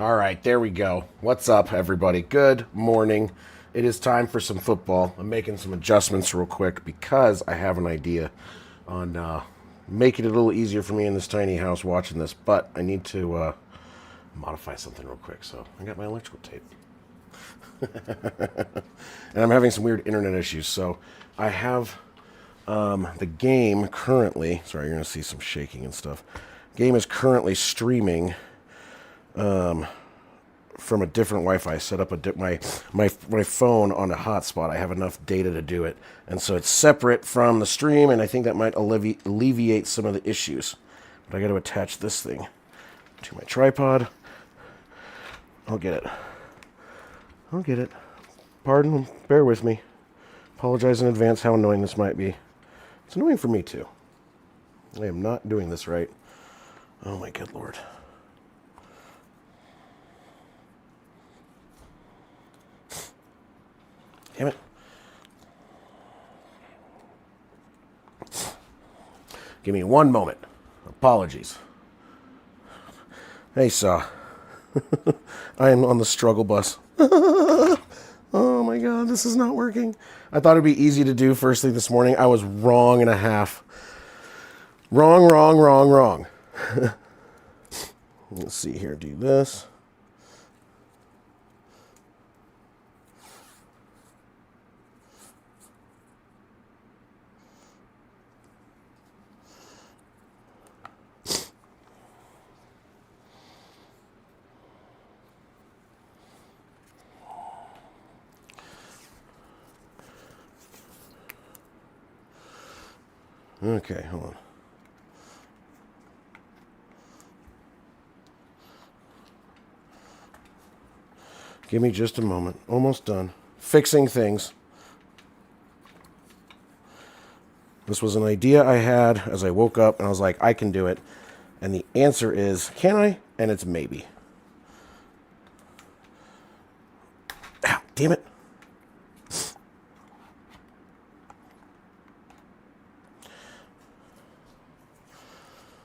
All right, there we go. What's up, everybody? Good morning. It is time for some football. I'm making some adjustments real quick because I have an idea on making it a little easier for me in this tiny house watching this, but I need to modify something real quick. So I got my electrical tape. And I'm having some weird internet issues. So I have the game currently, sorry, you're going to see some shaking and stuff. Game is currently streaming from a different Wi-Fi. I set up my phone on a hotspot. I have enough data to do it. And so it's separate from the stream, and I think that might alleviate some of the issues. But I got to attach this thing to my tripod. I'll get it. Pardon, bear with me. Apologize in advance how annoying this might be. It's annoying for me too. I am not doing this right. Oh my good Lord. Damn it. Give me one moment. Apologies. Hey, Saw. I am on the struggle bus. Oh my God, this is not working. I thought it'd be easy to do first thing this morning. I was wrong and a half. Wrong. Let's see here. Do this. Okay, hold on. Give me just a moment. Almost done. Fixing things. This was an idea I had as I woke up, and I was like, I can do it. And the answer is, can I? And it's maybe. Ow, damn it.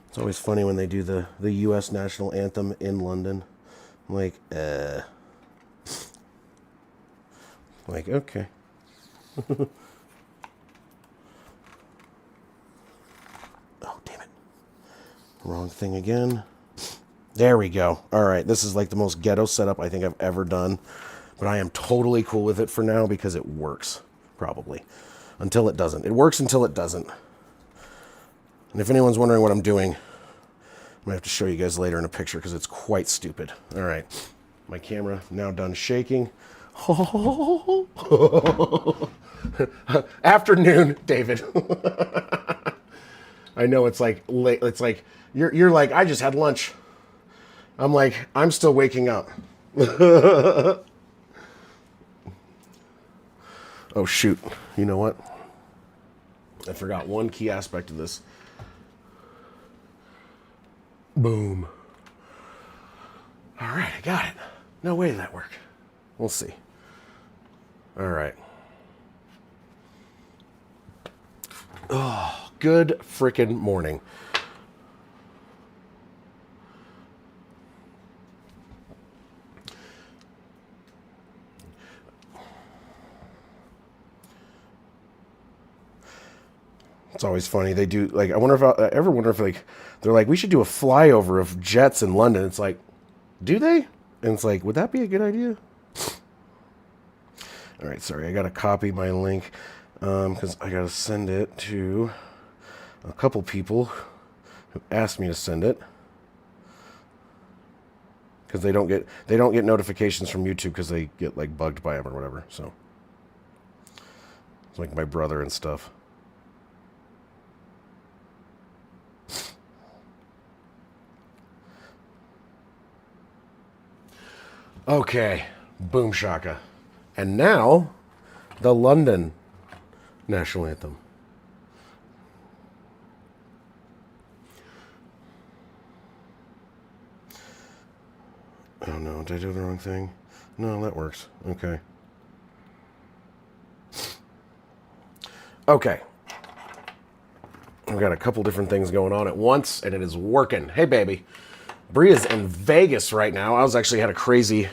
It's always funny when they do the U.S. national anthem in London. I'm like, okay. Oh, damn it. Wrong thing again. There we go. All right, this is like the most ghetto setup I think I've ever done. But I am totally cool with it for now because it works, probably. Until it doesn't. It works until it doesn't. And if anyone's wondering what I'm doing, I'm going to have to show you guys later in a picture because it's quite stupid. All right. My camera now done shaking. Afternoon, David. I know it's like late. It's like you're like, I just had lunch. I'm like, I'm still waking up. Oh shoot. You know what? I forgot one key aspect of this. Boom. All right, I got it. No way did that work. We'll see. All right. Oh, good frickin' morning. It's always funny. They do, like, I ever wonder if, like, they're like, we should do a flyover of jets in London. It's like, do they? And it's like, would that be a good idea? All right, sorry. I got to copy my link because I got to send it to a couple people who asked me to send it because they don't get notifications from YouTube because they get, like, bugged by them or whatever. So it's like my brother and stuff. Okay, boom shaka. And now, the London national anthem. Oh no, did I do the wrong thing? No, that works. Okay. Okay. I've got a couple different things going on at once, and it is working. Hey, baby. Bria's in Vegas right now. I was actually had a crazy...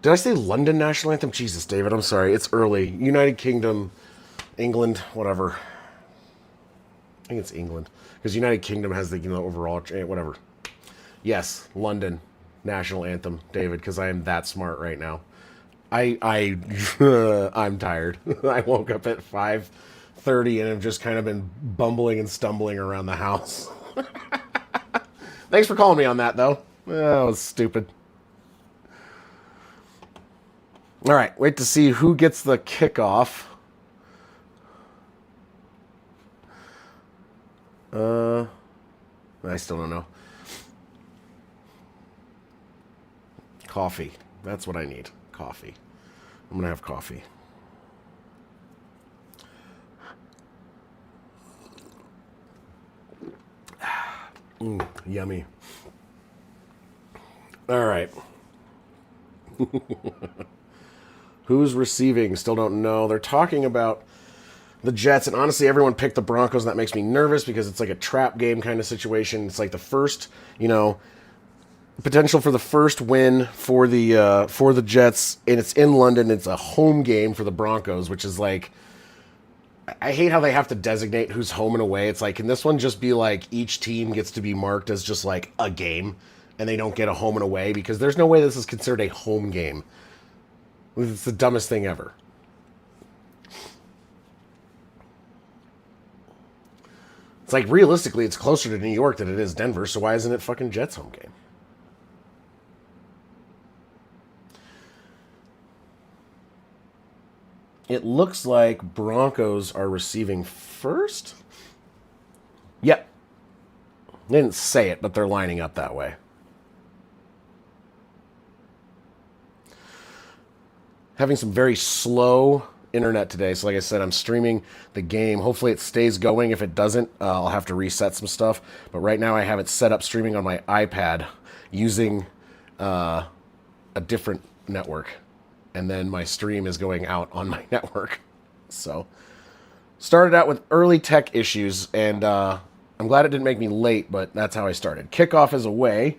Did I say London national anthem? Jesus, David, I'm sorry. It's early. United Kingdom, England, whatever. I think it's England. Because United Kingdom has the overall... Whatever. Yes, London national anthem, David, because I am that smart right now. I'm tired. I woke up at 5:30 and have just kind of been bumbling and stumbling around the house. Thanks for calling me on that, though. That was stupid. All right, wait to see who gets the kickoff. I still don't know. Coffee. That's what I need. Coffee. I'm going to have coffee. Yummy. All right. Who's receiving? Still don't know. They're talking about the Jets, and honestly, everyone picked the Broncos, and that makes me nervous because it's like a trap game kind of situation. It's like the first, potential for the first win for the Jets, and it's in London. It's a home game for the Broncos, which is like, I hate how they have to designate who's home and away. It's like, can this one just be like each team gets to be marked as just like a game, and they don't get a home and away? Because there's no way this is considered a home game. It's the dumbest thing ever. It's like, realistically, it's closer to New York than it is Denver, so why isn't it fucking Jets home game? It looks like Broncos are receiving first. Yep. They didn't say it, but they're lining up that way. Having some very slow internet today. So like I said, I'm streaming the game. Hopefully it stays going. If it doesn't, I'll have to reset some stuff. But right now I have it set up streaming on my iPad using a different network. And then my stream is going out on my network. So, started out with early tech issues, and I'm glad it didn't make me late, but that's how I started. Kickoff is away.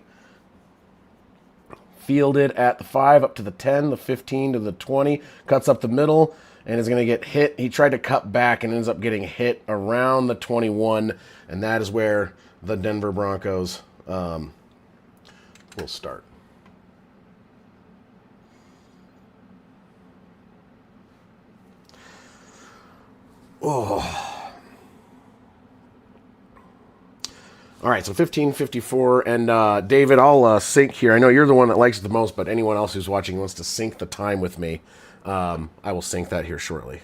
Fielded at the 5, up to the 10, the 15 to the 20. Cuts up the middle, and is going to get hit. He tried to cut back and ends up getting hit around the 21, and that is where the Denver Broncos will start. Oh. All right, so 15:54, and David, I'll sync here. I know you're the one that likes it the most, but anyone else who's watching wants to sync the time with me. I will sync that here shortly.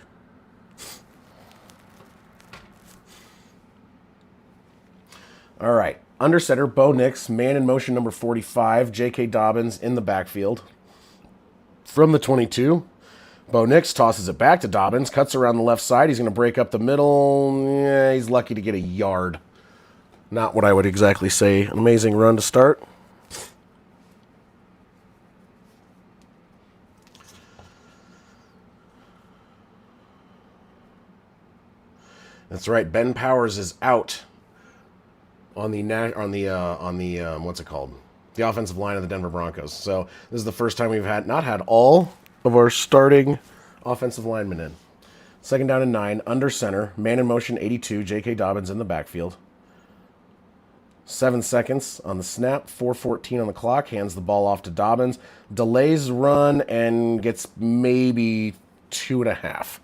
All right, under center, Bo Nix, man in motion number 45, J.K. Dobbins in the backfield. From the 22, Bo Nix tosses it back to Dobbins, cuts around the left side. He's going to break up the middle. Yeah, he's lucky to get a yard. Not what I would exactly say. An amazing run to start. That's right. Ben Powers is out on the what's it called? The offensive line of the Denver Broncos. So this is the first time we've not had all of our starting offensive linemen in. Second down and 9, under center, man in motion 82, J.K. Dobbins in the backfield. 7 seconds on the snap, 4:14 on the clock, hands the ball off to Dobbins, delays run, and gets maybe 2.5.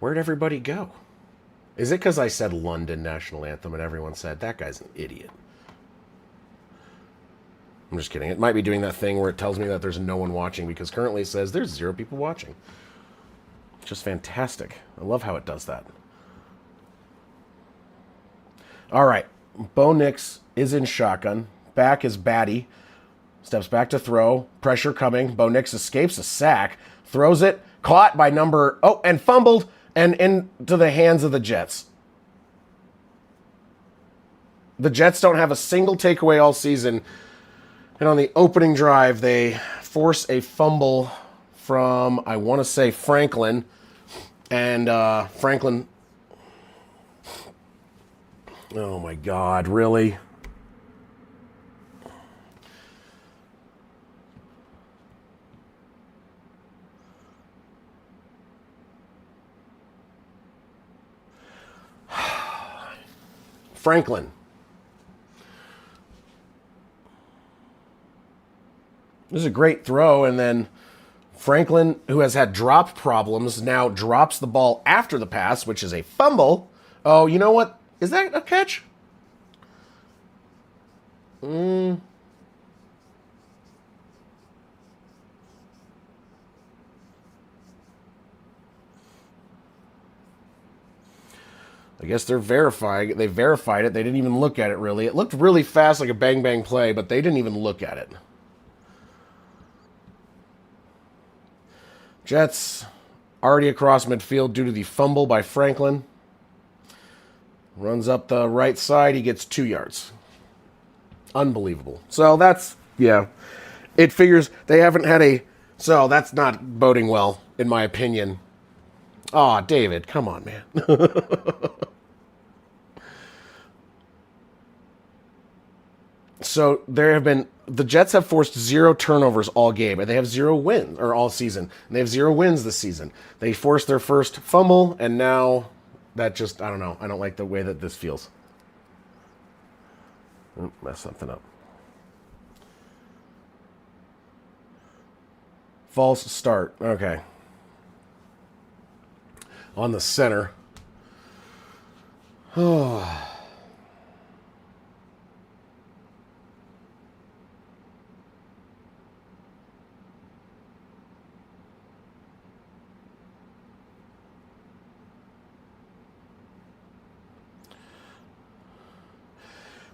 Where'd everybody go? Is it because I said London national anthem and everyone said, that guy's an idiot? I'm just kidding. It might be doing that thing where it tells me that there's no one watching because currently it says there's 0 people watching. Just fantastic. I love how it does that. All right. Bo Nix is in shotgun. Back is Batty. Steps back to throw. Pressure coming. Bo Nix escapes a sack. Throws it. Caught by number... Oh, and fumbled. And into the hands of the Jets. The Jets don't have a single takeaway all season. And on the opening drive, they force a fumble from, I want to say, Franklin. And Franklin. Oh my God, really? Franklin. This is a great throw, and then Franklin, who has had drop problems, now drops the ball after the pass, which is a fumble. Oh, you know what? Is that a catch? I guess they're verifying. They verified it. They didn't even look at it, really. It looked really fast, like a bang-bang play, but they didn't even look at it. Jets already across midfield due to the fumble by Franklin. Runs up the right side. He gets 2 yards. Unbelievable. So that's, yeah. It figures they haven't had a... So that's not boding well, in my opinion. Aw, David, come on, man. So there have been... The Jets have forced 0 turnovers all game, and they have 0 wins, or all season. And they have 0 wins this season. They forced their first fumble, and now that just, I don't know. I don't like the way that this feels. Mess something up. False start. Okay. On the center. Oh.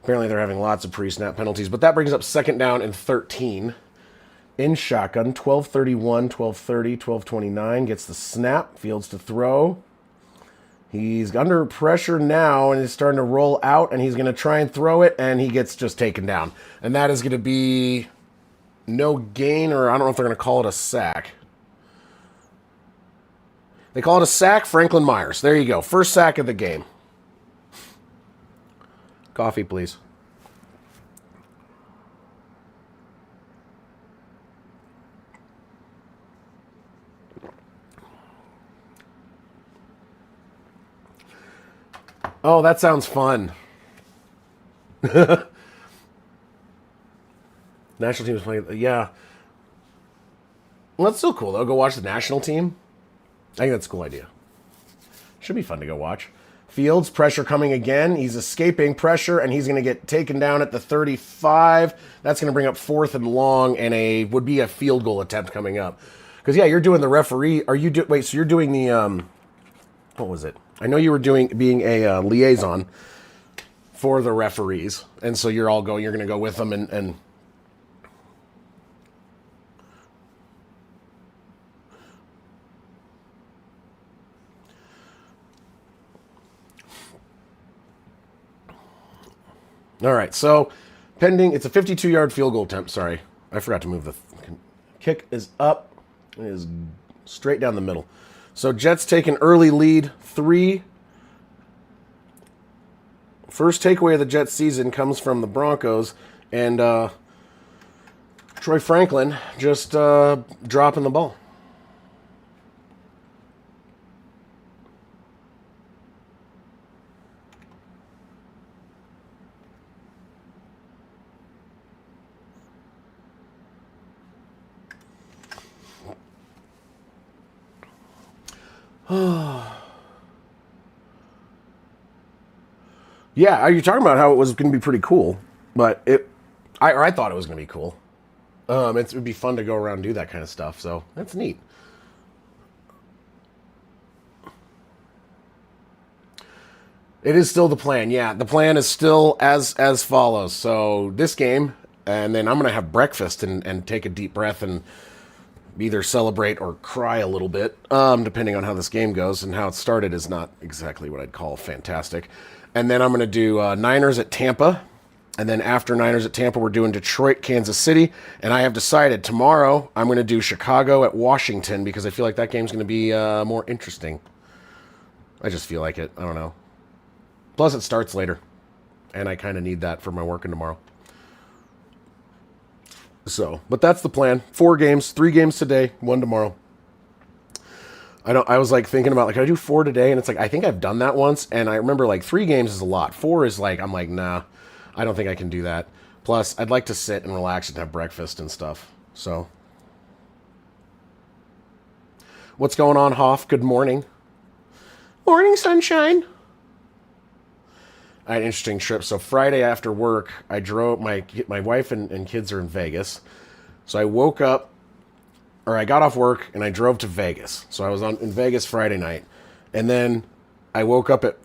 Apparently they're having lots of pre-snap penalties, but that brings up 2nd down and 13. In shotgun, 12:31, 12:30, 12:29. Gets the snap, Fields to throw. He's under pressure now and is starting to roll out, and he's going to try and throw it, and he gets just taken down. And that is going to be no gain, or I don't know if they're going to call it a sack. They call it a sack, Franklin Myers. There you go. First sack of the game. Coffee, please. Oh, that sounds fun. National team is playing. Yeah. Well, that's still cool, though. Go watch the national team. I think that's a cool idea. Should be fun to go watch. Fields, pressure coming again. He's escaping pressure, and he's going to get taken down at the 35. That's going to bring up 4th and long, and would be a field goal attempt coming up. Because, yeah, you're doing the referee. Wait, so you're doing the, what was it? I know you were being a liaison for the referees, and so you're going to go with them and all right, so pending, it's a 52-yard field goal attempt. Sorry, I forgot to move the kick is up. It is straight down the middle. So Jets take an early lead, 3. First takeaway of the Jets season comes from the Broncos, and Troy Franklin just dropping the ball. Yeah, you're talking about how it was going to be pretty cool, but I thought it was going to be cool. It would be fun to go around and do that kind of stuff, so that's neat. It is still the plan, yeah. The plan is still as follows. So this game, and then I'm going to have breakfast and take a deep breath and either celebrate or cry a little bit, depending on how this game goes. And how it started is not exactly what I'd call fantastic. And then I'm going to do Niners at Tampa. And then after Niners at Tampa, we're doing Detroit, Kansas City. And I have decided tomorrow I'm going to do Chicago at Washington because I feel like that game's going to be more interesting. I just feel like it. I don't know. Plus, it starts later, and I kind of need that for my working tomorrow. So, but that's the plan. 4 games, 3 games today, 1 tomorrow. I was like thinking about like, can I do 4 today? And it's like, I think I've done that once. And I remember like 3 games is a lot. 4 is like, I'm like, nah, I don't think I can do that. Plus, I'd like to sit and relax and have breakfast and stuff. So, what's going on, Hoff? Good morning. Morning, sunshine. I had an interesting trip. So Friday after work, I drove, my wife and kids are in Vegas. So I woke up, or I got off work and I drove to Vegas. So I was in Vegas Friday night. And then I woke up at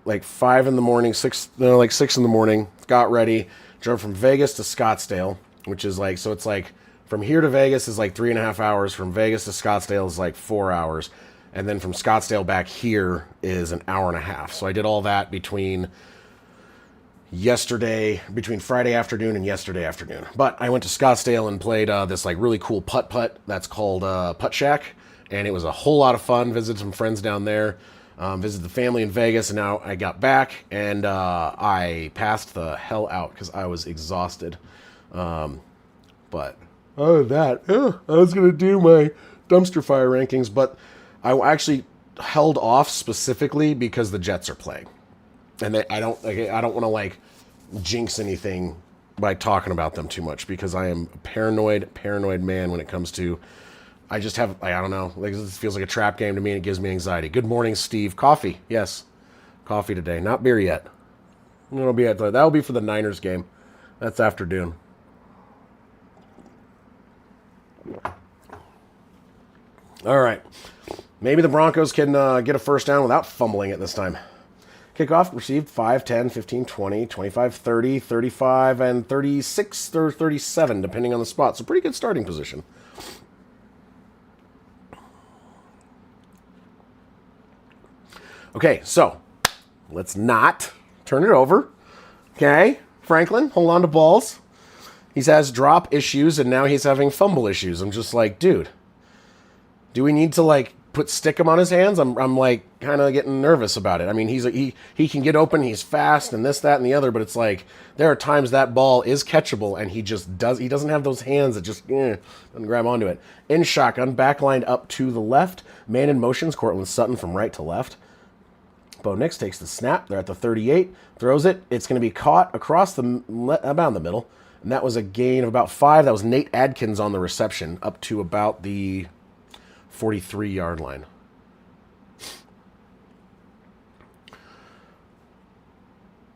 like 5 in the morning, 6 in the morning, got ready, drove from Vegas to Scottsdale, which is like, so it's like from here to Vegas is like 3.5 hours. From Vegas to Scottsdale is like 4 hours. And then from Scottsdale back here is an hour and a half. So I did all that between Friday afternoon and yesterday afternoon. But I went to Scottsdale and played this like really cool putt that's called Putt Shack. And it was a whole lot of fun. Visited some friends down there. Visited the family in Vegas. And now I got back and I passed the hell out because I was exhausted. But other than that, I was going to do my dumpster fire rankings, but I actually held off specifically because the Jets are playing, and I don't want to like jinx anything by talking about them too much because I am a paranoid man when it comes to. I just have I don't know, like this feels like a trap game to me and it gives me anxiety. Good morning, Steve. Coffee, yes, coffee today, not beer yet. That'll be for the Niners game. That's afternoon. All right. Maybe the Broncos can get a first down without fumbling it this time. Kickoff received 5, 10, 15, 20, 25, 30, 35, and 36 or 37, depending on the spot. So pretty good starting position. Okay, so let's not turn it over. Okay, Franklin, hold on to balls. He has drop issues, and now he's having fumble issues. I'm just like, dude, do we need to like put stickum on his hands? I'm like kind of getting nervous about it. I mean, he can get open, he's fast, and this, that, and the other, but it's like there are times that ball is catchable, and he doesn't have those hands that just doesn't grab onto it. In shotgun, backlined up to the left, man in motions, Cortland Sutton from right to left. Bo Nix takes the snap. They're at the 38, throws it. It's going to be caught across about in the middle, and that was a gain of about 5. That was Nate Adkins on the reception, up to about the 43-yard line.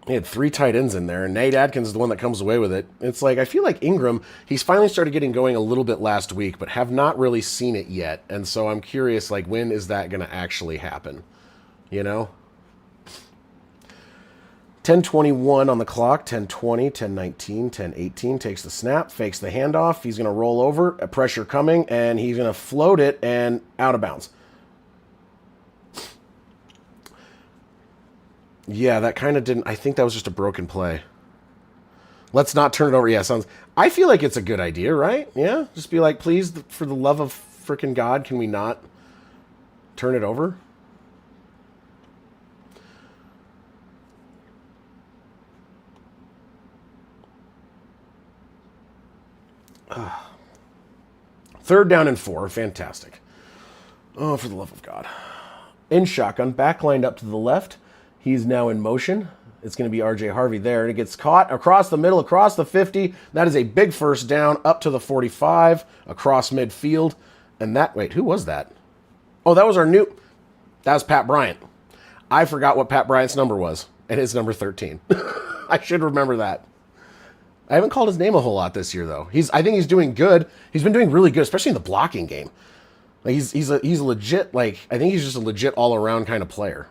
He had 3 tight ends in there, and Nate Adkins is the one that comes away with it. It's like, I feel like Ingram, he's finally started getting going a little bit last week, but have not really seen it yet. And so I'm curious, like, when is that going to actually happen? You know? 10:21 on the clock, 10:20, 10:19, 10:18, takes the snap, fakes the handoff. He's going to roll over, a pressure coming, and he's going to float it and out of bounds. Yeah, that kind of didn't, I think that was just a broken play. Let's not turn it over. Yeah, I feel like it's a good idea, right? Yeah, just be like, please, for the love of frickin' God, can we not turn it over? Third down and 4. Fantastic. Oh, for the love of God. In shotgun, backlined up to the left. He's now in motion. It's going to be R.J. Harvey there. And it gets caught across the middle, across the 50. That is a big first down up to the 45, across midfield. And wait, who was that? Oh, that was Pat Bryant. I forgot what Pat Bryant's number was. And his number 13. I should remember that. I haven't called his name a whole lot this year, though. I think he's doing good. He's been doing really good, especially in the blocking game. Like he's a legit, like, I think he's just a legit all-around kind of player.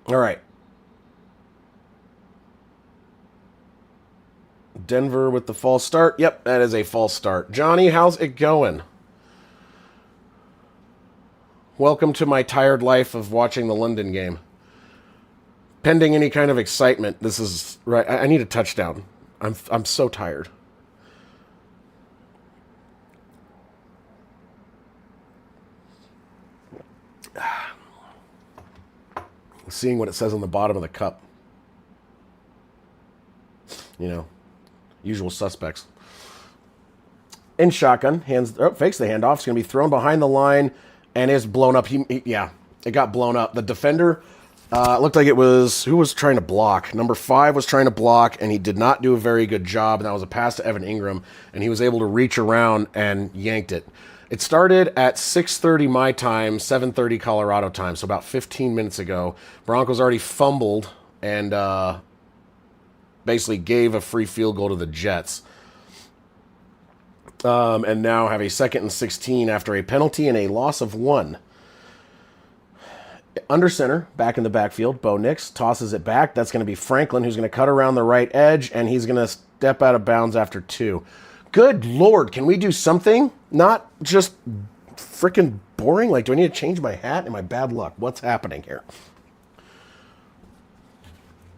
All right. Denver with the false start. Yep, that is a false start. Johnny, how's it going? Welcome to my tired life of watching the London game. Pending any kind of excitement, this is right. I need a touchdown. I'm so tired. seeing what it says on the bottom of the cup. Usual suspects. In shotgun, fakes the handoff. It's going to be thrown behind the line and is blown up. It got blown up. The defender, looked like it was, who was trying to block? Number 5 was trying to block, and he did not do a very good job, and that was a pass to Evan Ingram, and he was able to reach around and yanked it. It started at 6:30 my time, 7:30 Colorado time, so about 15 minutes ago. Broncos already fumbled and basically gave a free field goal to the Jets. And now have a 2nd and 16 after a penalty and a loss of 1. Under center, back in the backfield, Bo Nix tosses it back. That's going to be Franklin, who's going to cut around the right edge, and he's going to step out of bounds after 2. Good Lord, can we do something? Not just freaking boring? Like, do I need to change my hat? Am I bad luck? What's happening here?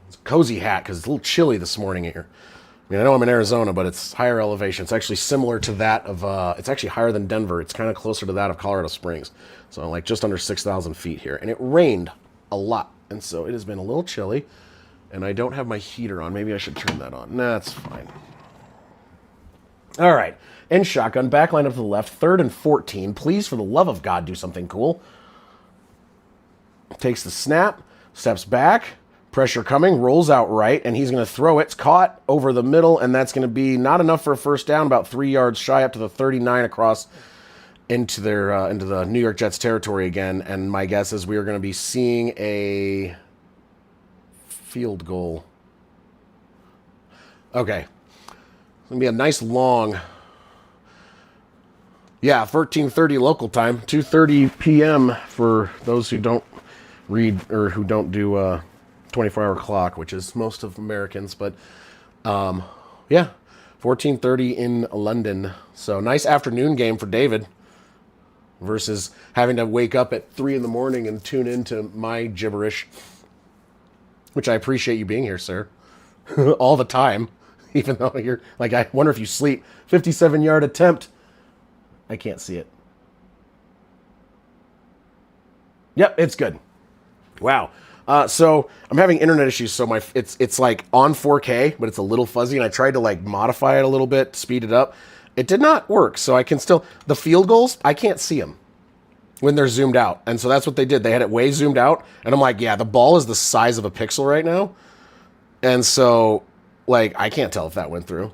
It's a cozy hat because it's a little chilly this morning here. I mean, I know I'm in Arizona, but it's higher elevation. It's actually similar to that of, it's actually higher than Denver. It's kind of closer to that of Colorado Springs. So like just under 6,000 feet here. And it rained a lot. And so it has been a little chilly. And I don't have my heater on. Maybe I should turn that on. Nah, that's fine. All right. In shotgun, back line up to the left, 3rd and 14. Please, for the love of God, do something cool. Takes the snap, steps back. Pressure coming, rolls out right, and he's going to throw it. It's caught over the middle, and that's going to be not enough for a first down, about 3 yards shy up to the 39 across into the New York Jets territory again. And my guess is we are going to be seeing a field goal. Okay. It's going to be a nice long, 13:30 local time, 2:30 p.m. for those who don't read or who don't do 24-hour clock, which is most of Americans, but 14:30 in London. So nice afternoon game for David versus having to wake up at 3 in the morning and tune into my gibberish, which I appreciate you being here, sir, all the time, even though you're like, I wonder if you sleep. 57-yard attempt. I can't see it. Yep, it's good. Wow. So I'm having internet issues, so it's like on 4K, but it's a little fuzzy, and I tried to like modify it a little bit, speed it up. It did not work, so I can still, the field goals, I can't see them when they're zoomed out, and so that's what they did. They had it way zoomed out, and I'm like, yeah, the ball is the size of a pixel right now, and so like I can't tell if that went through.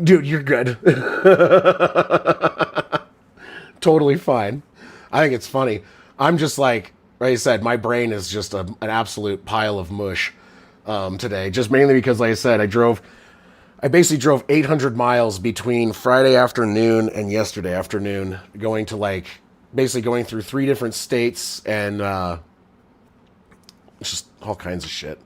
Dude, you're good. Totally fine. I think it's funny. I'm just like I said, my brain is just an absolute pile of mush today. Just mainly because, like I said, I basically drove 800 miles between Friday afternoon and yesterday afternoon, going to basically going through 3 different states and just all kinds of shit.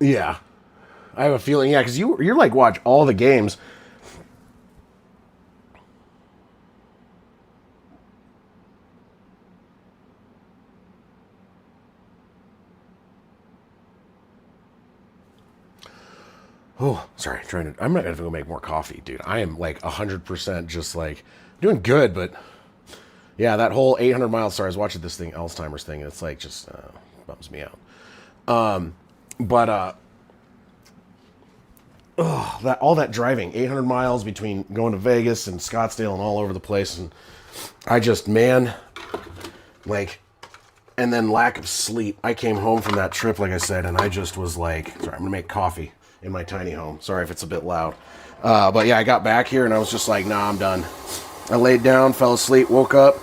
Yeah, I have a feeling. Yeah, because you're like watch all the games. Oh, sorry. I'm not gonna go make more coffee, dude. I am like 100% just like doing good, but yeah, that whole 800 miles. Sorry, I was watching this thing, Alzheimer's thing, and it's like just bums me out. But all that driving, 800 miles between going to Vegas and Scottsdale and all over the place, and I just, man, like, and then lack of sleep. I came home from that trip, like I said, and I just was like, sorry, I'm gonna make coffee in my tiny home. Sorry if it's a bit loud. But yeah, I got back here and I was just like, nah, I'm done. I laid down, fell asleep, woke up.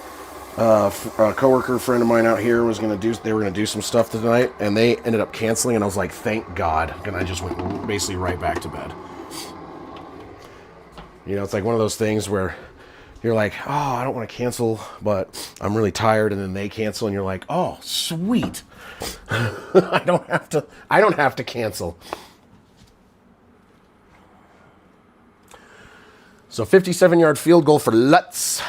A coworker friend of mine out here they were gonna do some stuff tonight, and they ended up canceling, and I was like, thank God. And I just went basically right back to bed. You know, it's like one of those things where You're like, oh, I don't want to cancel, but I'm really tired, and then they cancel, and you're like, oh, sweet. I don't have to cancel. So 57-yard field goal for Lutz.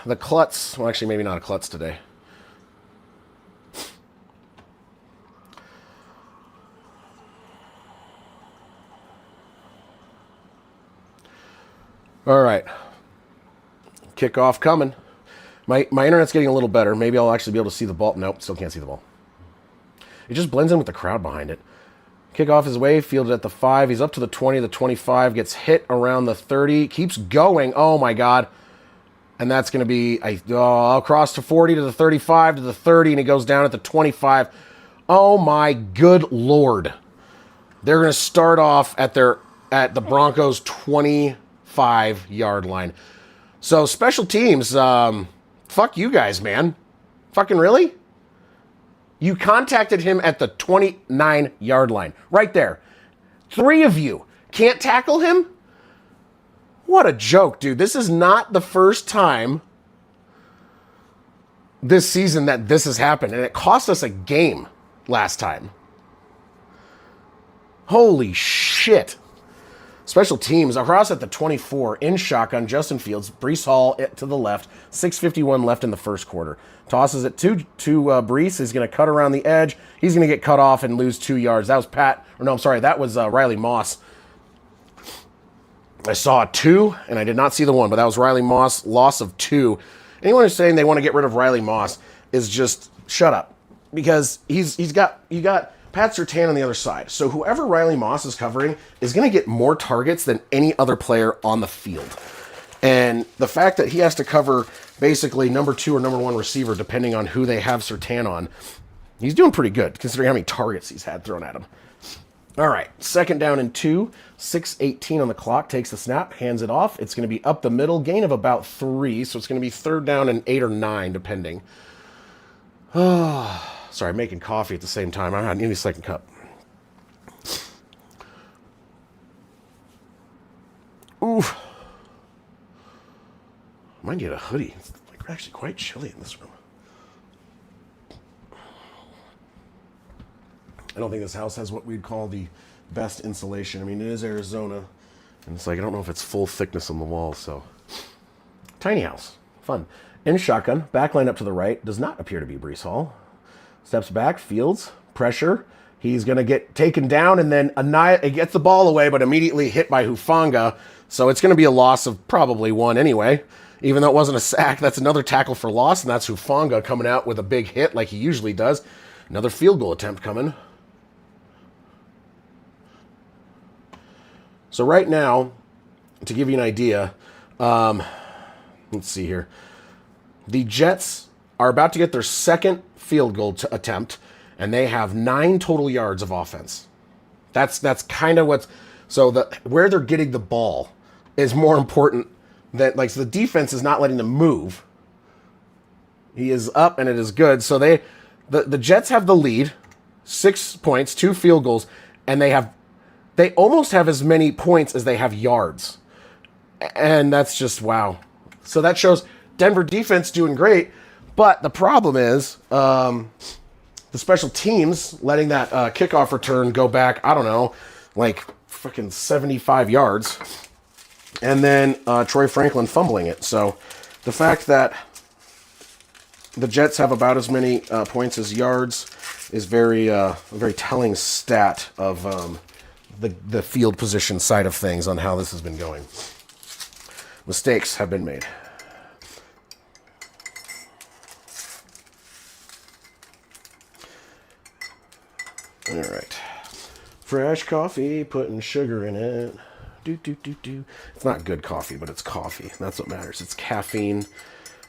The Klutz. Well, actually, maybe not a Klutz today. All right. Kickoff coming. My internet's getting a little better. Maybe I'll actually be able to see the ball. Nope, still can't see the ball. It just blends in with the crowd behind it. Kickoff his way, fielded at the 5. He's up to the 20, the 25, gets hit around the 30, keeps going. Oh, my God. And that's going to be across to 40, to the 35, to the 30, and he goes down at the 25. Oh, my good Lord. They're going to start off at the Broncos' 25-yard line. So, special teams, fuck you guys, man. Fucking really? You contacted him at the 29-yard line. Right there. 3 of you can't tackle him? What a joke, dude. This is not the first time this season that this has happened. And it cost us a game last time. Holy shit. Special teams, across at the 24, in shotgun, Justin Fields, Breece Hall to the left, 6:51 left in the first quarter. Tosses it to Breece. He's going to cut around the edge. He's going to get cut off and lose 2 yards. That was that was Riley Moss. I saw a 2, and I did not see the 1, but that was Riley Moss, loss of 2. Anyone who's saying they want to get rid of Riley Moss is just shut up, because you got Pat Surtain on the other side. So whoever Riley Moss is covering is going to get more targets than any other player on the field. And the fact that he has to cover basically number 2 or number 1 receiver, depending on who they have Surtain on, he's doing pretty good considering how many targets he's had thrown at him. All right, 2nd down and 2, 6:18 on the clock, takes the snap, hands it off. It's going to be up the middle, gain of about 3, so it's going to be 3rd down and 8 or 9, depending. Oh, sorry, I'm making coffee at the same time. I need a second cup. Oof. Might need a hoodie. It's actually quite chilly in this room. I don't think this house has what we'd call the best insulation. I mean, it is Arizona, and it's like, I don't know if it's full thickness on the walls, so. Tiny house. Fun. In shotgun, back line up to the right, does not appear to be Breece Hall. Steps back, Fields, pressure. He's going to get taken down, and then it gets the ball away, but immediately hit by Hufanga, so it's going to be a loss of probably 1 anyway. Even though it wasn't a sack, that's another tackle for loss, and that's Hufanga coming out with a big hit like he usually does. Another field goal attempt coming. So right now, to give you an idea, let's see here. The Jets are about to get their 2nd field goal attempt, and they have 9 total yards of offense. That's kind of what's... So where they're getting the ball is more important than... so the defense is not letting them move. He is up, and it is good. So the Jets have the lead, 6 points, 2 field goals, and they almost have as many points as they have yards. And that's just, wow. So that shows Denver defense doing great. But the problem is the special teams letting that kickoff return go back, I don't know, like freaking 75 yards. And then Troy Franklin fumbling it. So the fact that the Jets have about as many points as yards is a very telling stat of the field position side of things on how this has been going. Mistakes have been made. All right. Fresh coffee, putting sugar in it. Do. It's not good coffee, but it's coffee. That's what matters. It's caffeine,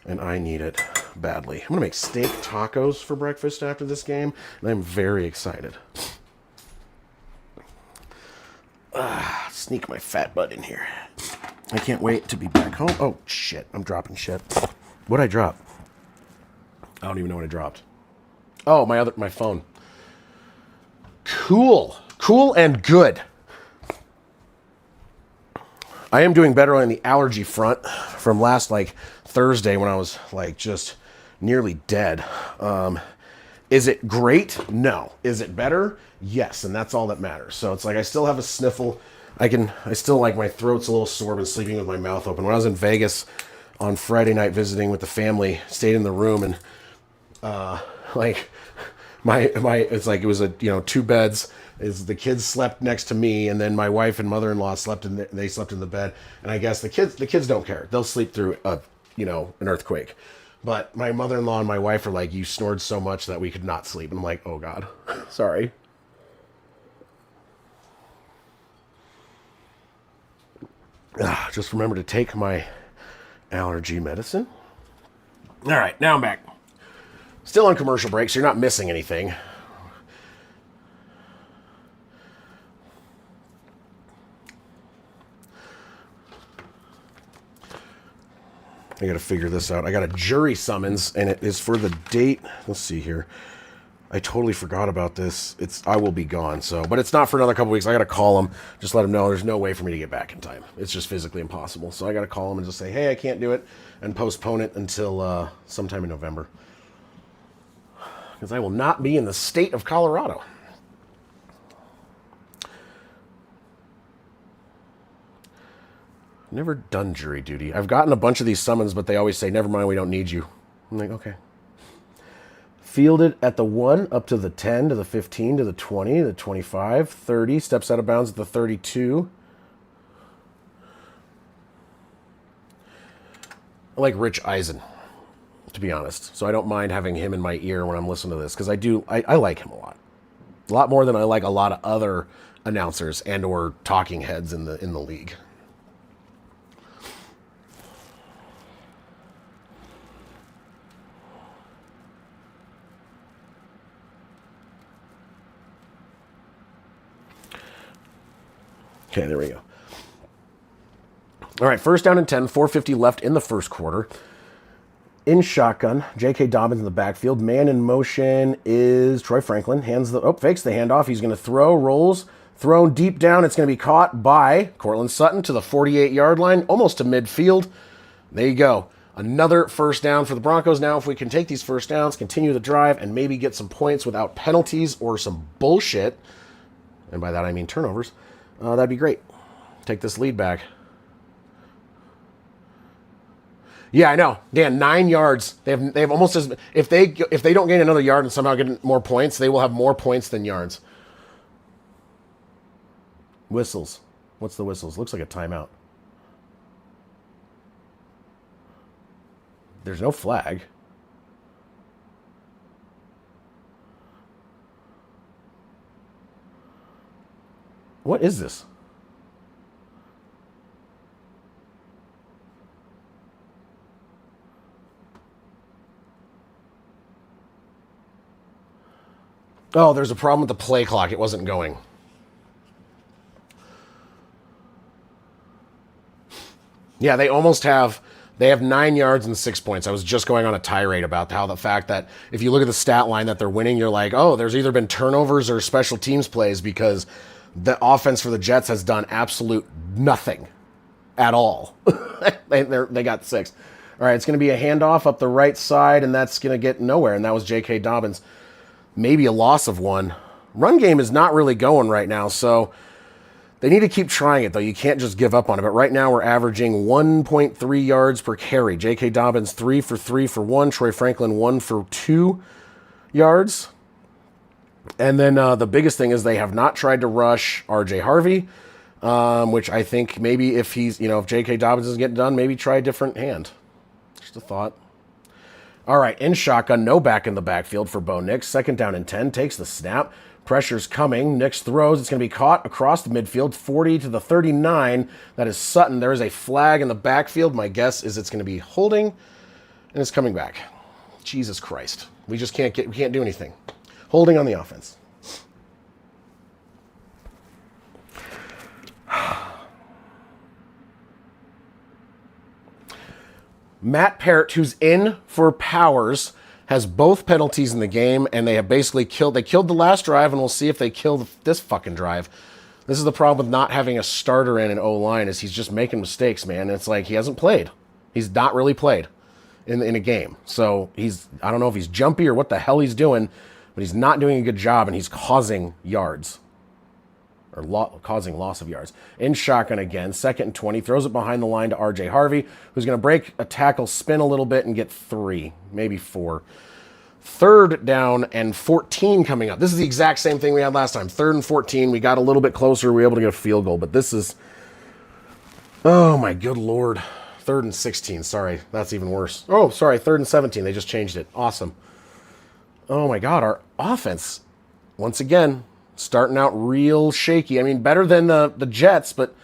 and I need it badly. I'm going to make steak tacos for breakfast after this game, and I'm very excited. Sneak my fat butt in here. I can't wait to be back home. Oh, shit. I'm dropping shit. What'd I drop? I don't even know what I dropped. Oh, my phone. Cool and good. I am doing better on the allergy front from last like Thursday when I was like just nearly dead. Is it great? No. Is it better? Yes, and that's all that matters. So it's like I still have a sniffle. I still like my throat's a little sore and sleeping with my mouth open. When I was in Vegas on Friday night visiting with the family, stayed in the room and like my it's like it was a 2 beds. Is the kids slept next to me, and then my wife and mother-in-law slept in the bed, and I guess the kids don't care. They'll sleep through an earthquake. But my mother-in-law and my wife are like, you snored so much that we could not sleep. And I'm like, oh God, sorry. Just remember to take my allergy medicine. All right, now I'm back. Still on commercial break, so you're not missing anything. I got to figure this out. I got a jury summons, and it is for the date. Let's see here. I totally forgot about this. I will be gone, but it's not for another couple weeks. I got to call them, just let them know there's no way for me to get back in time. It's just physically impossible. So I got to call them and just say, hey, I can't do it, and postpone it until sometime in November. Because I will not be in the state of Colorado. Never done jury duty. I've gotten a bunch of these summons, but they always say, never mind, we don't need you. I'm like, okay. Fielded at the 1 up to the 10 to the 15 to the 20, the 25, 30, steps out of bounds at the 32. I like Rich Eisen, to be honest. So I don't mind having him in my ear when I'm listening to this, because I like him a lot. A lot more than I like a lot of other announcers and or talking heads in the league. Okay, there we go. All right, first down and 10, 4:50 left in the first quarter. In shotgun, J.K. Dobbins in the backfield. Man in motion is Troy Franklin. Fakes the handoff. He's going to throw, rolls, thrown deep down. It's going to be caught by Cortland Sutton to the 48-yard line, almost to midfield. There you go. Another first down for the Broncos. Now, if we can take these first downs, continue the drive, and maybe get some points without penalties or some bullshit, and by that I mean turnovers, that'd be great. Take this lead back. Yeah, I know. Dan, 9 yards. They have almost as if they don't gain another yard and somehow get more points, they will have more points than yards. Whistles. What's the whistles? Looks like a timeout. There's no flag. What is this? Oh, there's a problem with the play clock. It wasn't going. Yeah, they have 9 yards and 6 points. I was just going on a tirade about how the fact that if you look at the stat line that they're winning, you're like, oh, there's either been turnovers or special teams plays, because the offense for the Jets has done absolute nothing at all. They got 6. All right, it's going to be a handoff up the right side, and that's going to get nowhere, and that was J.K. Dobbins. Maybe a loss of 1. Run game is not really going right now, so they need to keep trying it, though. You can't just give up on it. But right now we're averaging 1.3 yards per carry. J.K. Dobbins 3 for 3 for 1. Troy Franklin 1 for 2 yards. And then the biggest thing is they have not tried to rush R.J. Harvey, which I think maybe if if J.K. Dobbins is getting done, maybe try a different hand. Just a thought. All right, in shotgun, no back in the backfield for Bo Nix. Second down and 10, takes the snap. Pressure's coming. Nix throws. It's going to be caught across the midfield, 40 to the 39. That is Sutton. There is a flag in the backfield. My guess is it's going to be holding, and it's coming back. Jesus Christ. We just can't do anything. Holding on the offense. Matt Parrott, who's in for Powers, has both penalties in the game, and they have basically killed the last drive, and we'll see if they kill this fucking drive. This is the problem with not having a starter in an O-line is he's just making mistakes, man. And it's like he hasn't played. He's not really played in a game. So I don't know if he's jumpy or what the hell he's doing, but he's not doing a good job, and he's causing yards. Or causing loss of yards. In shotgun again, 2nd and 20, throws it behind the line to R.J. Harvey, who's going to break a tackle, spin a little bit, and get 3, maybe 4. 3rd down and 14 coming up. This is the exact same thing we had last time. 3rd and 14, we got a little bit closer, we were able to get a field goal, but this is, oh my good Lord. 3rd and 16, sorry, that's even worse. Oh, sorry, 3rd and 17, they just changed it. Awesome. Oh my God, our offense, once again, starting out real shaky. I mean, better than the Jets, but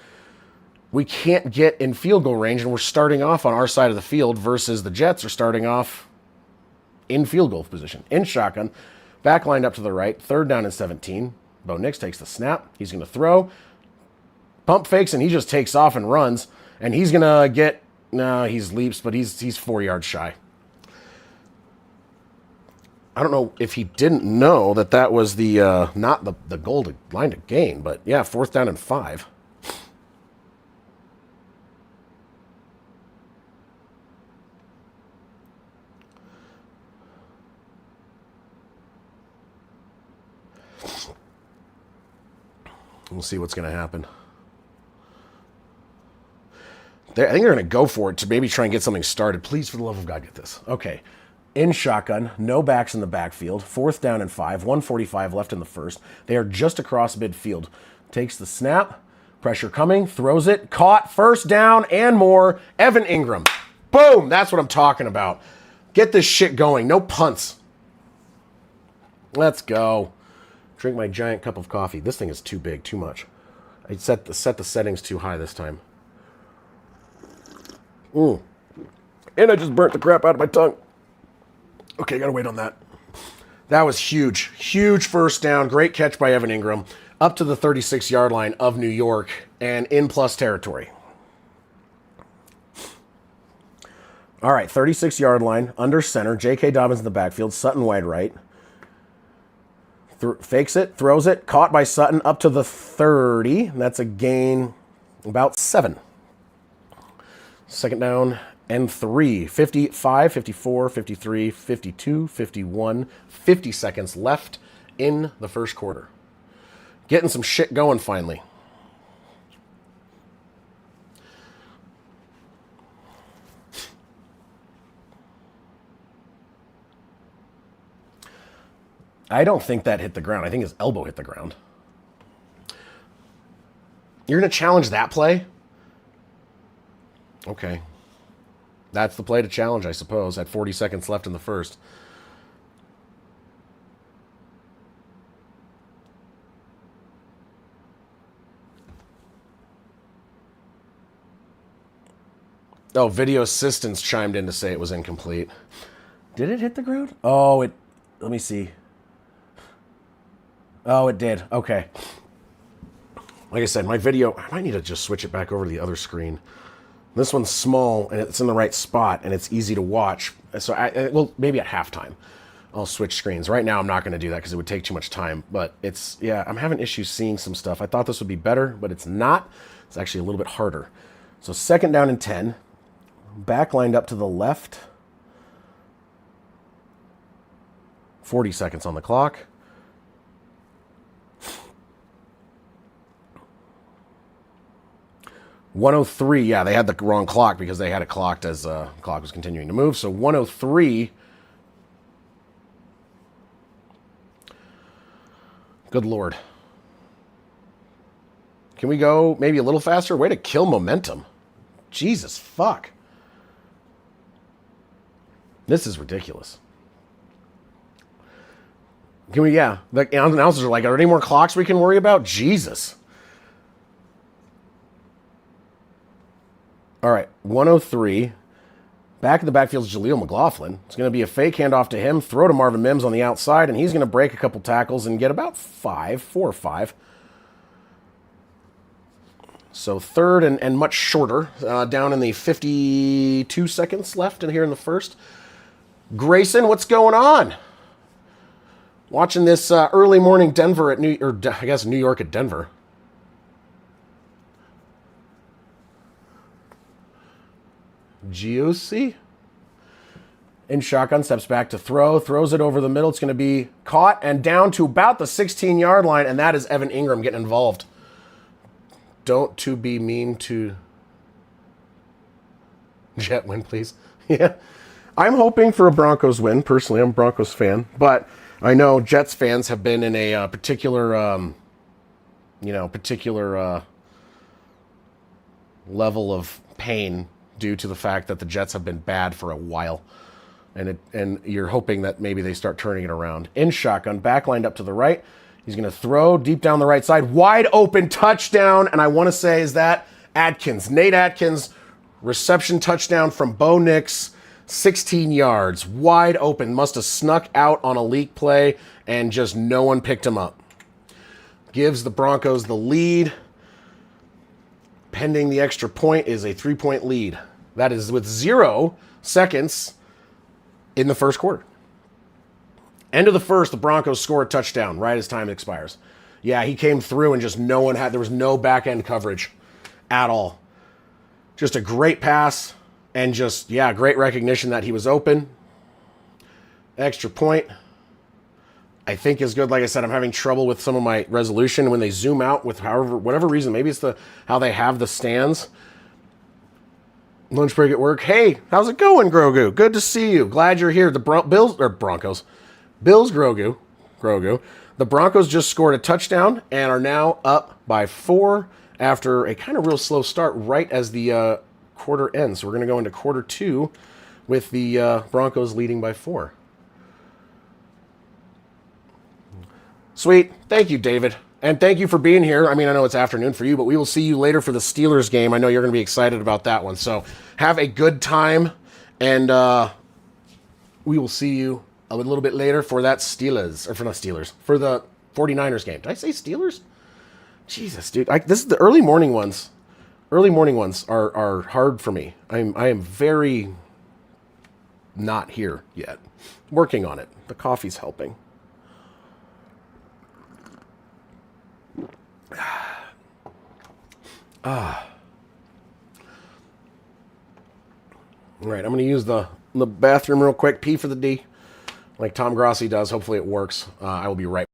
we can't get in field goal range, and we're starting off on our side of the field versus the Jets are starting off in field goal position. In shotgun, back lined up to the right, 3rd down and 17. Bo Nix takes the snap. He's going to throw. Pump fakes, and he just takes off and runs. And he's going to get, no, he's leaps, but he's 4 yards shy. I don't know if he didn't know that was the not the goal line to gain, but yeah, 4th down and 5. We'll see what's going to happen. I think they're going to go for it to maybe try and get something started. Please, for the love of God, get this. Okay. In shotgun, no backs in the backfield, 4th down and 5, 1:45 left in the first. They are just across midfield. Takes the snap, pressure coming, throws it, caught, 1st down and more. Evan Ingram. Boom! That's what I'm talking about. Get this shit going. No punts. Let's go. Drink my giant cup of coffee. This thing is too big, too much. I set the settings too high this time. And I just burnt the crap out of my tongue. Okay, gotta wait on that. That was huge. Huge 1st down. Great catch by Evan Ingram. Up to the 36-yard line of New York and in plus territory. All right, 36-yard line, under center. J.K. Dobbins in the backfield. Sutton wide right. Fakes it, throws it. Caught by Sutton up to the 30. That's a gain about 7. 2nd down and 3. 55, 54, 53, 52, 51. 50 seconds left in the first quarter. Getting some shit going finally. I don't think that hit the ground. I think his elbow hit the ground. You're going to challenge that play? Okay. That's the play to challenge, I suppose, at 40 seconds left in the first. Oh, video assistants chimed in to say it was incomplete. Did it hit the ground? Oh, let me see. Oh, it did. Okay. Like I said, my video, I might need to just switch it back over to the other screen. This one's small, and it's in the right spot, and it's easy to watch. So, well, maybe at halftime, I'll switch screens. Right now, I'm not going to do that because it would take too much time. But I'm having issues seeing some stuff. I thought this would be better, but it's not. It's actually a little bit harder. So 2nd down and 10. Back lined up to the left. 40 seconds on the clock. .103, yeah, they had the wrong clock because they had it clocked as the clock was continuing to move. So 103. Good Lord. Can we go maybe a little faster? Way to kill momentum. Jesus, fuck. This is ridiculous. Can we, yeah. The announcers are like, are there any more clocks we can worry about? Jesus. All right, 103. Back in the backfield is Jaleel McLaughlin. It's going to be a fake handoff to him, throw to Marvin Mims on the outside, and he's going to break a couple tackles and get about 4 or 5. So 3rd and much shorter, down in the 52 seconds left in here in the first. Grayson, what's going on? Watching this early morning Denver at New York at Denver. Giussi. In shotgun, steps back to throw, throws it over the middle. It's going to be caught and down to about the 16-yard line, and that is Evan Ingram getting involved. Don't to be mean to Jet win, please. Yeah. I'm hoping for a Broncos win. Personally, I'm a Broncos fan, but I know Jets fans have been in a particular level of pain due to the fact that the Jets have been bad for a while. And you're hoping that maybe they start turning it around. In shotgun, back lined up to the right. He's going to throw deep down the right side. Wide open touchdown. And I want to say, is that Atkins? Nate Atkins, reception touchdown from Bo Nix, 16 yards. Wide open. Must have snuck out on a leak play, and just no one picked him up. Gives the Broncos the lead. Pending the extra point is a 3-point lead. That is with 0 seconds in the first quarter. End of the first, the Broncos score a touchdown right as time expires. Yeah, he came through and just there was no back end coverage at all. Just a great pass and just, yeah, great recognition that he was open. Extra point, I think is good. Like I said, I'm having trouble with some of my resolution when they zoom out with whatever reason. Maybe it's how they have the stands. Lunch break at work. Hey, how's it going, Grogu? Good to see you. Glad you're here. The Broncos. Bills, Grogu. The Broncos just scored a touchdown and are now up by 4 after a kind of real slow start right as the quarter ends. So we're going to go into quarter 2 with the Broncos leading by 4. Sweet. Thank you, David. And thank you for being here. I mean, I know it's afternoon for you, but we will see you later for the Steelers game. I know you're going to be excited about that one. So have a good time, and we will see you a little bit later for that for the 49ers game. Did I say Steelers? Jesus, dude. This is the early morning ones. Early morning ones are hard for me. I am very not here yet. Working on it. The coffee's helping. All right, I'm going to use the bathroom real quick, pee for the D, like Tom Grossi does. Hopefully it works. I will be right back.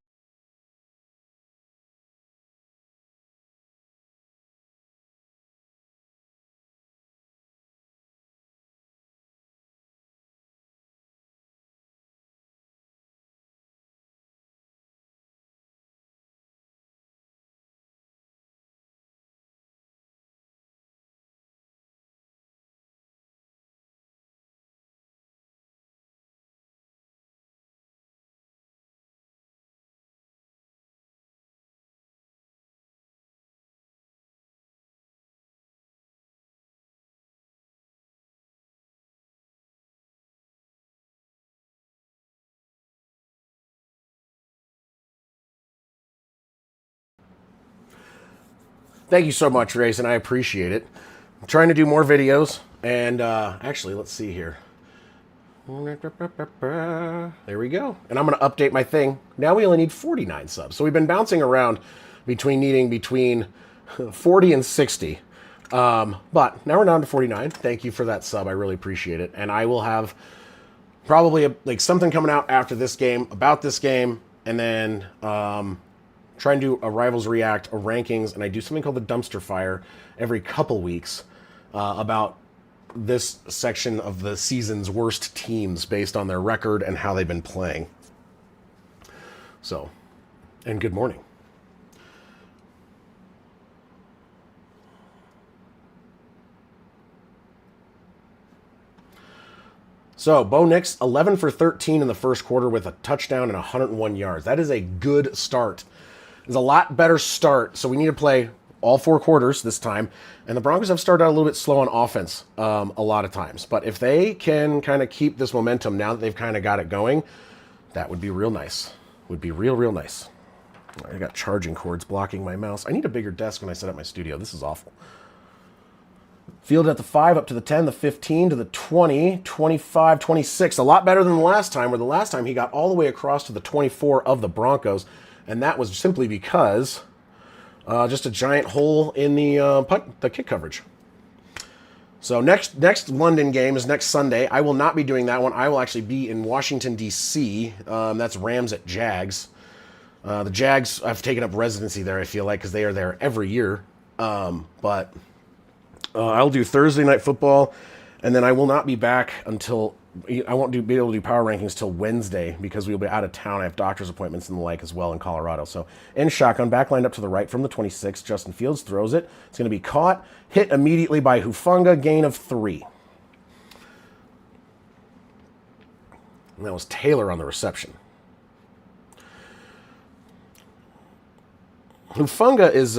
Thank you so much, Rayson. I appreciate it. I'm trying to do more videos, and actually, let's see here. There we go. And I'm going to update my thing. Now we only need 49 subs. So we've been bouncing around needing between 40 and 60. But now we're down to 49. Thank you for that sub. I really appreciate it. And I will have probably something coming out after this game, about this game, and then try and do a Rivals React, a rankings, and I do something called the Dumpster Fire every couple weeks about this section of the season's worst teams based on their record and how they've been playing. So, and good morning. So, Bo Nix, 11 for 13 in the first quarter with a touchdown and 101 yards. That is a good start. It's a lot better start, so we need to play all 4 quarters this time. And the Broncos have started out a little bit slow on offense a lot of times. But if they can kind of keep this momentum now that they've kind of got it going, that would be real nice. Would be real, real nice. I got charging cords blocking my mouse. I need a bigger desk when I set up my studio. This is awful. Field at the 5, up to the 10, the 15, to the 20, 25, 26. A lot better than the last time, where the last time he got all the way across to the 24 of the Broncos. And that was simply because just a giant hole in the kick coverage. So next London game is next Sunday. I will not be doing that one. I will actually be in Washington, D.C. That's Rams at Jags. The Jags, I've taken up residency there, I feel like, because they are there every year. But I'll do Thursday Night Football, and then I will not be back until... I won't be able to do power rankings till Wednesday because we'll be out of town. I have doctor's appointments and the like as well in Colorado. So in shotgun, back lined up to the right from the 26. Justin Fields throws it. It's going to be caught, hit immediately by Hufanga, gain of 3. And that was Taylor on the reception. Hufanga is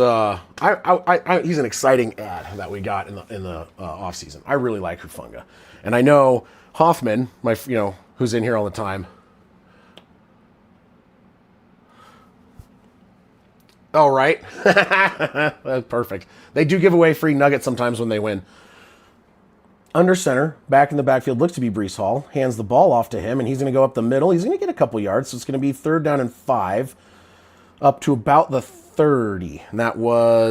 he's an exciting ad that we got in the off season. I really like Hufanga, and I know Hoffman, who's in here all the time. Oh, right. That's perfect. They do give away free nuggets sometimes when they win. Under center, back in the backfield, looks to be Breece Hall. Hands the ball off to him, and he's going to go up the middle. He's going to get a couple yards, so it's going to be 3rd down and 5, up to about the 30. And I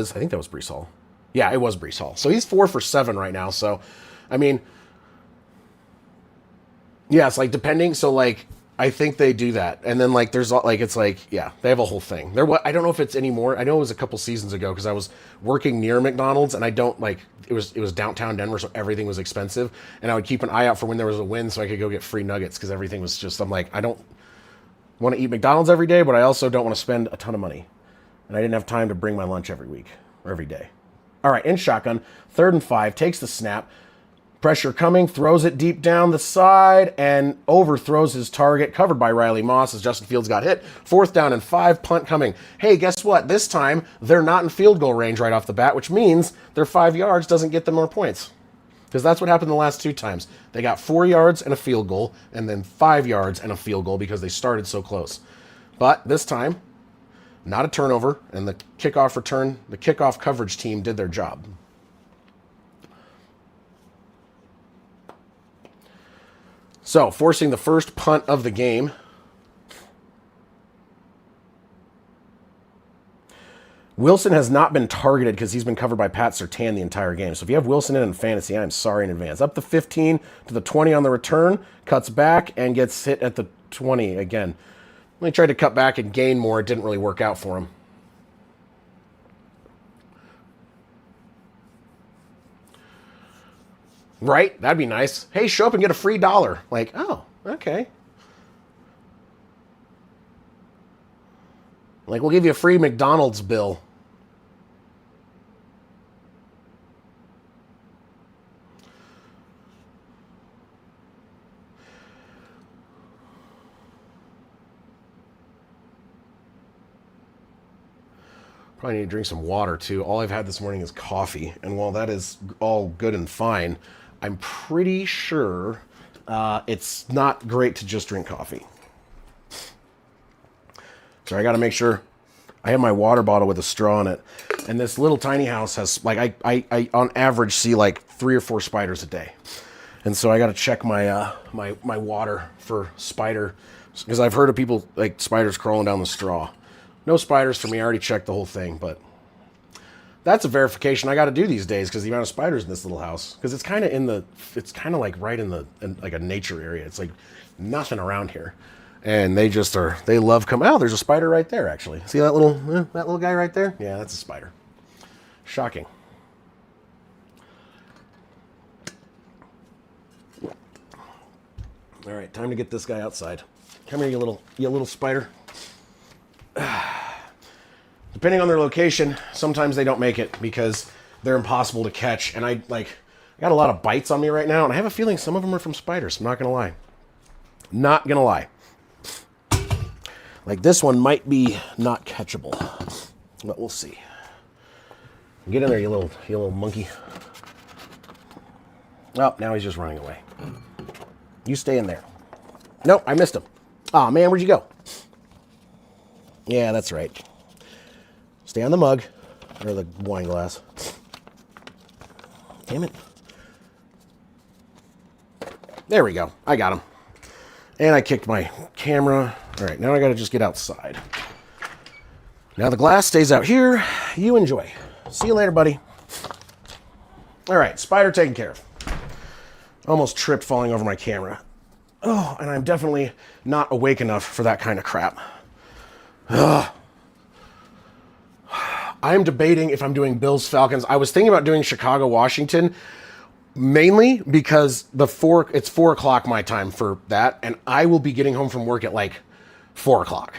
think that was Breece Hall. Yeah, it was Breece Hall. So he's 4 for 7 right now. So, I mean... yeah, it's like depending. So like, I think they do that, and then like there's like it's like yeah, they have a whole thing. I don't know if it's anymore. I know it was a couple seasons ago because I was working near McDonald's, and I don't like it was downtown Denver, so everything was expensive, and I would keep an eye out for when there was a win so I could go get free nuggets because everything was just I'm like I don't want to eat McDonald's every day, but I also don't want to spend a ton of money, and I didn't have time to bring my lunch every week or every day. All right, in shotgun, 3rd and 5, takes the snap. Pressure coming, throws it deep down the side, and overthrows his target, covered by Riley Moss as Justin Fields got hit. 4th down and 5, punt coming. Hey, guess what? This time, they're not in field goal range right off the bat, which means their 5 yards doesn't get them more points. Because that's what happened the last 2 times. They got 4 yards and a field goal, and then 5 yards and a field goal because they started so close. But this time, not a turnover, and the kickoff coverage team did their job. So, forcing the first punt of the game. Wilson has not been targeted because he's been covered by Pat Surtain the entire game. So if you have Wilson in fantasy, I'm sorry in advance. Up the 15 to the 20 on the return, cuts back and gets hit at the 20 again. When he tried to cut back and gain more, it didn't really work out for him. Right? That'd be nice. Hey, show up and get a free $1. Like, oh, okay. Like, we'll give you a free McDonald's bill. Probably need to drink some water, too. All I've had this morning is coffee. And while that is all good and fine, I'm pretty sure it's not great to just drink coffee. So I got to make sure I have my water bottle with a straw in it. And this little tiny house has, like, I on average see like 3 or 4 spiders a day. And so I got to check my my water for spider, because I've heard of people like spiders crawling down the straw. No spiders for me. I already checked the whole thing, but that's a verification I got to do these days because the amount of spiders in this little house. Because it's kind of like right in like a nature area. It's like nothing around here. And they just are, they love coming. Oh, there's a spider right there, actually. See that little guy right there? Yeah, that's a spider. Shocking. All right, time to get this guy outside. Come here, you little spider. Depending on their location, sometimes they don't make it because they're impossible to catch. And I got a lot of bites on me right now, and I have a feeling some of them are from spiders. I'm not gonna lie. Not gonna lie. Like this one might be not catchable, but we'll see. Get in there, you little monkey. Oh, now he's just running away. You stay in there. Nope, I missed him. Aw, man, where'd you go? Yeah, that's right. Stay on the mug, or the wine glass. Damn it. There we go. I got him. And I kicked my camera. All right, now I got to just get outside. Now the glass stays out here. You enjoy. See you later, buddy. All right, spider taken care of. Almost tripped falling over my camera. Oh, and I'm definitely not awake enough for that kind of crap. Ugh. I'm debating if I'm doing Bills Falcons. I was thinking about doing Chicago Washington, mainly because it's 4 o'clock my time for that, and I will be getting home from work at like 4 o'clock.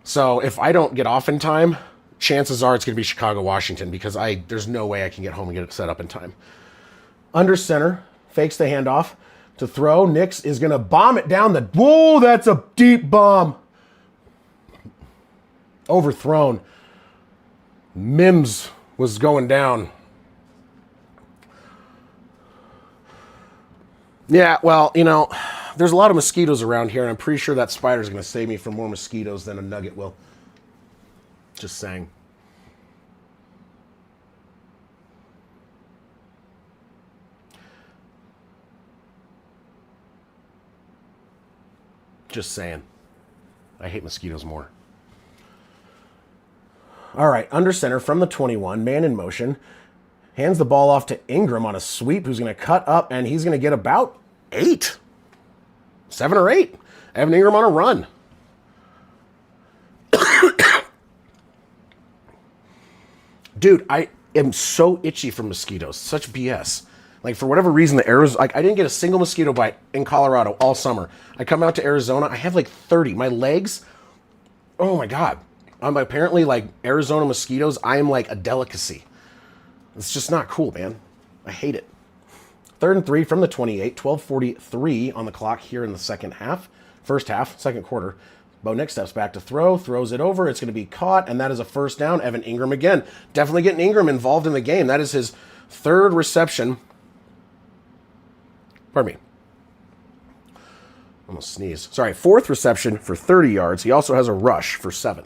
So if I don't get off in time, chances are it's going to be Chicago Washington because there's no way I can get home and get it set up in time. Under center, fakes the handoff to throw. Nix is going to bomb it down the... Whoa, that's a deep bomb. Overthrown. Mims was going down. Yeah, well, there's a lot of mosquitoes around here, and I'm pretty sure that spider's going to save me from more mosquitoes than a nugget will. Just saying. Just saying. I hate mosquitoes more. All right, under center from the 21, man in motion. Hands the ball off to Ingram on a sweep, who's going to cut up, and he's going to get about 8. 7 or 8. Evan Ingram on a run. Dude, I am so itchy from mosquitoes. Such BS. Like, for whatever reason, the Arizona... Like, I didn't get a single mosquito bite in Colorado all summer. I come out to Arizona, I have like 30. My legs... Oh, my God. Apparently, like, Arizona mosquitoes, I am like a delicacy. It's just not cool, man. I hate it. 3rd and 3 from the 28. 12:43 on the clock here in the second half. Second quarter. Bo Nix steps back to throw, throws it over. It's going to be caught, and that is a first down. Evan Ingram again. Definitely getting Ingram involved in the game. That is his 3rd reception. Pardon me. Almost sneezed. Sorry, 4th reception for 30 yards. He also has a rush for 7.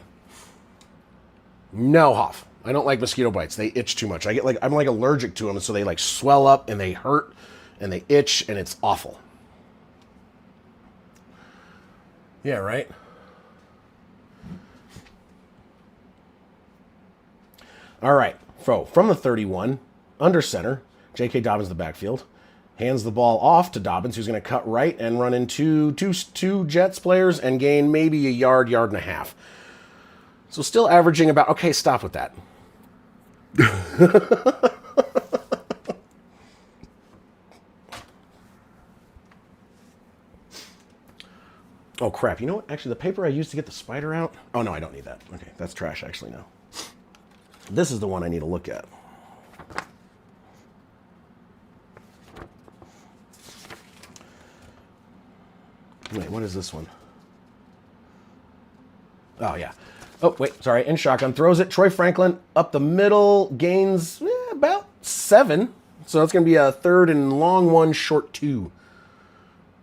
No, Hoff. I don't like mosquito bites. They itch too much. I'm like allergic to them, and so they like swell up and they hurt and they itch, and it's awful. Yeah, right? All right. From the 31, under center, J.K. Dobbins the backfield. Hands the ball off to Dobbins, who's going to cut right and run into two Jets players and gain maybe a yard and a half. So still averaging about... Okay, stop with that. Oh, crap. You know what? Actually, the paper I used to get the spider out... Oh, no, I don't need that. Okay, that's trash, actually, now. This is the one I need to look at. Wait, what is this one? Oh, yeah. Oh, wait, sorry. In shotgun. Throws it. Troy Franklin up the middle. Gains about 7. So it's going to be a 3rd and long 1, short 2.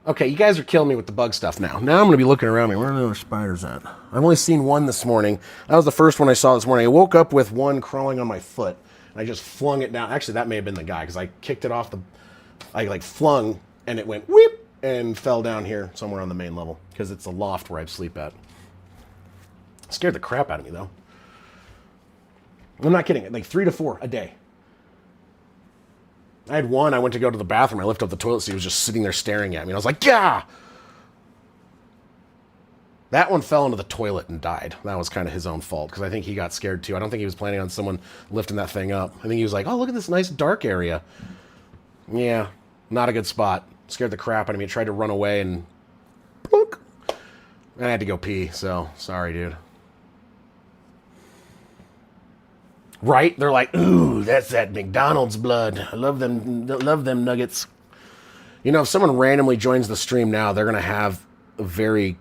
Okay, you guys are killing me with the bug stuff now. Now I'm going to be looking around me. Where are the other spiders at? I've only seen one this morning. That was the first one I saw this morning. I woke up with one crawling on my foot. And I just flung it down. Actually, that may have been the guy because I kicked it off I like flung and it went whip and fell down here somewhere on the main level because it's a loft where I sleep at. Scared the crap out of me, though. I'm not kidding. Like 3 to 4 a day. I had one. I went to go to the bathroom. I lifted up the toilet seat. He was just sitting there staring at me. And I was like, yeah! That one fell into the toilet and died. That was kind of his own fault because I think he got scared, too. I don't think he was planning on someone lifting that thing up. I think he was like, oh, look at this nice dark area. Yeah, not a good spot. Scared the crap out of me. I tried to run away and... Plunk. I had to go pee, so sorry, dude. Right? They're like, ooh, that's that McDonald's blood. I love them nuggets. You know, if someone randomly joins the stream now, they're going to have they're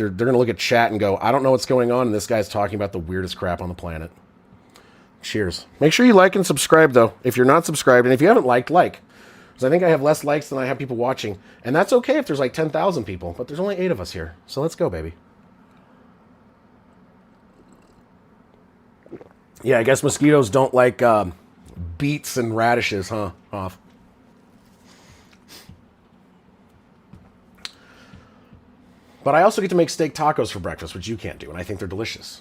going to look at chat and go, I don't know what's going on, and this guy's talking about the weirdest crap on the planet. Cheers. Make sure you like and subscribe, though, if you're not subscribed. And if you haven't liked, like. Because I think I have less likes than I have people watching. And that's okay if there's like 10,000 people, but there's only 8 of us here. So let's go, baby. Yeah, I guess mosquitoes don't like beets and radishes, huh? Off. But I also get to make steak tacos for breakfast, which you can't do, and I think they're delicious.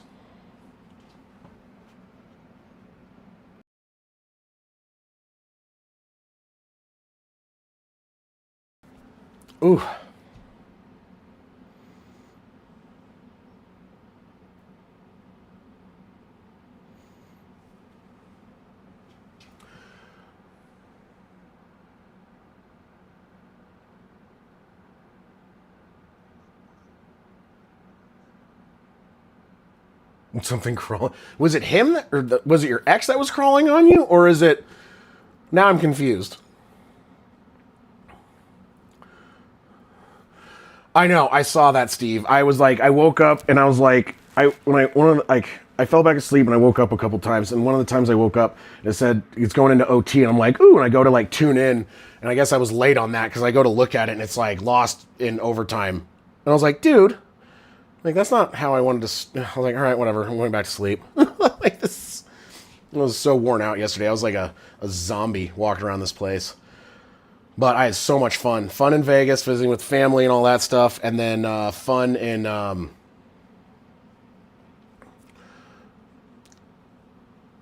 Ooh. Something crawling. Was it him, was it your ex that was crawling on you, or is it? Now I'm confused. I know. I saw that, Steve. I was like, I woke up and I was like, I fell back asleep and I woke up a couple times. And one of the times I woke up, it said it's going into OT, and I'm like, ooh, and I go to like tune in, and I guess I was late on that because I go to look at it and it's like lost in overtime, and I was like, dude. Like, that's not how I wanted to... I was like, all right, whatever. I'm going back to sleep. Like, this... I was so worn out yesterday. I was like a zombie walking around this place. But I had so much fun. Fun in Vegas, visiting with family and all that stuff. And then fun in...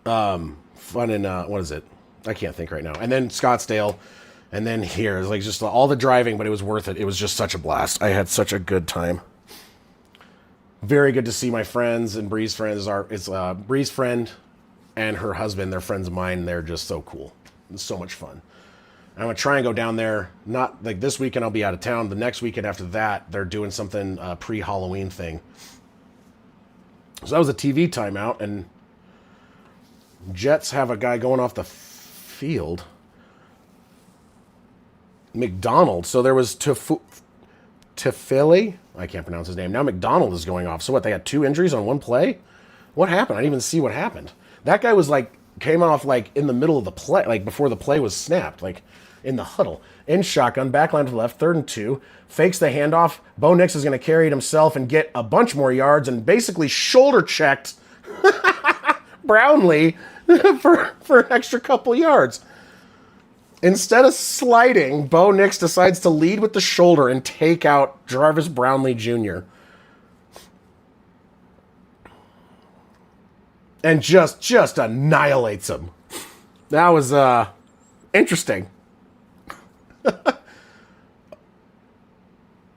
what is it? I can't think right now. And then Scottsdale. And then here. It was like just all the driving, but it was worth it. It was just such a blast. I had such a good time. Very good to see my friends, and Bree's friends it's Bree's friend and her husband. They're friends of mine. They're just so cool. It's so much fun. I'm going to try and go down there. Not like this weekend, I'll be out of town. The next weekend after that, they're doing something pre-Halloween thing. So that was a TV timeout, and Jets have a guy going off the field. McDonald. So there was Tefele. I can't pronounce his name. Now McDonald is going off. So what, they had 2 injuries on one play? What happened? I didn't even see what happened. That guy was like, came off like in the middle of the play, like before the play was snapped, like in the huddle. In shotgun, backline to the left, 3rd and 2. Fakes the handoff. Bo Nix is going to carry it himself and get a bunch more yards, and basically shoulder checked Brownlee for an extra couple yards. Instead of sliding, Bo Nix decides to lead with the shoulder and take out Jarvis Brownlee Jr. And just annihilates him. That was interesting.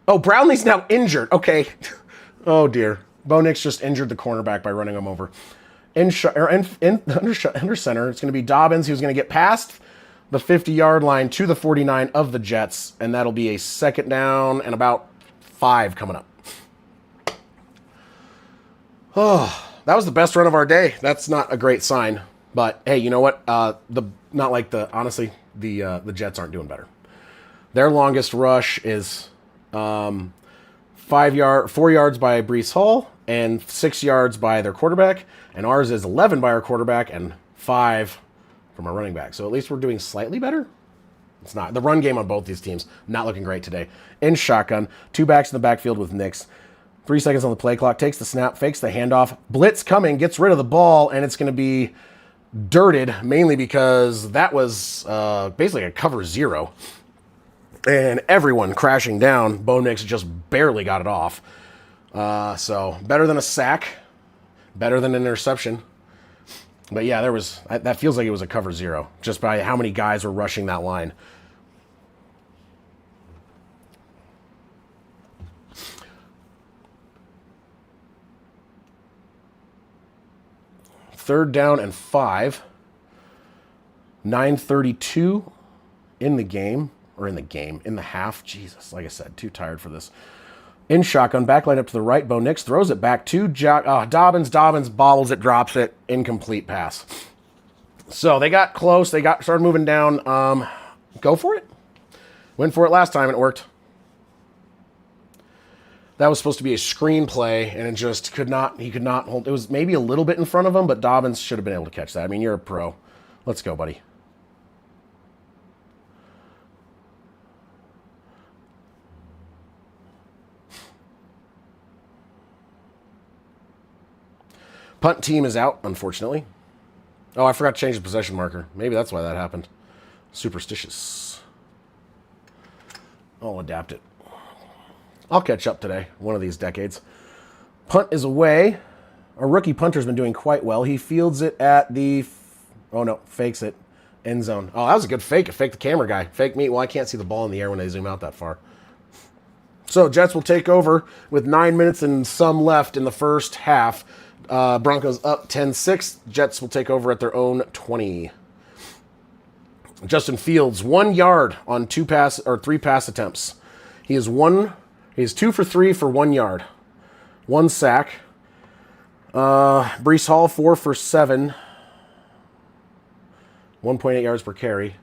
Oh, Brownlee's now injured. Okay. Oh, dear. Bo Nix just injured the cornerback by running him over. Under center, it's going to be Dobbins. He was going to get past the 50-yard line to the 49 of the Jets, and that'll be a 2nd down and about 5 coming up. Oh, that was the best run of our day. That's not a great sign, but hey, you know what? Honestly, the Jets aren't doing better. Their longest rush is 4 yards by Breece Hall and 6 yards by their quarterback, and ours is 11 by our quarterback and 5 from our running back. So at least we're doing slightly better. It's not. The run game on both these teams, not looking great today. In shotgun, 2 backs in the backfield with Nix. 3 seconds on the play clock, takes the snap, fakes the handoff. Blitz coming, gets rid of the ball, and it's going to be dirted, mainly because that was basically a cover 0. And everyone crashing down. Bo Nix just barely got it off. So better than a sack, better than an interception. But yeah, that feels like it was a cover 0, just by how many guys were rushing that line. Third down and 5. 9:32 in the half. Jesus, like I said, too tired for this. In shotgun, backline up to the right. Bo Nix throws it back to Dobbins. Dobbins bobbles it, drops it. Incomplete pass. So they got close. They started moving down. Go for it. Went for it last time and it worked. That was supposed to be a screen play, and it just he could not hold. It was maybe a little bit in front of him, but Dobbins should have been able to catch that. I mean, you're a pro. Let's go, buddy. Punt team is out, unfortunately. Oh, I forgot to change the possession marker. Maybe that's why that happened. Superstitious. I'll adapt it. I'll catch up today, one of these decades. Punt is away. Our rookie punter's been doing quite well. He fields it at the... Oh, no, fakes it. End zone. Oh, that was a good fake. It faked the camera guy. Fake me. Well, I can't see the ball in the air when they zoom out that far. So Jets will take over with 9 minutes and some left in the first half. Broncos up 10-6. Jets will take over at their own 20. Justin Fields, 1 yard on 3 pass attempts. He is 2 for 3 for 1 yard. 1 sack. Breece Hall, 4 for 7. 1.8 yards per carry.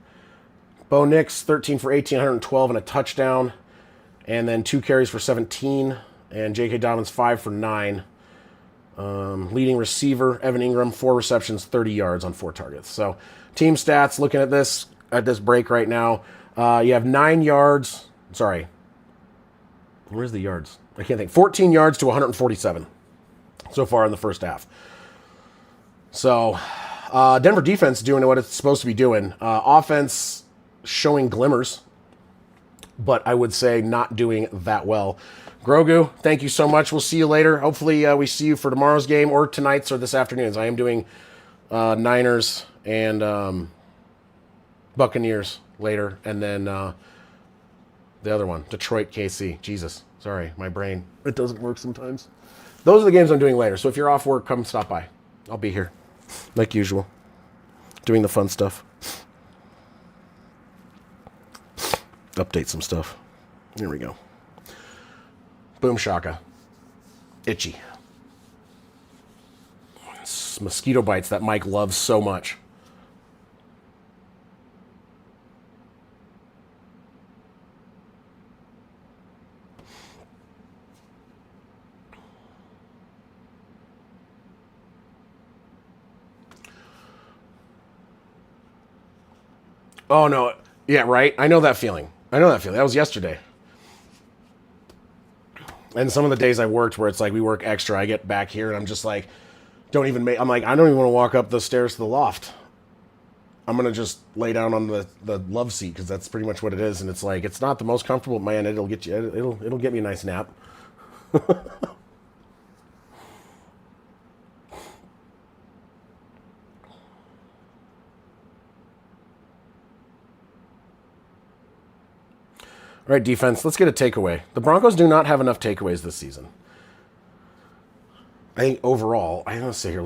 Bo Nix, 13 for 18, 112 and a touchdown. And then 2 carries for 17. And J.K. Dobbins, 5 for 9. Leading receiver, Evan Ingram, 4 receptions, 30 yards on 4 targets. So team stats, looking at this break right now, you have 9 yards. Sorry. Where's the yards? I can't think. 14 yards to 147 so far in the first half. So Denver defense doing what it's supposed to be doing. Offense showing glimmers, but I would say not doing that well. Grogu, thank you so much. We'll see you later. Hopefully we see you for tomorrow's game or tonight's or this afternoon's. I am doing Niners and Buccaneers later. And then the other one, Detroit, KC. Jesus, sorry, my brain. It doesn't work sometimes. Those are the games I'm doing later. So if you're off work, come stop by. I'll be here, like usual, doing the fun stuff. Update some stuff. Here we go. Boom shaka. Itchy. It's mosquito bites that Mike loves so much. Oh, no. Yeah, right? I know that feeling. That was yesterday. And some of the days I worked where it's like we work extra, I get back here and I'm just like, I don't even want to walk up the stairs to the loft. I'm going to just lay down on the love seat because that's pretty much what it is. And it's like, it's not the most comfortable, man. It'll get me a nice nap. All right, defense, let's get a takeaway. The Broncos do not have enough takeaways this season. I think overall, let's see here.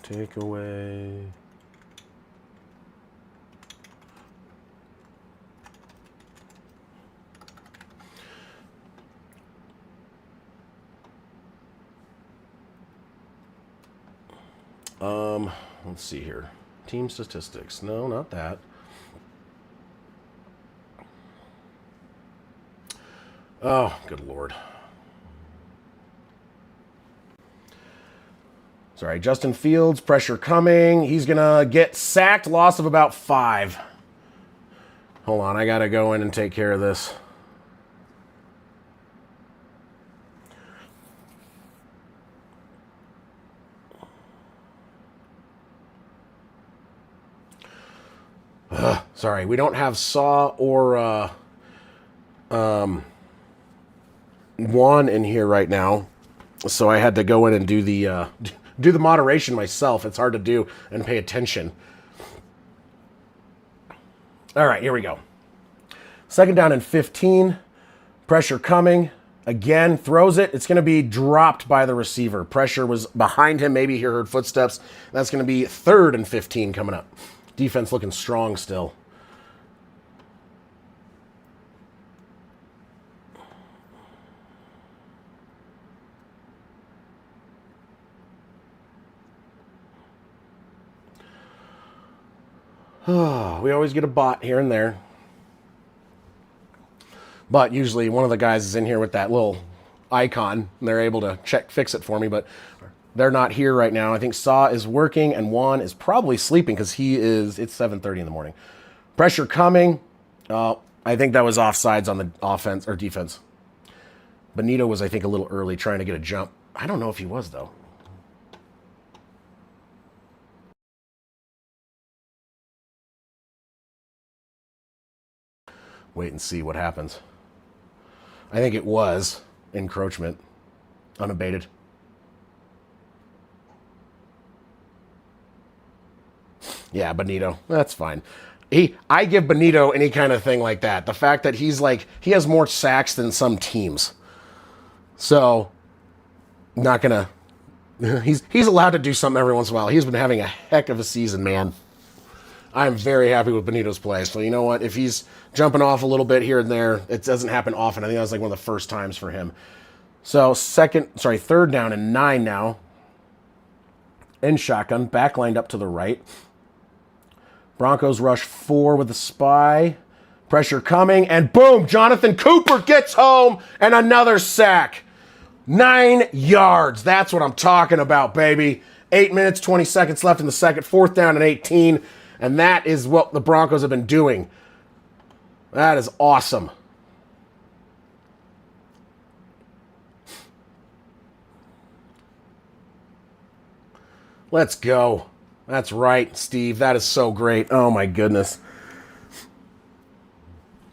Takeaway. Let's see here. Team statistics. No, not that. Oh, good Lord. Sorry, Justin Fields, pressure coming. He's going to get sacked, loss of about 5. Hold on, I got to go in and take care of this. Sorry, we don't have Saw or Juan in here right now, so I had to go in and do the moderation myself. It's hard to do and pay attention. All right, here we go. 2nd down and 15. Pressure coming. Again, throws it. It's going to be dropped by the receiver. Pressure was behind him. Maybe he heard footsteps. That's going to be 3rd and 15 coming up. Defense looking strong still. We always get a bot here and there. But usually one of the guys is in here with that little icon, and they're able to fix it for me, but they're not here right now. I think Saw is working, and Juan is probably sleeping because it's 7:30 in the morning. Pressure coming. I think that was offsides on the offense or defense. Benito was, I think, a little early trying to get a jump. I don't know if he was, though. Wait and see what happens. I think it was encroachment, unabated. Yeah, Benito. That's fine. I give Benito any kind of thing like that. The fact that he has more sacks than some teams. So, not gonna. He's allowed to do something every once in a while. He's been having a heck of a season, man. I'm very happy with Benito's play. So you know what? If he's jumping off a little bit here and there, it doesn't happen often. I think that was like one of the first times for him. So third down and 9 now. In shotgun, back lined up to the right. Broncos rush 4 with the spy. Pressure coming, and boom, Jonathan Cooper gets home and another sack. 9 yards. That's what I'm talking about, baby. 8 minutes, 20 seconds left in the second. 4th down and 18. And that is what the Broncos have been doing. That is awesome. Let's go. That's right, Steve. That is so great. Oh, my goodness.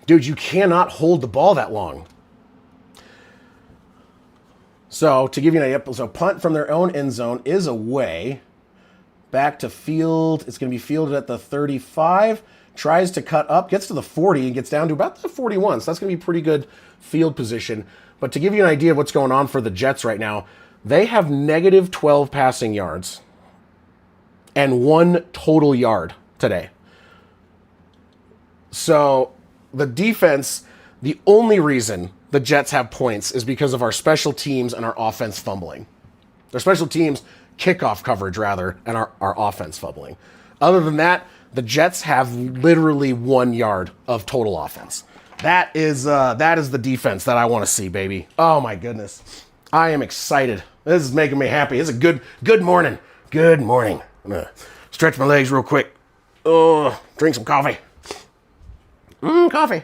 Dude, you cannot hold the ball that long. So, to give you an idea, so punt from their own end zone is away. Back to field. It's going to be fielded at the 35. Tries to cut up, gets to the 40, and gets down to about the 41. So that's going to be pretty good field position. But to give you an idea of what's going on for the Jets right now, they have negative 12 passing yards and 1 total yard today. So the defense, the only reason the Jets have points is because of our special teams and our offense fumbling. Their special teams kickoff coverage, rather, and our offense fumbling. Other than that, the Jets have literally 1 yard of total offense. That is the defense that I want to see, baby. Oh, my goodness. I am excited. This is making me happy. It's a good morning. Good morning. I'm going to stretch my legs real quick. Drink some coffee. Coffee.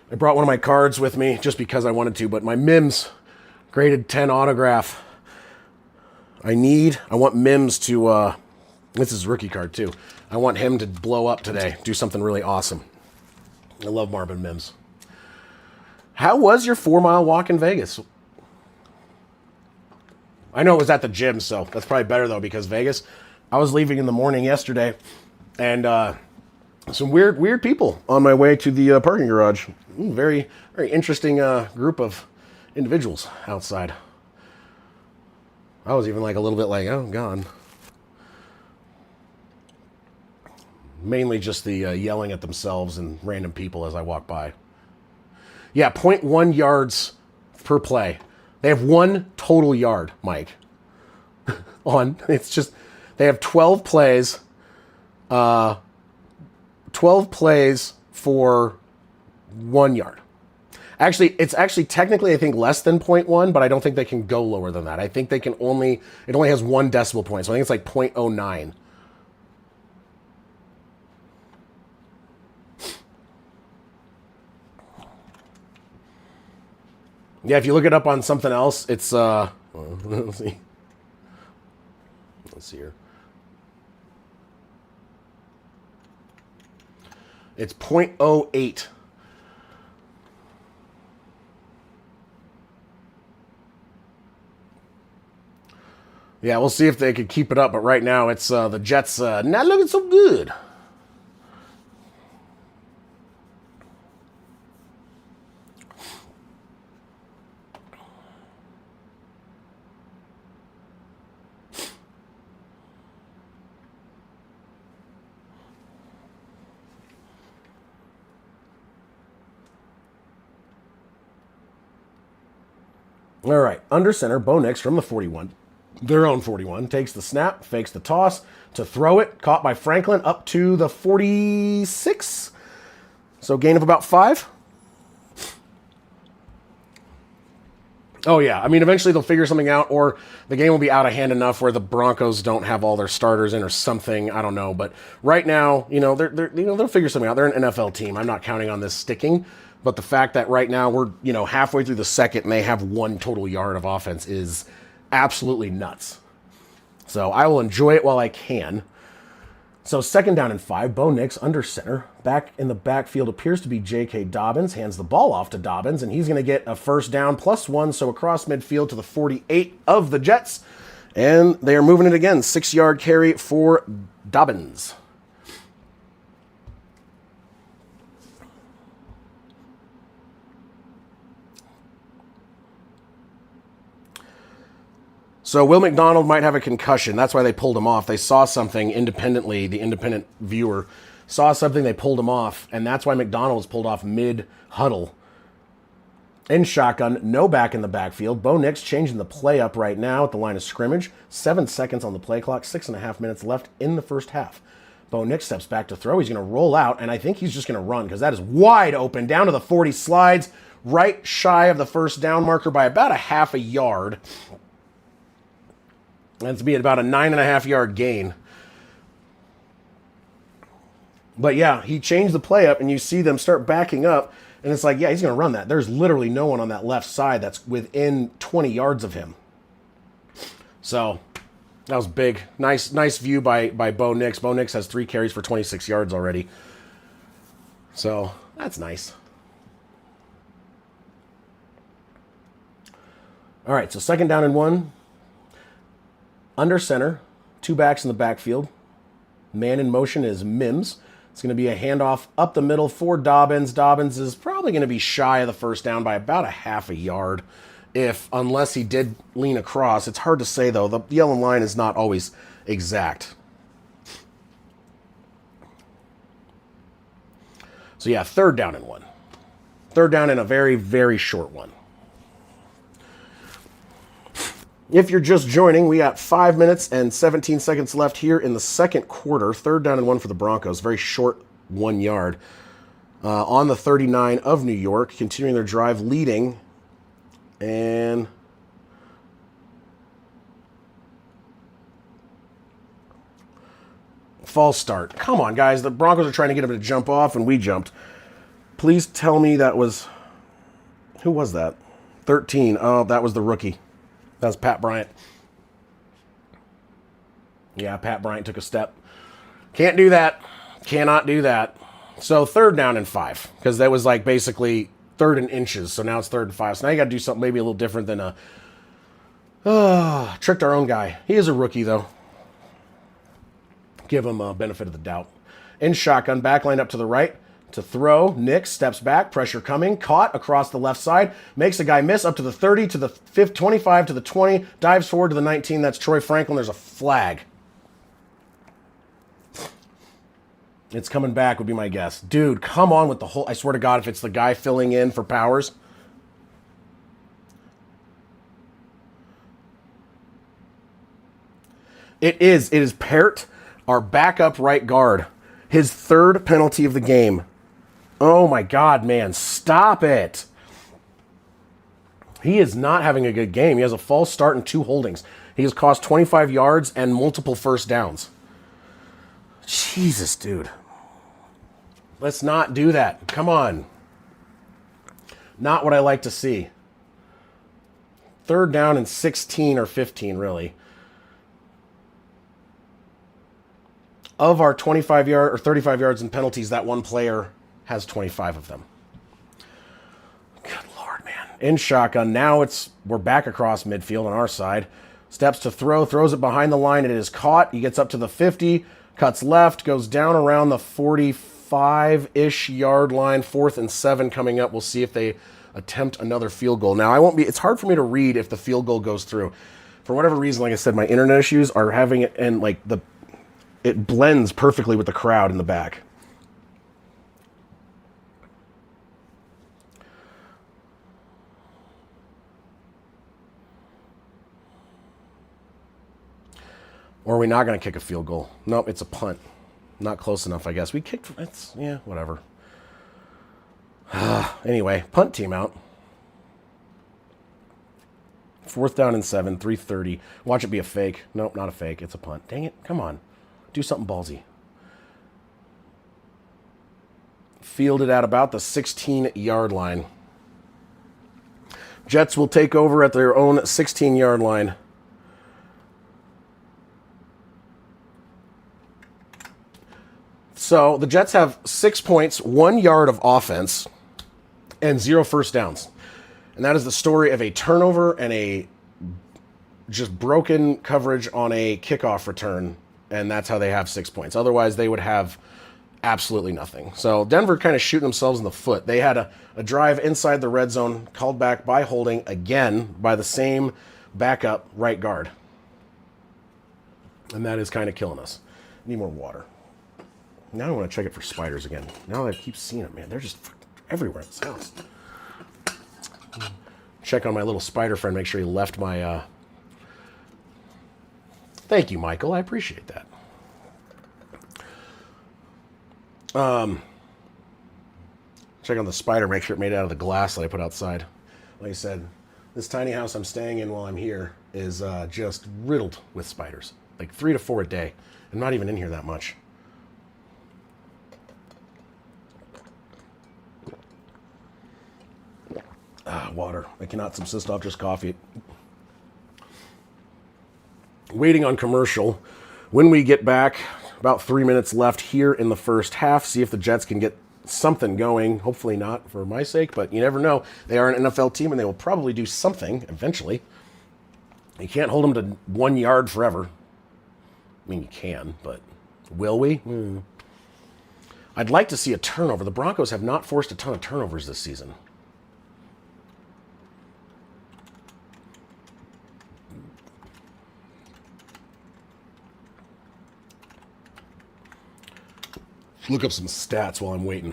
I brought one of my cards with me just because I wanted to, but my Mims graded 10 autograph. I want Mims to, this is rookie card too. I want him to blow up today, do something really awesome. I love Marvin Mims. How was your 4-mile walk in Vegas? I know it was at the gym, so that's probably better though, because Vegas, I was leaving in the morning yesterday, and some weird people on my way to the parking garage. Very, very interesting group of individuals outside. I was even like a little bit like, oh, God. Mainly just the yelling at themselves and random people as I walk by. Yeah, 0.1 yards per play. They have 1 total yard, Mike. They have 12 plays. 12 plays for 1 yard. Actually, it's technically, I think, less than 0.1, but I don't think they can go lower than that. I think it only has 1 decimal point, so I think it's like 0.09. Yeah, if you look it up on something else, it's, let's see. Let's see here. It's 0.08. Yeah, we'll see if they could keep it up, but right now it's the Jets not looking so good. All right, under center, Bo Nix from the 41. Their own 41. Takes the snap, fakes the toss to throw it. Caught by Franklin up to the 46. So gain of about 5. Oh, yeah. I mean, eventually they'll figure something out, or the game will be out of hand enough where the Broncos don't have all their starters in or something. I don't know. But right now, they'll figure something out. They're an NFL team. I'm not counting on this sticking. But the fact that right now we're, halfway through the second and they have 1 total yard of offense is absolutely nuts. So I will enjoy it while I can. So 2nd down and 5, Bo Nix under center. Back in the backfield appears to be J.K. Dobbins. Hands the ball off to Dobbins, and he's going to get a 1st down +1, so across midfield to the 48 of the Jets. And they are moving it again. 6-yard carry for Dobbins. So Will McDonald might have a concussion. That's why they pulled him off. They saw something independently. The independent viewer saw something. They pulled him off. And that's why McDonald was pulled off mid-huddle. In shotgun, no back in the backfield. Bo Nix changing the play up right now at the line of scrimmage. 7 seconds on the play clock. 6.5 minutes left in the first half. Bo Nix steps back to throw. He's going to roll out. And I think he's just going to run because that is wide open. Down to the 40, slides right shy of the 1st down marker by about a half a yard. That's be about a 9.5-yard gain. But yeah, he changed the play up, and you see them start backing up, and it's like, yeah, he's going to run that. There's literally no one on that left side that's within 20 yards of him. So that was big. Nice view by Bo Nix. Bo Nix has 3 carries for 26 yards already. So that's nice. All right, so 2nd down and 1. Under center, 2 backs in the backfield. Man in motion is Mims. It's going to be a handoff up the middle for Dobbins. Dobbins is probably going to be shy of the 1st down by about a half a yard, unless he did lean across. It's hard to say, though. The yellow line is not always exact. So, yeah, 3rd down and 1. 3rd down and a very, very short one. If you're just joining, we got 5 minutes and 17 seconds left here in the 2nd quarter. 3rd down and 1 for the Broncos. Very short 1 yard. On the 39 of New York, continuing their drive, leading. And false start. Come on, guys. The Broncos are trying to get him to jump off, and we jumped. Please tell me that was... Who was that? 13. Oh, that was the rookie. That was Pat Bryant. Yeah, Pat Bryant took a step. Can't do that. Cannot do that. So 3rd down and 5. Because that was like basically 3rd and inches. So now it's 3rd and 5. So now you got to do something maybe a little different than tricked our own guy. He is a rookie, though. Give him a benefit of the doubt. In shotgun, back line up to the right. To throw, Nix steps back, pressure coming, caught across the left side, makes a guy miss up to the 30, to the 25, to the 20, dives forward to the 19. That's Troy Franklin. There's a flag. It's coming back would be my guess. Dude, come on with the whole... I swear to God, if it's the guy filling in for Powers... It is Peart, our backup right guard. His 3rd penalty of the game. Oh my God, man. Stop it. He is not having a good game. He has a false start and 2 holdings. He has cost 25 yards and multiple 1st downs. Jesus, dude. Let's not do that. Come on. Not what I like to see. 3rd down and 16 or 15, really. Of our 25-yard or 35 yards in penalties, that one player has 25 of them. Good Lord, man. In shotgun. Now we're back across midfield on our side. Steps to throw, throws it behind the line. It is caught. He gets up to the 50, cuts left, goes down around the 45-ish yard line. 4th and 7 coming up. We'll see if they attempt another field goal. Now, it's hard for me to read if the field goal goes through. For whatever reason, like I said, my internet issues are having it, and it blends perfectly with the crowd in the back. Or are we not going to kick a field goal? Nope, it's a punt. Not close enough, I guess. We kicked... yeah, whatever. Anyway, punt team out. 4th down and 7, 3:30. Watch it be a fake. Nope, not a fake. It's a punt. Dang it. Come on. Do something ballsy. Fielded at about the 16-yard line. Jets will take over at their own 16-yard line. So the Jets have 6 points, 1 yard of offense, and 0 first downs. And that is the story of a turnover and a just broken coverage on a kickoff return. And that's how they have 6 points. Otherwise, they would have absolutely nothing. So Denver kind of shooting themselves in the foot. They had a drive inside the red zone called back by holding again by the same backup right guard. And that is kind of killing us. Need more water. Now I want to check it for spiders again. Now that I keep seeing them, man, they're just everywhere in this house. Check on my little spider friend, make sure he left my... Thank you, Michael. I appreciate that. Check on the spider, make sure it made it out of the glass that I put outside. Like I said, this tiny house I'm staying in while I'm here is just riddled with spiders. Like 3 to 4 a day. I'm not even in here that much. Water. I cannot subsist off just coffee. Waiting on commercial. When we get back, about 3 minutes left here in the first half. See if the Jets can get something going. Hopefully not for my sake, but you never know. They are an NFL team, and they will probably do something eventually. You can't hold them to 1 yard forever. I mean, you can, but will we? I'd like to see a turnover. The Broncos have not forced a ton of turnovers this season. Look up some stats while I'm waiting.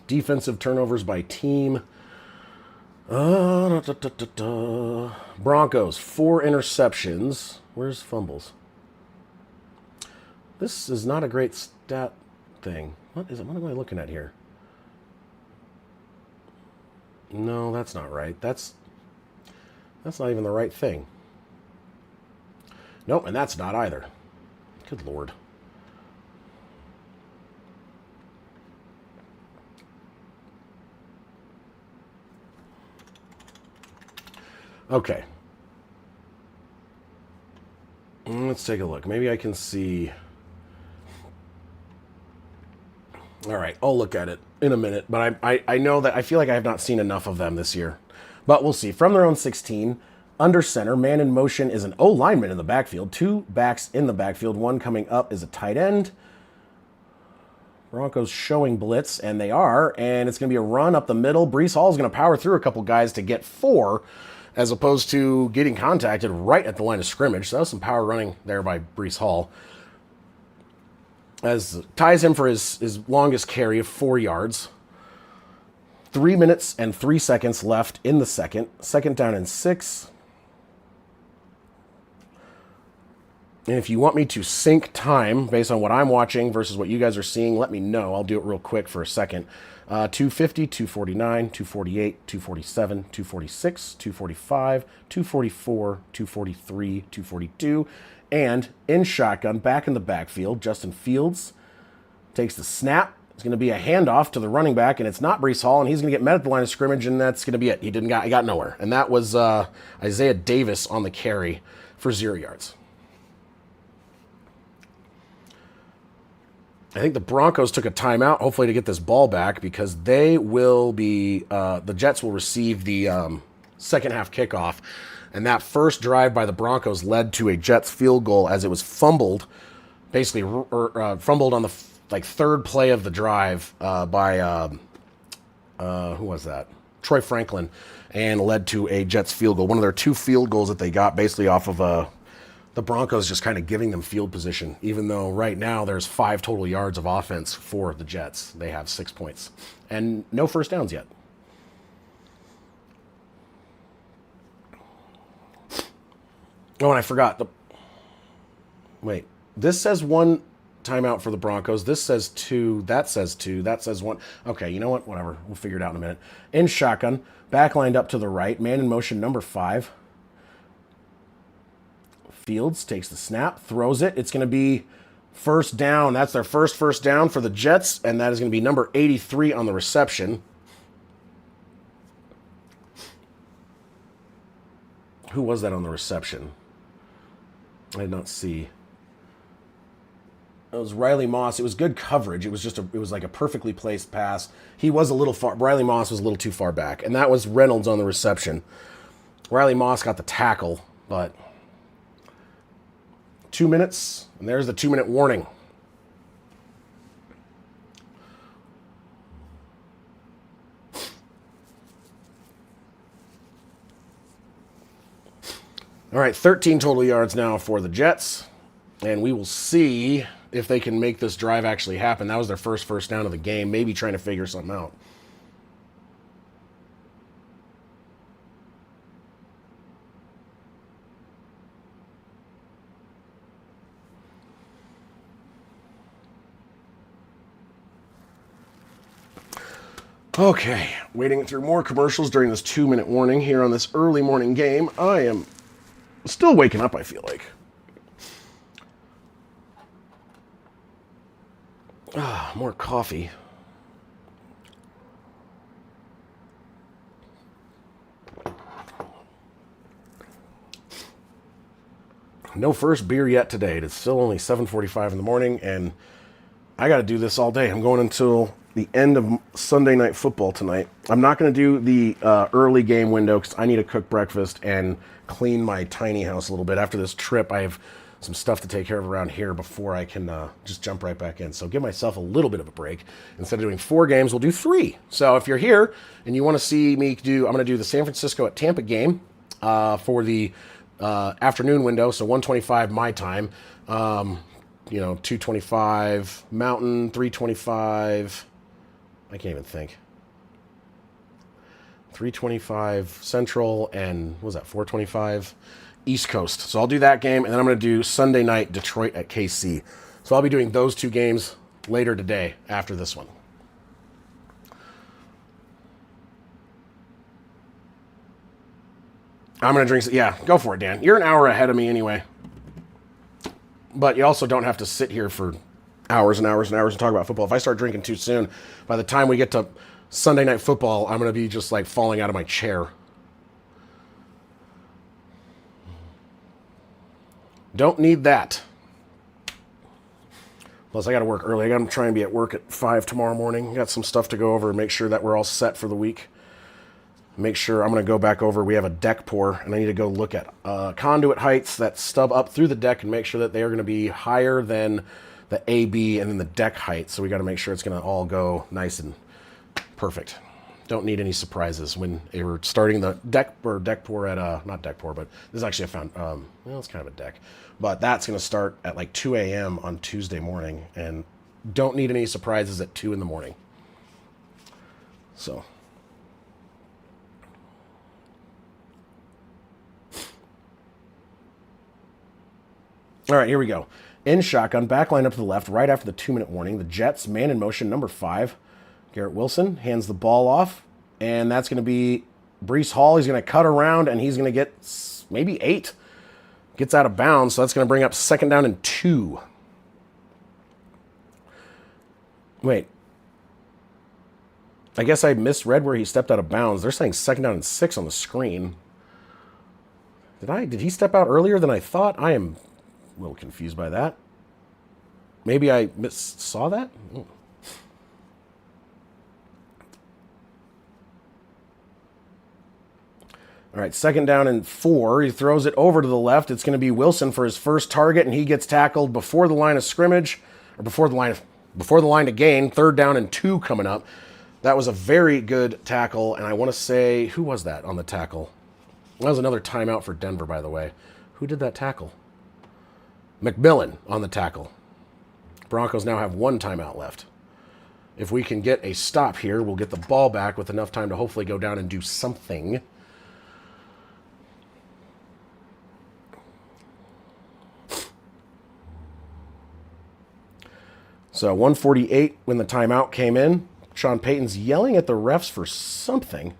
Defensive turnovers by team. Broncos, 4 interceptions. Where's fumbles? This is not a great stat thing. What is it? What am I looking at here? No, that's not right. That's not even the right thing. Nope, and that's not either. Good Lord. Okay. Let's take a look. Maybe I can see. All right, I'll look at it in a minute. But I know that I feel like I have not seen enough of them this year. But we'll see. From their own 16, under center, man in motion is an O lineman in the backfield. 2 backs in the backfield. 1 coming up is a tight end. Broncos showing blitz, and they are. And it's going to be a run up the middle. Breece Hall is going to power through a couple guys to get 4. As opposed to getting contacted right at the line of scrimmage. So that was some power running there by Breece Hall. As ties him for his longest carry of 4 yards. 3 minutes and 3 seconds left in the second. 2nd down and 6. And if you want me to sync time based on what I'm watching versus what you guys are seeing, let me know. I'll do it real quick for a second. 250, 249, 248, 247, 246, 245, 244, 243, 242. And in shotgun, back in the backfield, Justin Fields takes the snap. It's going to be a handoff to the running back, and it's not Breece Hall, and he's going to get met at the line of scrimmage, and that's going to be it. He got nowhere. And that was Isaiah Davis on the carry for 0 yards. I think the Broncos took a timeout, hopefully to get this ball back, because they will be, the Jets will receive the second half kickoff. And that first drive by the Broncos led to a Jets field goal as it was fumbled, basically fumbled on the third play of the drive by, who was that? Troy Franklin, and led to a Jets field goal. One of their 2 field goals that they got basically off of the Broncos just kind of giving them field position, even though right now there's 5 total yards of offense for the Jets. They have 6 points and no first downs yet. Oh, and I forgot. Wait, this says 1 timeout for the Broncos. This says 2. That says 2. That says 1. Okay, you know what? Whatever. We'll figure it out in a minute. In shotgun, back lined up to the right. Man in motion, number 5. Fields takes the snap, throws it. It's going to be first down. That's their first down for the Jets, and that is going to be number 83 on the reception. Who was that on the reception? I did not see. It was Riley Moss. It was good coverage. It was it was like a perfectly placed pass. He was a little far. Riley Moss was a little too far back, and that was Reynolds on the reception. Riley Moss got the tackle, but 2 minutes, and there's the 2-minute warning. All right, 13 total yards now for the Jets, and we will see if they can make this drive actually happen. That was their first down of the game, maybe trying to figure something out. Okay, waiting through more commercials during this 2-minute warning here on this early morning game. I am still waking up, I feel like. More coffee. No first beer yet today. It's still only 7:45 in the morning, and I got to do this all day. I'm going until the end of Sunday Night Football tonight. I'm not going to do the early game window because I need to cook breakfast and clean my tiny house a little bit. After this trip, I have some stuff to take care of around here before I can just jump right back in. So give myself a little bit of a break. Instead of doing 4 games, we'll do 3. So if you're here and you want to see me do, I'm going to do the San Francisco at Tampa game for the afternoon window, so 1:25 my time. 2:25 Mountain, 3:25. I can't even think. 3:25 Central, and what was that, 4:25 East Coast. So I'll do that game, and then I'm going to do Sunday night Detroit at KC. So I'll be doing those 2 games later today after this one. I'm going to drink. Yeah, go for it, Dan. You're an hour ahead of me anyway. But you also don't have to sit here for hours and hours and hours and talk about football. If I start drinking too soon, by the time we get to Sunday Night Football, I'm going to be just like falling out of my chair. Don't need that. Plus, I got to work early. I got to try and be at work at 5 tomorrow morning. Got some stuff to go over and make sure that we're all set for the week. Make sure I'm going to go back over. We have a deck pour, and I need to go look at conduit heights that stub up through the deck and make sure that they are going to be higher than the AB and then the deck height. So we got to make sure it's going to all go nice and perfect. Don't need any surprises when we're starting the deck pour at not deck pour, but this is actually it's kind of a deck, but that's going to start at like 2 a.m. on Tuesday morning, and don't need any surprises at 2 in the morning. So. All right, here we go. In shotgun, back line up to the left, right after the 2-minute warning. The Jets, man in motion, number 5. Garrett Wilson hands the ball off, and that's going to be Breece Hall. He's going to cut around, and he's going to get maybe 8. Gets out of bounds, so that's going to bring up 2nd down and 2. Wait. I guess I misread where he stepped out of bounds. They're saying 2nd down and 6 on the screen. Did he step out earlier than I thought? I am a little confused by that. Maybe I saw that? All right, 2nd down and 4. He throws it over to the left. It's going to be Wilson for his first target, and he gets tackled before the line of scrimmage, or before the line to gain. 3rd down and 2 coming up. That was a very good tackle, and I want to say, who was that on the tackle? That was another timeout for Denver, by the way. Who did that tackle? McMillan on the tackle. Broncos now have 1 timeout left. If we can get a stop here, we'll get the ball back with enough time to hopefully go down and do something. So 1:48 when the timeout came in. Sean Payton's yelling at the refs for something.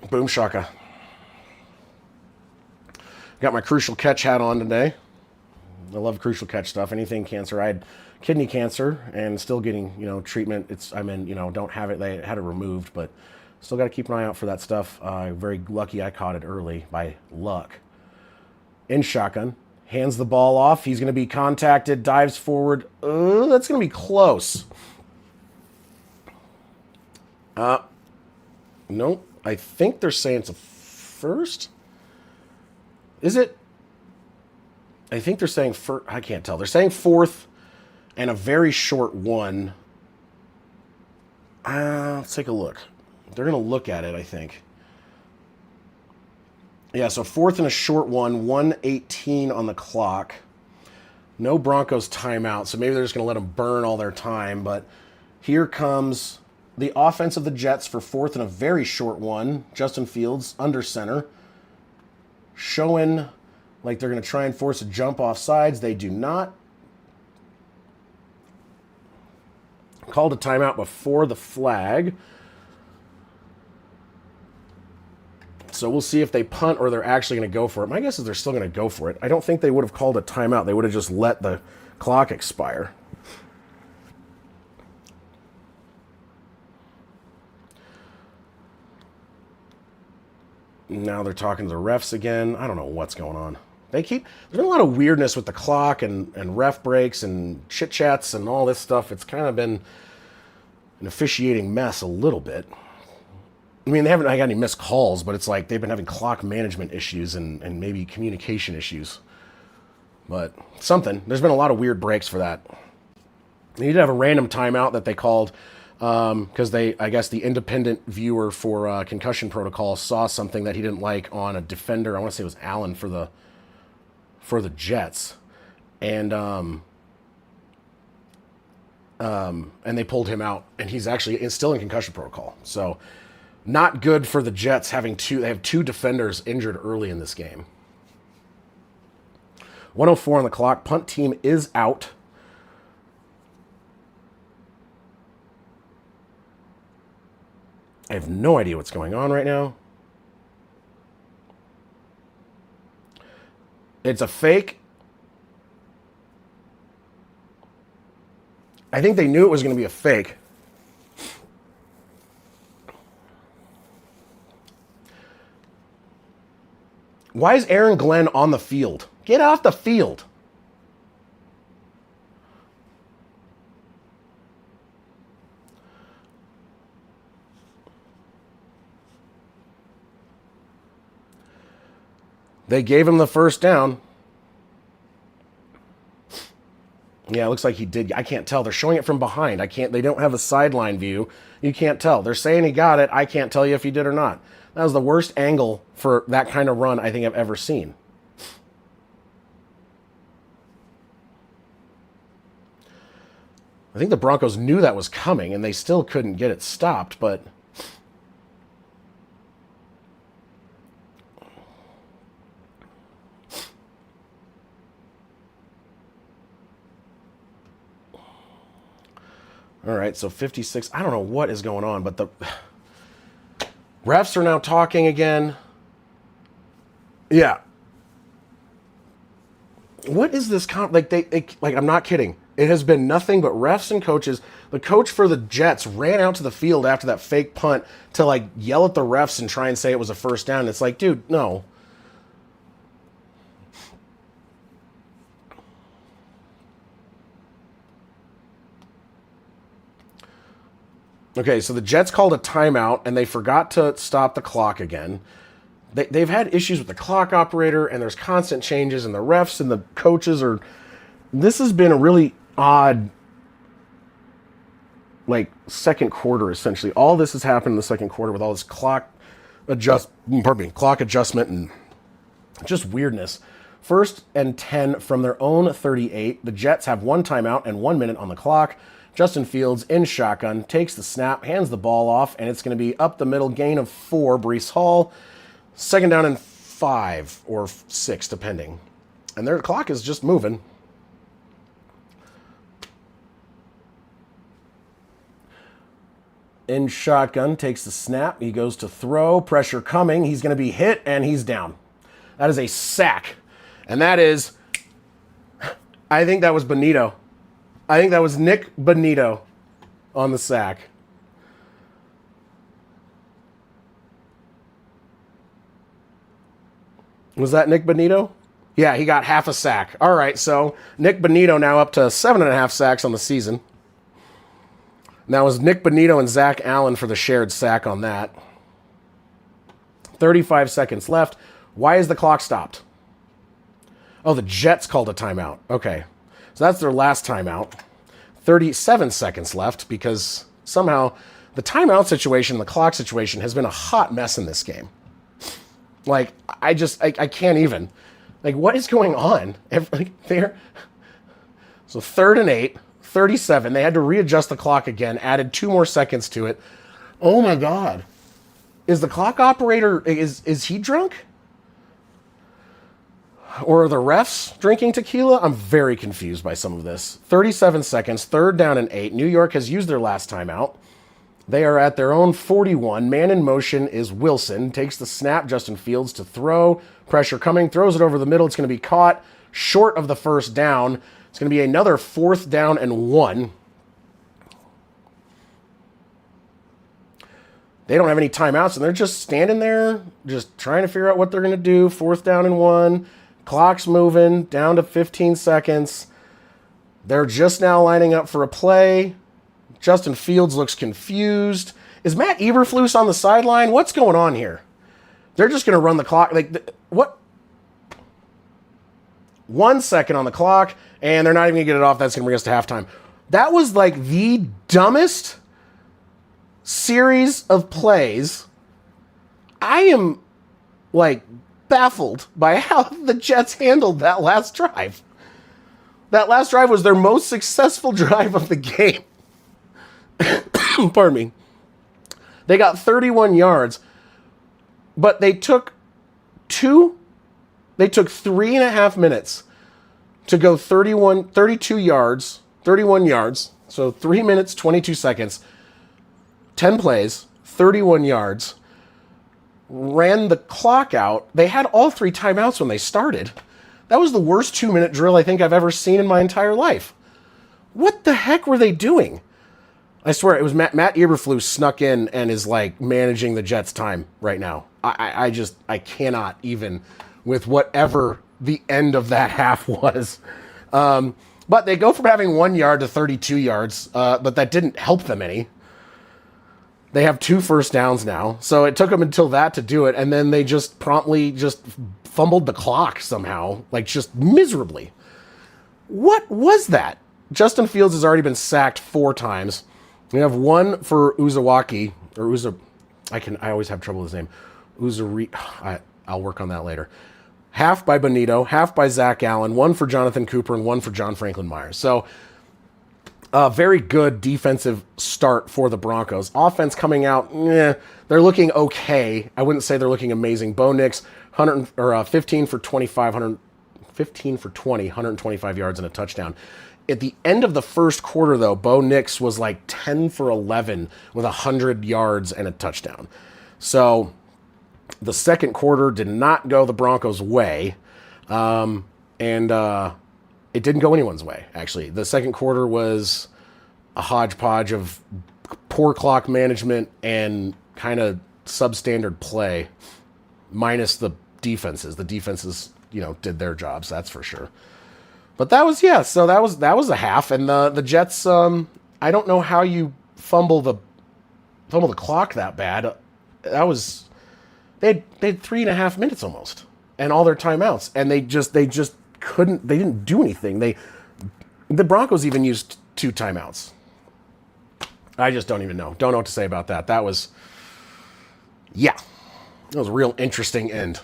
Boom shaka. Got my Crucial Catch hat on today. I love Crucial Catch stuff. Anything cancer. I had kidney cancer and still getting, treatment. Don't have it. They had it removed, but Still got to keep an eye out for that stuff. Very lucky I caught it early by luck. In shotgun. Hands the ball off. He's going to be contacted. Dives forward. That's going to be close. Nope. I think they're saying it's a first. Is it? I think they're saying first. I can't tell. They're saying fourth and a very short one. Let's take a look. They're going to look at it, I think. Yeah, so fourth and a short one, 1:18 on the clock. No Broncos timeout, so maybe they're just going to let them burn all their time. But here comes the offense of the Jets for fourth and a very short one. Justin Fields, under center. Showing like they're going to try and force a jump off sides. They do not. Called a timeout before the flag. So we'll see if they punt or they're actually going to go for it. My guess is they're still going to go for it. I don't think they would have called a timeout. They would have just let the clock expire. Now they're talking to the refs again. I don't know what's going on. There's been a lot of weirdness with the clock and ref breaks and chit chats and all this stuff. It's kind of been an officiating mess a little bit. I mean, they haven't got any missed calls, but it's like they've been having clock management issues and maybe communication issues. But something. There's been a lot of weird breaks for that. They did have a random timeout that they called because I guess the independent viewer for concussion protocol saw something that he didn't like on a defender. I want to say it was Allen for the Jets. And they pulled him out, and he's actually still in concussion protocol. So not good for the Jets having they have two defenders injured early in this game. 1:04 on the clock. Punt team is out. I have no idea what's going on right now. It's a fake. I think they knew it was going to be a fake. Why is Aaron Glenn on the field? Get off the field. They gave him the first down. Yeah, it looks like he did. I can't tell. They're showing it from behind. They don't have a sideline view. You can't tell. They're saying he got it. I can't tell you if he did or not. That was the worst angle for that kind of run I think I've ever seen. I think the Broncos knew that was coming, and they still couldn't get it stopped, but all right, so 56. I don't know what is going on, but the refs are now talking again. Yeah. What is this? I'm not kidding. It has been nothing but refs and coaches. The coach for the Jets ran out to the field after that fake punt to yell at the refs and try and say it was a first down. It's like, dude, no. Okay, so the Jets called a timeout, and they forgot to stop the clock again. They've had issues with the clock operator, and there's constant changes, and the refs and the coaches are... This has been a really odd, second quarter, essentially. All this has happened in the second quarter with all this clock adjustment and just weirdness. 1st and 10 from their own 38. The Jets have one timeout and 1 minute on the clock. Justin Fields in shotgun, takes the snap, hands the ball off, and it's going to be up the middle, gain of 4, Breece Hall. 2nd down and 5 or 6, depending. And their clock is just moving. In shotgun, takes the snap, he goes to throw, pressure coming, he's going to be hit, and he's down. That is a sack. And that is, I think that was Bonito. I think that was Nick Bonito on the sack. Was that Nick Bonito? Yeah, he got half a sack. All right, so Nick Bonito now up to 7.5 sacks on the season. Now it was Nick Bonito and Zach Allen for the shared sack on that. 35 seconds left. Why is the clock stopped? Oh, the Jets called a timeout. Okay, so that's their last timeout. 37 seconds left because somehow the timeout situation, the clock situation has been a hot mess in this game. Like, I can't even. Like, what is going on? So 3rd and 8, 37. They had to readjust the clock again, added 2 more seconds to it. Oh my God. Is the clock operator, is he drunk? Or are the refs drinking tequila? I'm very confused by some of this. 37 seconds, 3rd down and 8. New York has used their last timeout. They are at their own 41. Man in motion is Wilson. Takes the snap. Justin Fields to throw. Pressure coming. Throws it over the middle. It's going to be caught short of the 1st down. It's going to be another 4th down and 1. They don't have any timeouts, and they're just standing there, just trying to figure out what they're going to do. 4th down and 1. Clock's moving. Down to 15 seconds. They're just now lining up for a play. Justin Fields looks confused. Is Matt Eberflus on the sideline? What's going on here? They're just going to run the clock. Like, what? 1 second on the clock, and they're not even going to get it off. That's going to bring us to halftime. That was like the dumbest series of plays. I am, like, baffled by how the Jets handled that last drive. That last drive was their most successful drive of the game. Pardon me. They got 31 yards, but they took 3.5 minutes to go 32 yards, 31 yards. So 3 minutes, 22 seconds, 10 plays, 31 yards, ran the clock out. They had all 3 timeouts when they started. That was the worst 2-minute drill I think I've ever seen in my entire life. What the heck were they doing? I swear, it was Matt Eberflus snuck in and is, like, managing the Jets' time right now. I cannot even with whatever the end of that half was. But they go from having 1 yard to 32 yards, but that didn't help them any. They have 2 first downs now, so it took them until that to do it, and then they just promptly just fumbled the clock somehow, like just miserably. What was that? Justin Fields has already been sacked 4 times. We have 1 for Uzawaki, or I always have trouble with his name. I'll work on that later. Half by Bonito, half by Zach Allen, 1 for Jonathan Cooper, and 1 for John Franklin Myers. So, a very good defensive start for the Broncos. Offense coming out, they're looking okay. I wouldn't say they're looking amazing. Bo Nix, 15 for 25, 15 for 20, 125 yards and a touchdown. At the end of the first quarter, though, Bo Nix was like 10 for 11 with 100 yards and a touchdown. So the second quarter did not go the Broncos' way, and it didn't go anyone's way, actually. The second quarter was a hodgepodge of poor clock management and kind of substandard play, minus the defenses. The defenses, did their jobs, that's for sure. But that was that was a half, and the Jets. I don't know how you fumble the clock that bad. They had 3.5 minutes almost, and all their timeouts, and they just couldn't. They didn't do anything. The Broncos even used 2 timeouts. I just don't even know. Don't know what to say about that. That was a real interesting end.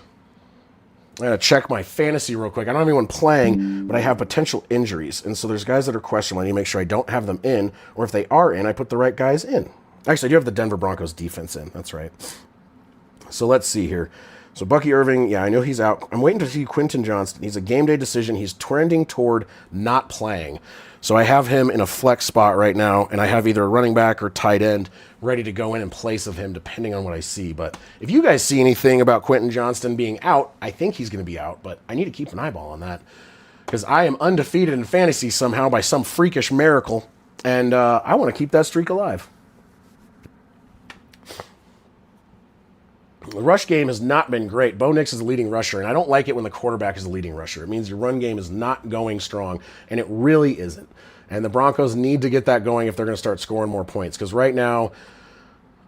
I gotta check my fantasy real quick. I don't have anyone playing, but I have potential injuries. And so there's guys that are questionable. I need to make sure I don't have them in, or if they are in, I put the right guys in. Actually, I do have the Denver Broncos defense in. That's right. So let's see here. So Bucky Irving, I know he's out. I'm waiting to see Quentin Johnston. He's a game day decision. He's trending toward not playing. So I have him in a flex spot right now, and I have either a running back or tight end ready to go in place of him, depending on what I see. But if you guys see anything about Quentin Johnston being out, I think he's going to be out, but I need to keep an eyeball on that because I am undefeated in fantasy somehow by some freakish miracle, and I want to keep that streak alive. The rush game has not been great. Bo Nix is the leading rusher, and I don't like it when the quarterback is the leading rusher. It means your run game is not going strong, and it really isn't. And the Broncos need to get that going if they're going to start scoring more points. Because right now,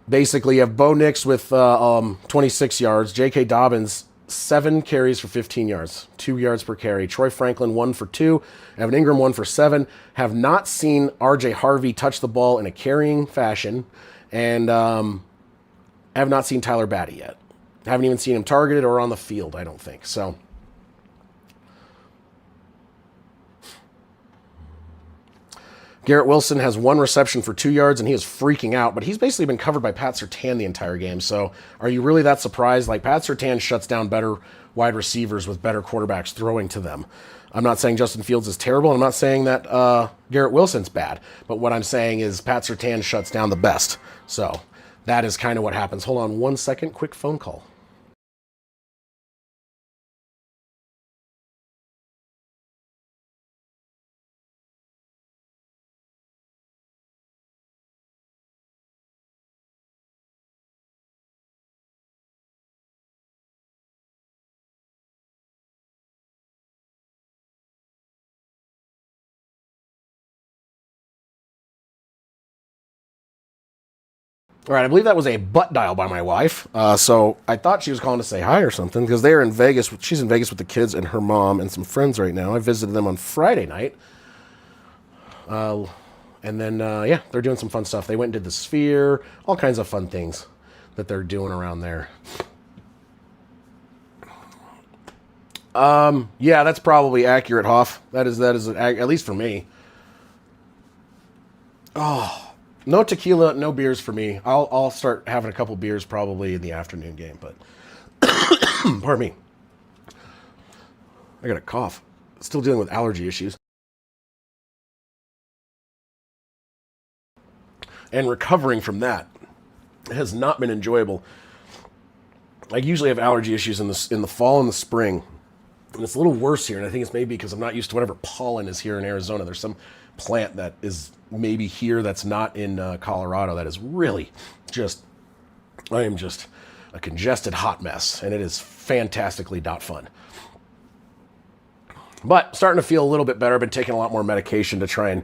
basically, you have Bo Nix with 26 yards, J.K. Dobbins, 7 carries for 15 yards, 2 yards per carry. Troy Franklin, 1 for 2. Evan Ingram, 1 for 7. Have not seen R.J. Harvey touch the ball in a carrying fashion. And have not seen Tyler Batty yet. Haven't even seen him targeted or on the field, I don't think. So, Garrett Wilson has 1 reception for 2 yards, and he is freaking out. But he's basically been covered by Pat Surtain the entire game. So, are you really that surprised? Like, Pat Surtain shuts down better wide receivers with better quarterbacks throwing to them. I'm not saying Justin Fields is terrible. I'm not saying that Garrett Wilson's bad. But what I'm saying is Pat Surtain shuts down the best. So, that is kind of what happens. Hold on 1 second. Quick phone call. All right, I believe that was a butt dial by my wife. So I thought she was calling to say hi or something because they're in Vegas. She's in Vegas with the kids and her mom and some friends right now. I visited them on Friday night. And then, yeah, they're doing some fun stuff. They went and did the Sphere, all kinds of fun things that they're doing around there. Yeah, that's probably accurate, Hoff. That is at least for me. Oh. No tequila, no beers for me. I'll start having a couple beers probably in the afternoon game, but pardon me. I got a cough. Still dealing with allergy issues. And recovering from that has not been enjoyable. I usually have allergy issues in the fall and the spring. And it's a little worse here, and I think it's maybe because I'm not used to whatever pollen is here in Arizona. There's some plant that is maybe here that's not in Colorado that is really just, I am just a congested hot mess, and it is fantastically not fun. But starting to feel a little bit better. I've been taking a lot more medication to try and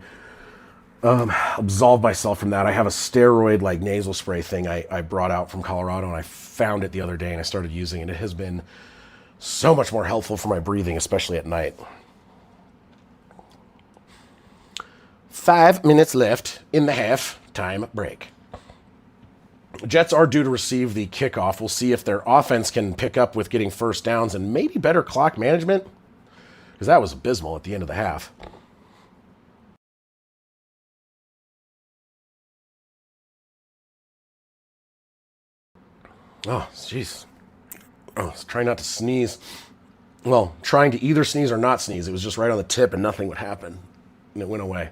absolve myself from that. I have a steroid like nasal spray thing I brought out from Colorado, and I found it the other day and I started using it. It has been so much more helpful for my breathing, especially at night. 5 minutes left in the half-time break. The Jets are due to receive the kickoff. We'll see if their offense can pick up with getting first downs and maybe better clock management, because that was abysmal at the end of the half. Oh, jeez. Oh, trying not to sneeze. Well, trying to either sneeze or not sneeze. It was just right on the tip and nothing would happen. And it went away.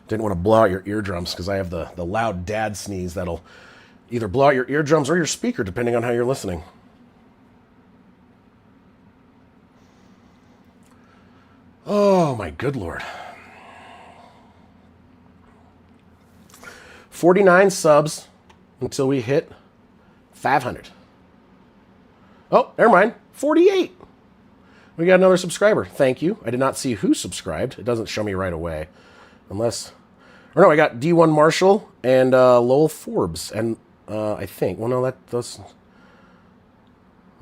Didn't want to blow out your eardrums because I have the loud dad sneeze that'll either blow out your eardrums or your speaker, depending on how you're listening. Oh, my good Lord. 49 subs until we hit 500. Oh, never mind. 48. We got another subscriber. Thank you. I did not see who subscribed. It doesn't show me right away. Unless... Or no, I got D1 Marshall and Lowell Forbes. And I think... Well, no, that's...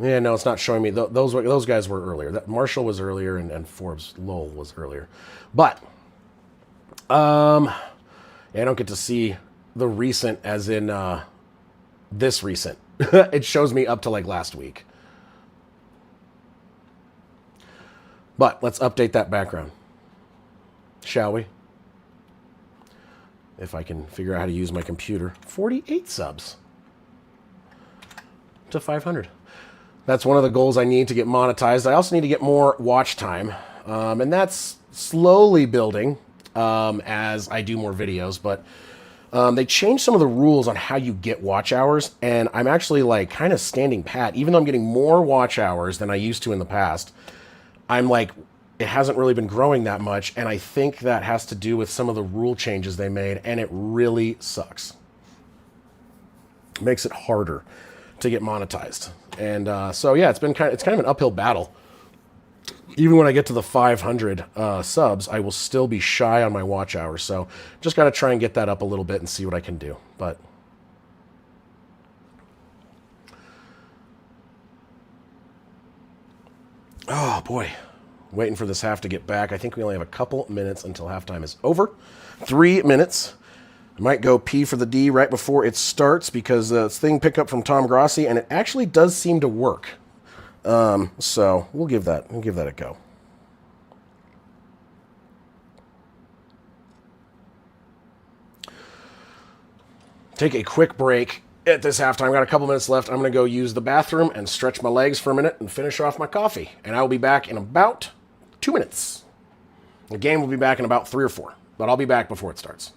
Yeah, no, it's not showing me. Those guys were earlier. That Marshall was earlier and Forbes, Lowell was earlier. But... yeah, I don't get to see the recent as in this recent. It shows me up to like last week. But let's update that background, shall we? If I can figure out how to use my computer. 48 subs to 500. That's one of the goals I need to get monetized. I also need to get more watch time. And that's slowly building as I do more videos. But they changed some of the rules on how you get watch hours. And I'm actually like kind of standing pat. Even though I'm getting more watch hours than I used to in the past, I'm like, it hasn't really been growing that much, and I think that has to do with some of the rule changes they made, and it really sucks. It makes it harder to get monetized. And so yeah, it's kind of an uphill battle. Even when I get to the 500 subs, I will still be shy on my watch hours. So just got to try and get that up a little bit and see what I can do. But oh boy, waiting for this half to get back. I think we only have a couple minutes until halftime is over. 3 minutes. I might go P for the D right before it starts because this thing picked up from Tom Grossi, and it actually does seem to work. So we'll give that a go. Take a quick break at this halftime. Got a couple minutes left. I'm going to go use the bathroom and stretch my legs for a minute and finish off my coffee. And I will be back in about 2 minutes. The game will be back in about 3 or 4, but I'll be back before it starts.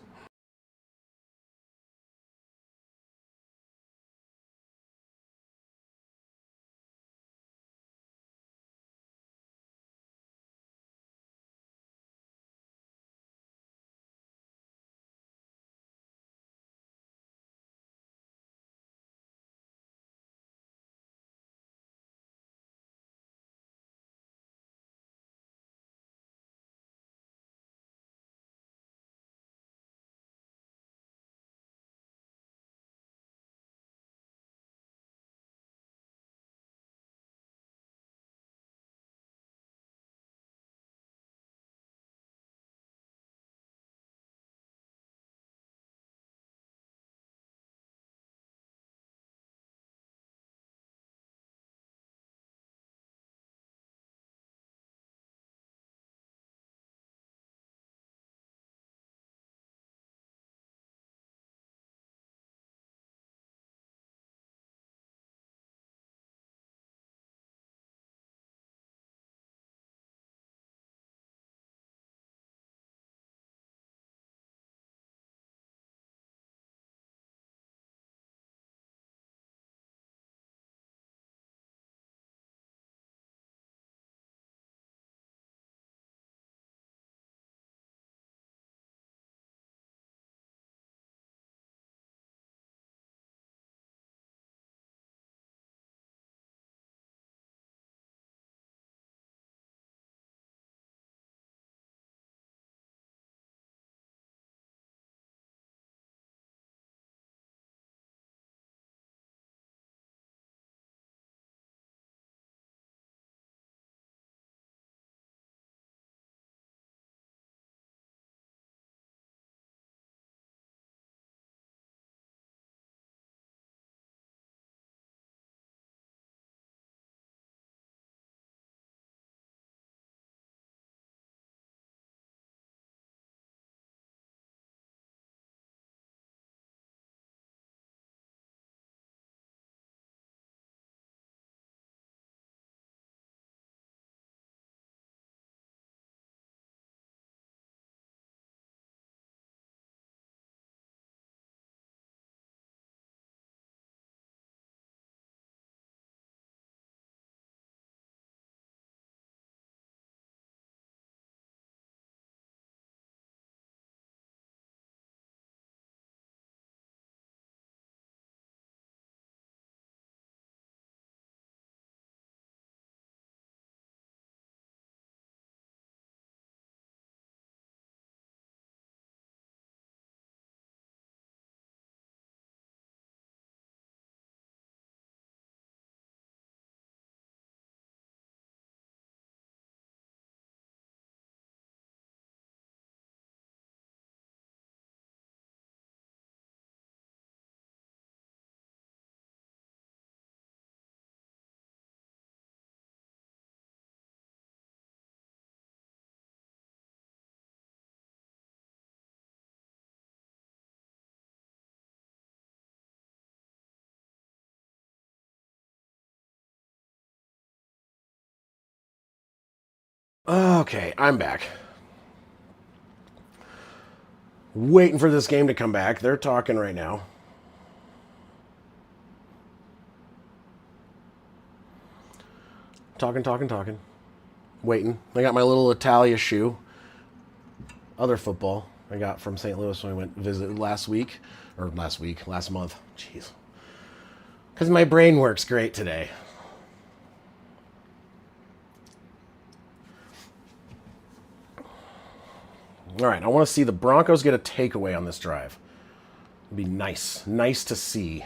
Okay, I'm back. Waiting for this game to come back. They're talking right now. Talking. Waiting. I got my little Italia shoe. Other football I got from St. Louis when I went visit last month. Jeez. Because my brain works great today. All right, I want to see the Broncos get a takeaway on this drive. It'd be nice. Nice to see.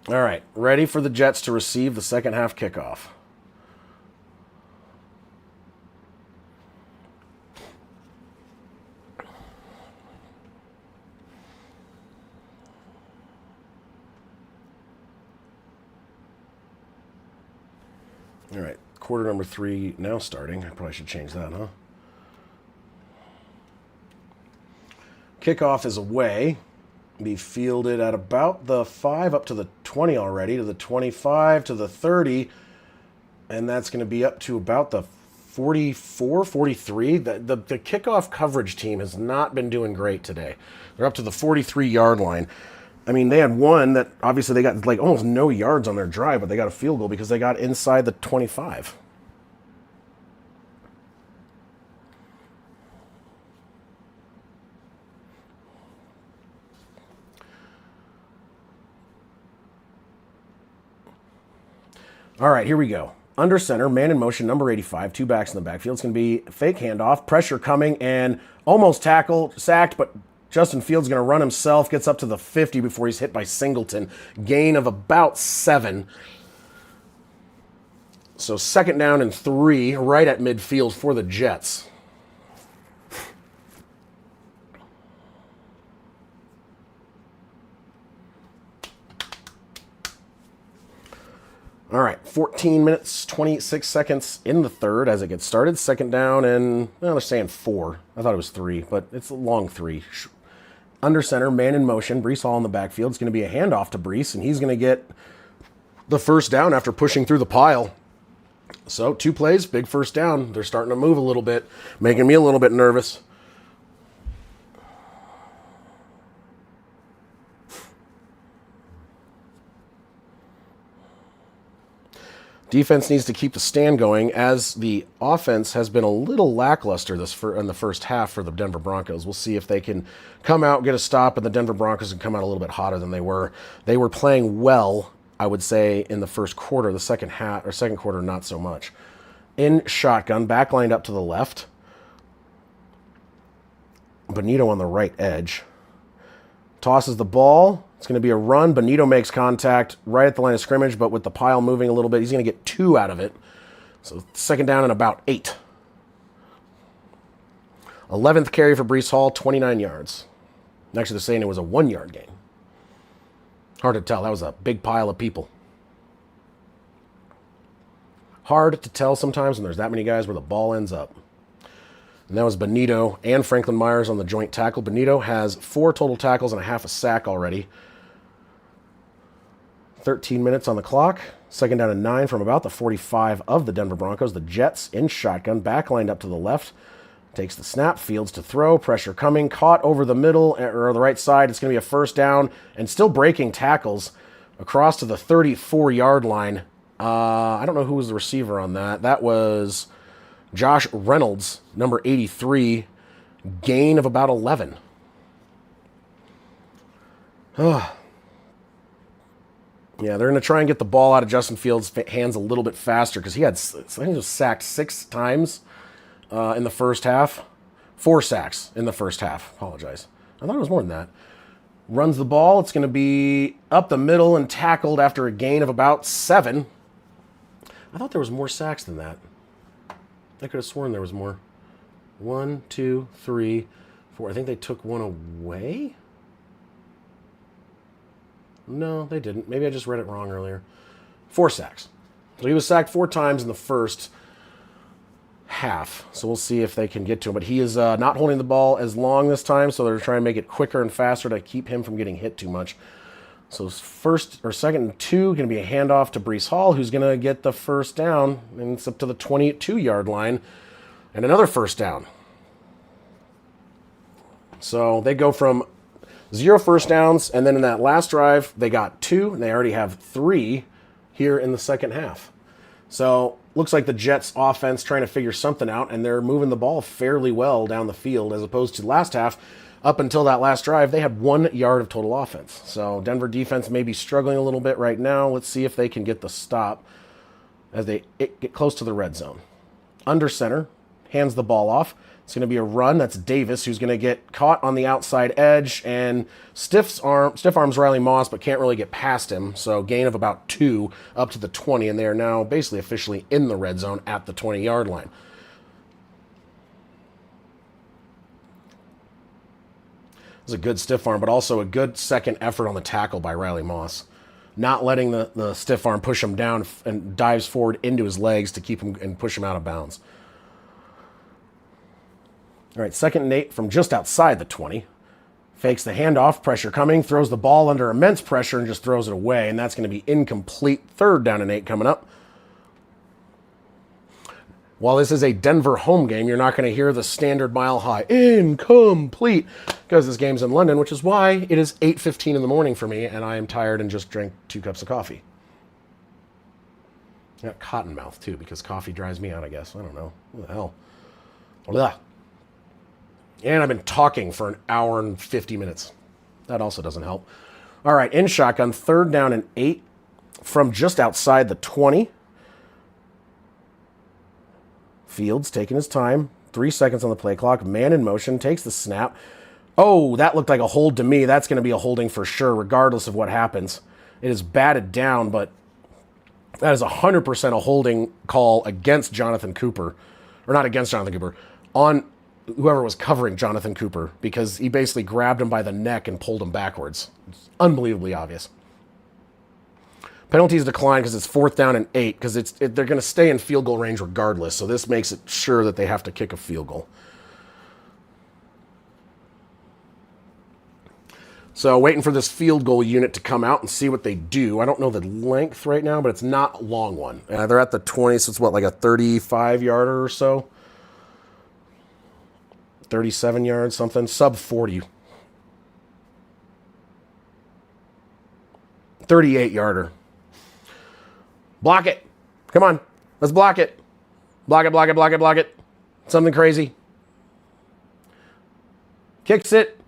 All right, ready for the Jets to receive the second half kickoff. All right, quarter number 3 now starting. I probably should change that, huh? Kickoff is away. Be fielded at about the 5 up to the 20 already, to the 25, to the 30, and that's going to be up to about the 44, 43. The kickoff coverage team has not been doing great today. They're up to the 43-yard line. I mean, they had one that obviously they got like almost no yards on their drive, but they got a field goal because they got inside the 25. All right, here we go. Under center, man in motion, number 85, 2 backs in the backfield. It's going to be fake handoff, pressure coming, and almost tackled, sacked, but Justin Fields going to run himself, gets up to the 50 before he's hit by Singleton. Gain of about 7. So 2nd down and 3, right at midfield for the Jets. All right, 14 minutes, 26 seconds in the third as it gets started. 2nd down and, well, they're saying 4. I thought it was 3, but it's a long 3. Under center, man in motion. Breece Hall in the backfield. It's going to be a handoff to Breece, and he's going to get the 1st down after pushing through the pile. So 2 plays, big 1st down. They're starting to move a little bit, making me a little bit nervous. Defense needs to keep the stand going as the offense has been a little lackluster in the first half for the Denver Broncos. We'll see if they can come out, get a stop, and the Denver Broncos can come out a little bit hotter than they were. They were playing well, I would say, in the first quarter. The second quarter, not so much. In shotgun, back lined up to the left. Bonito on the right edge. Tosses the ball. It's going to be a run. Bonito makes contact right at the line of scrimmage, but with the pile moving a little bit, he's going to get 2 out of it. So 2nd down and about 8. 11th carry for Breece Hall, 29 yards. Actually, they're saying it was a 1-yard gain. Hard to tell. That was a big pile of people. Hard to tell sometimes when there's that many guys where the ball ends up. And that was Bonito and Franklin Myers on the joint tackle. Bonito has 4 total tackles and a half a sack already. 13 minutes on the clock. 2nd down and 9 from about the 45 of the Denver Broncos. The Jets in shotgun, back lined up to the left. Takes the snap, Fields to throw, pressure coming, caught over the middle or the right side. It's going to be a 1st down and still breaking tackles across to the 34-yard line. I don't know who was the receiver on that. That was Josh Reynolds, number 83, gain of about 11. Yeah, they're going to try and get the ball out of Justin Fields' hands a little bit faster because I think he was sacked 6 times in the first half. 4 sacks in the first half. Apologize. I thought it was more than that. Runs the ball. It's going to be up the middle and tackled after a gain of about 7. I thought there was more sacks than that. I could have sworn there was more. 1, 2, 3, 4. I think they took 1 away? No, they didn't. Maybe I just read it wrong earlier. 4 sacks. So he was sacked 4 times in the first half. So we'll see if they can get to him. But he is not holding the ball as long this time, so they're trying to make it quicker and faster to keep him from getting hit too much. So 2nd and 2, going to be a handoff to Breece Hall, who's going to get the 1st down, and it's up to the 22-yard line, and another 1st down. So they go from 0 1st downs, and then in that last drive, they got 2, and they already have 3 here in the second half. So looks like the Jets offense trying to figure something out, and they're moving the ball fairly well down the field, as opposed to last half. up until that last drive, they had 1 yard of total offense. So Denver defense may be struggling a little bit right now. Let's see if they can get the stop as they get close to the red zone. Under center, hands the ball off. It's going to be a run. That's Davis, who's going to get caught on the outside edge and stiff arms Riley Moss, but can't really get past him. So gain of about 2 up to the 20, and they are now basically officially in the red zone at the 20-yard line. It was a good stiff arm, but also a good second effort on the tackle by Riley Moss. Not letting the stiff arm push him down and dives forward into his legs to keep him and push him out of bounds. All right, 2nd and 8 from just outside the 20. Fakes the handoff, pressure coming, throws the ball under immense pressure and just throws it away, and that's going to be incomplete. 3rd down and 8 coming up. While this is a Denver home game, you're not going to hear the standard mile high incomplete because this game's in London, which is why it is 8:15 in the morning for me, and I am tired and just drank 2 cups of coffee. I got cotton mouth, too, because coffee dries me out, I guess. I don't know. What the hell? Blah. And I've been talking for an hour and 50 minutes. That also doesn't help. All right, in shotgun, 3rd down and 8 from just outside the 20. Fields taking his time. 3 seconds on the play clock. Man in motion, takes the snap. Oh, that looked like a hold to me. That's going to be a holding for sure, regardless of what happens. It is batted down, but that is 100% a holding call against Jonathan Cooper. Or not against Jonathan Cooper. On whoever was covering Jonathan Cooper, because he basically grabbed him by the neck and pulled him backwards. It's unbelievably obvious. Penalties decline because it's 4th down and 8, because they're going to stay in field goal range regardless, so this makes it sure that they have to kick a field goal. So waiting for this field goal unit to come out and see what they do. I don't know the length right now, but it's not a long one. They're at the 20, so it's what, like a 35-yarder or so? 37 yards, something. Sub 40. 38-yarder. Block it. Come on. Let's block it. Block it, block it, block it, block it. Something crazy. Kicks it.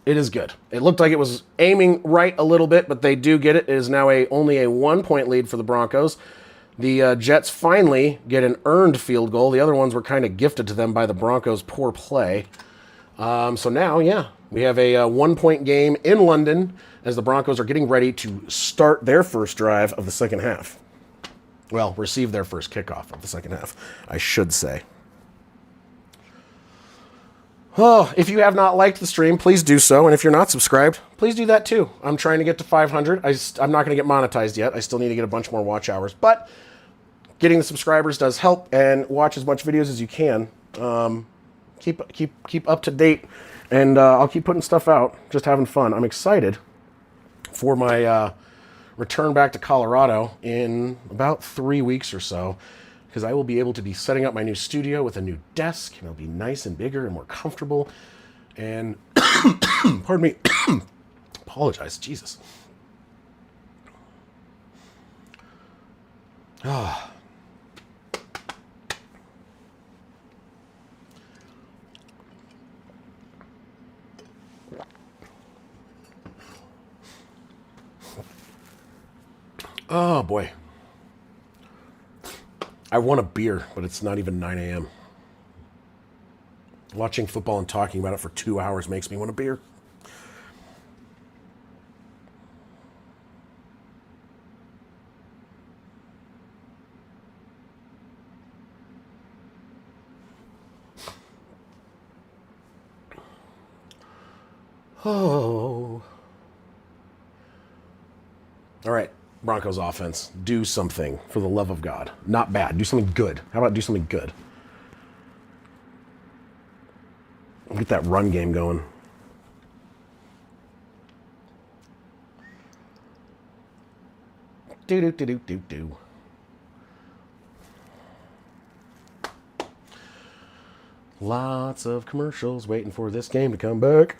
It is good. It looked like it was aiming right a little bit, but they do get it. It is now only a 1-point lead for the Broncos. The Jets finally get an earned field goal. The other ones were kind of gifted to them by the Broncos' poor play. So now, yeah, we have a 1-point game in London as the Broncos are getting ready to start their first drive of the second half. Well, receive their first kickoff of the second half, I should say. Oh, if you have not liked the stream, please do so. And if you're not subscribed, please do that too. I'm trying to get to 500. I'm not going to get monetized yet. I still need to get a bunch more watch hours. But getting the subscribers does help, and watch as much videos as you can. Keep up to date, and I'll keep putting stuff out. Just having fun. I'm excited for my return back to Colorado in about 3 weeks or so, because I will be able to be setting up my new studio with a new desk, and it'll be nice and bigger and more comfortable. And pardon me, apologize, Jesus. Ah. Oh, boy. I want a beer, but it's not even 9 a.m. Watching football and talking about it for 2 hours makes me want a beer. Oh. All right. Broncos offense, do something for the love of God. Not bad. Do something good. How about do something good? Get that run game going. Do. Lots of commercials waiting for this game to come back.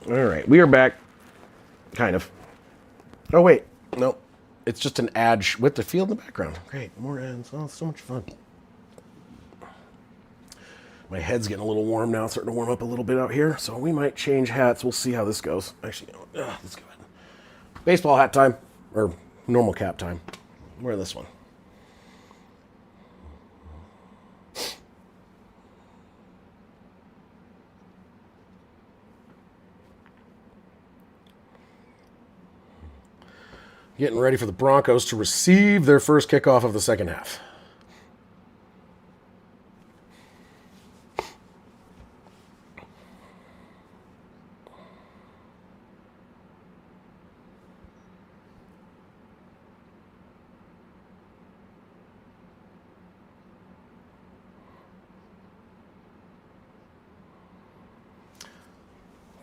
All right, we are back. Kind of. Oh, wait. No, it's just an ad with the field in the background. Great, more ads. Oh, so much fun. My head's getting a little warm now. It's starting to warm up a little bit out here. So we might change hats. We'll see how this goes. Actually, let's go ahead. Baseball hat time. Or normal cap time. Wear this one. Getting ready for the Broncos to receive their first kickoff of the second half.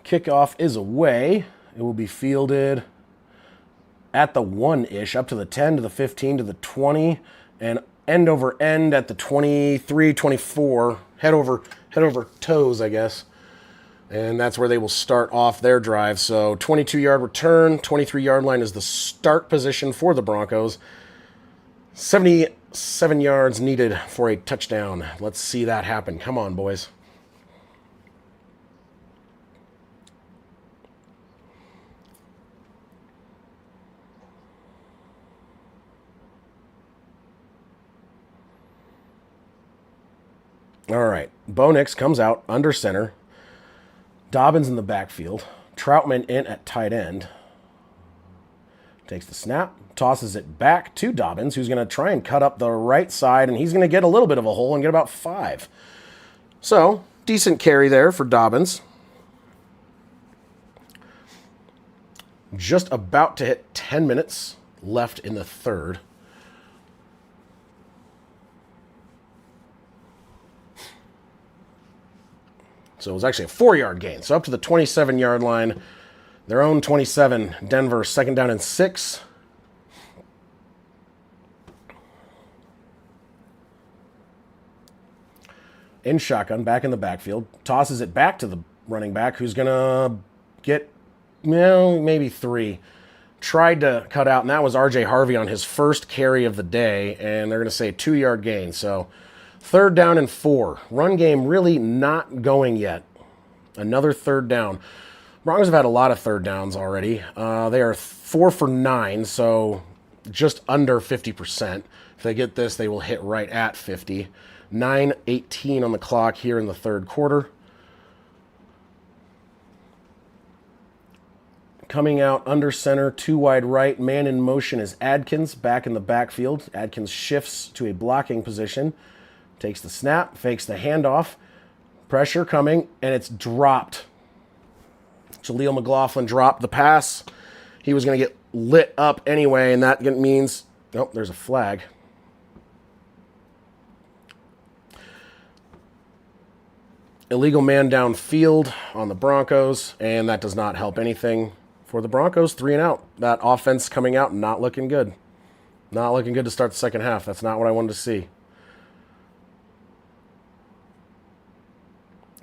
Kickoff is away. It will be fielded at the 1-ish, up to the 10, to the 15, to the 20, and end over end at the 23, 24, head over toes, I guess. And that's where they will start off their drive. So 22-yard return, 23-yard line is the start position for the Broncos. 77 yards needed for a touchdown. Let's see that happen. Come on, boys. All right. Bo Nix comes out under center. Dobbins in the backfield. Troutman in at tight end. Takes the snap. Tosses it back to Dobbins, who's going to try and cut up the right side, and he's going to get a little bit of a hole and get about 5. So, decent carry there for Dobbins. Just about to hit 10 minutes left in the third. So it was actually a 4-yard gain. So up to the 27-yard line. Their own 27. Denver, second down and 6. In shotgun, back in the backfield. Tosses it back to the running back, who's going to get, maybe 3. Tried to cut out, and that was R.J. Harvey on his first carry of the day, and they're going to say 2-yard gain. So third down and 4. Run game really not going yet. Another third down. Broncos have had a lot of third downs already. They are 4 for 9, so just under 50%. If they get this, they will hit right at 50. 9:18 on the clock here in the third quarter. Coming out under center, 2 wide right. Man in motion is Adkins back in the backfield. Adkins shifts to a blocking position. Takes the snap, fakes the handoff. Pressure coming, and it's dropped. Jaleel McLaughlin dropped the pass. He was going to get lit up anyway, and that means, nope, there's a flag. Illegal man downfield on the Broncos, and that does not help anything for the Broncos. 3 and out. That offense coming out, not looking good. Not looking good to start the second half. That's not what I wanted to see.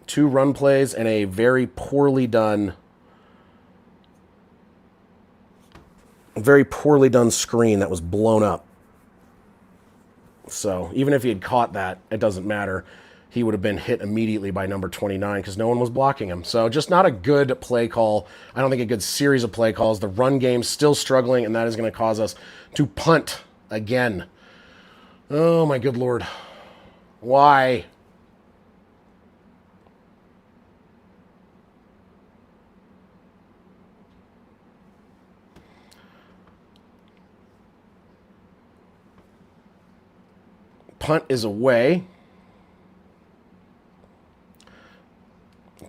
2 run plays and a very poorly done screen that was blown up. So even if he had caught that, it doesn't matter. He would have been hit immediately by number 29 because no one was blocking him. So just not a good play call. I don't think a good series of play calls. The run game still struggling, and that is going to cause us to punt again. Oh, my good Lord. Why? Punt is away.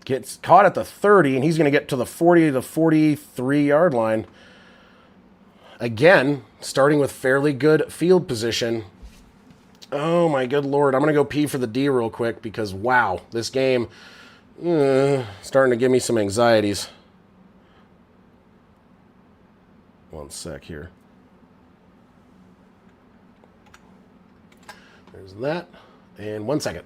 Gets caught at the 30, and he's going to get to the 40 to the 43-yard line. Again, starting with fairly good field position. Oh, my good Lord. I'm going to go pee for the D real quick because, wow, this game starting to give me some anxieties. One sec here. There's that. And 1 second.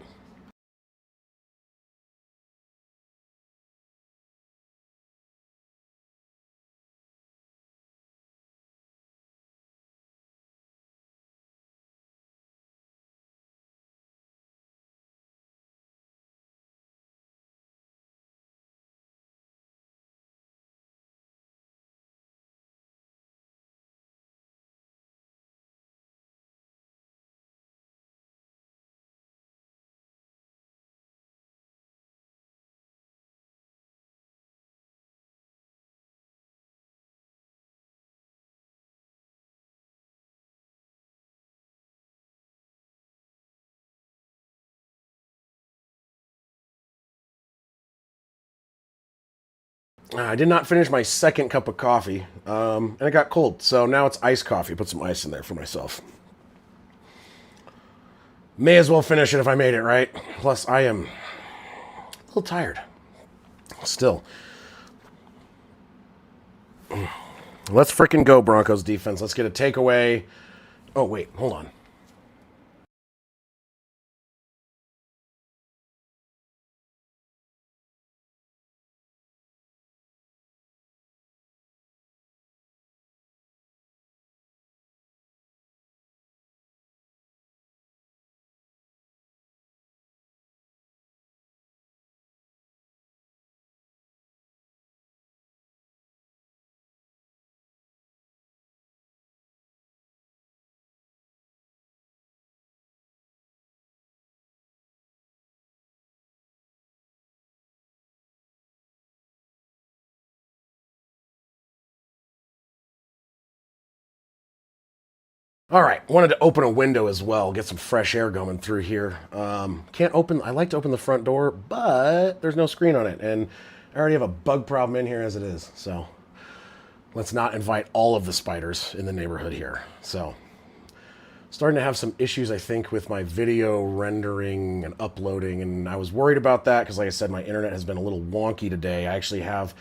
I did not finish my second cup of coffee, and it got cold. So now it's iced coffee. Put some ice in there for myself. May as well finish it if I made it, right? Plus, I am a little tired. Still. Let's frickin' go, Broncos defense. Let's get a takeaway. Oh, wait. Hold on. All right, wanted to open a window as well, get some fresh air going through here. Can't open. I like to open the front door, but there's no screen on it, and I already have a bug problem in here as it is. So let's not invite all of the spiders in the neighborhood here. So starting to have some issues, I think, with my video rendering and uploading, and I was worried about that because, like I said, my internet has been a little wonky today. I actually have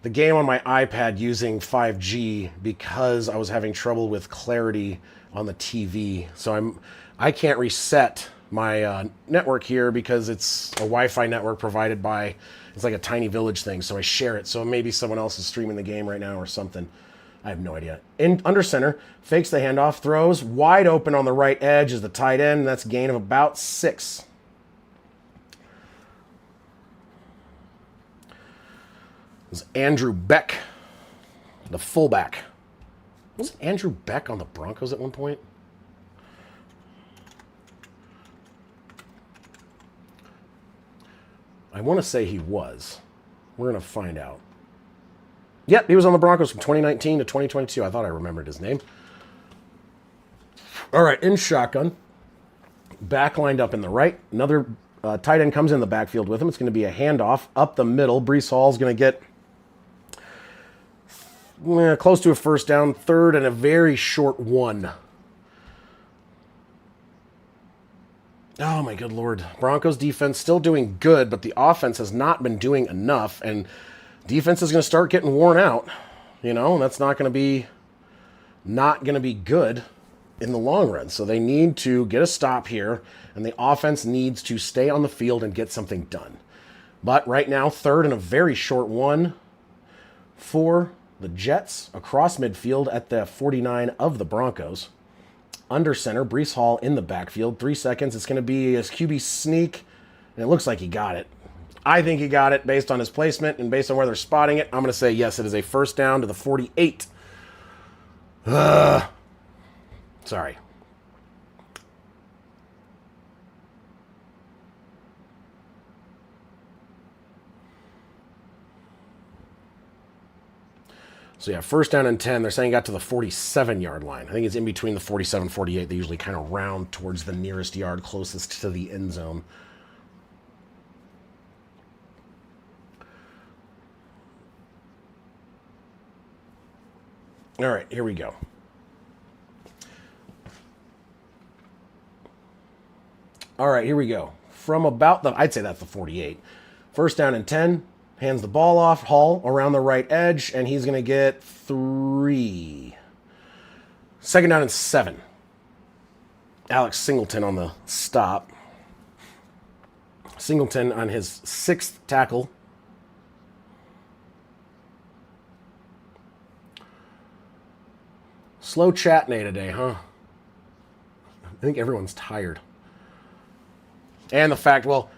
the game on my iPad using 5G because I was having trouble with clarity on the TV. So I can't reset my network here because it's a Wi-Fi network provided by, it's like a tiny village thing, so I share it. So maybe someone else is streaming the game right now or something. I have no idea. Under center, fakes the handoff, throws wide open on the right edge is the tight end. That's a gain of about 6. This is Andrew Beck, the fullback. Was Andrew Beck on the Broncos at one point? I want to say he was. We're going to find out. Yep, he was on the Broncos from 2019 to 2022. I thought I remembered his name. All right, in shotgun. Back lined up in the right. Another tight end comes in the backfield with him. It's going to be a handoff up the middle. Breece Hall's going to get close to a first down, third and a very short 1. Oh, my good Lord. Broncos defense still doing good, but the offense has not been doing enough, and defense is going to start getting worn out. You know, that's not going to be good in the long run. So they need to get a stop here, and the offense needs to stay on the field and get something done. But right now, third and a very short 1 for the Jets across midfield at the 49 of the Broncos. Under center, Breece Hall in the backfield. 3 seconds. It's going to be his QB sneak, and it looks like he got it. I think he got it based on his placement and based on where they're spotting it. I'm going to say yes, it is a first down to the 48. Sorry. So yeah, first down and 10. They're saying got to the 47-yard line. I think it's in between the 47 and 48. They usually kind of round towards the nearest yard closest to the end zone. All right, here we go. All right, here we go. From about I'd say that's the 48. First down and 10. Hands the ball off. Hall around the right edge, and he's going to get 3. Second down and 7. Alex Singleton on the stop. Singleton on his 6th tackle. Slow chat day today, huh? I think everyone's tired. And the fact, well,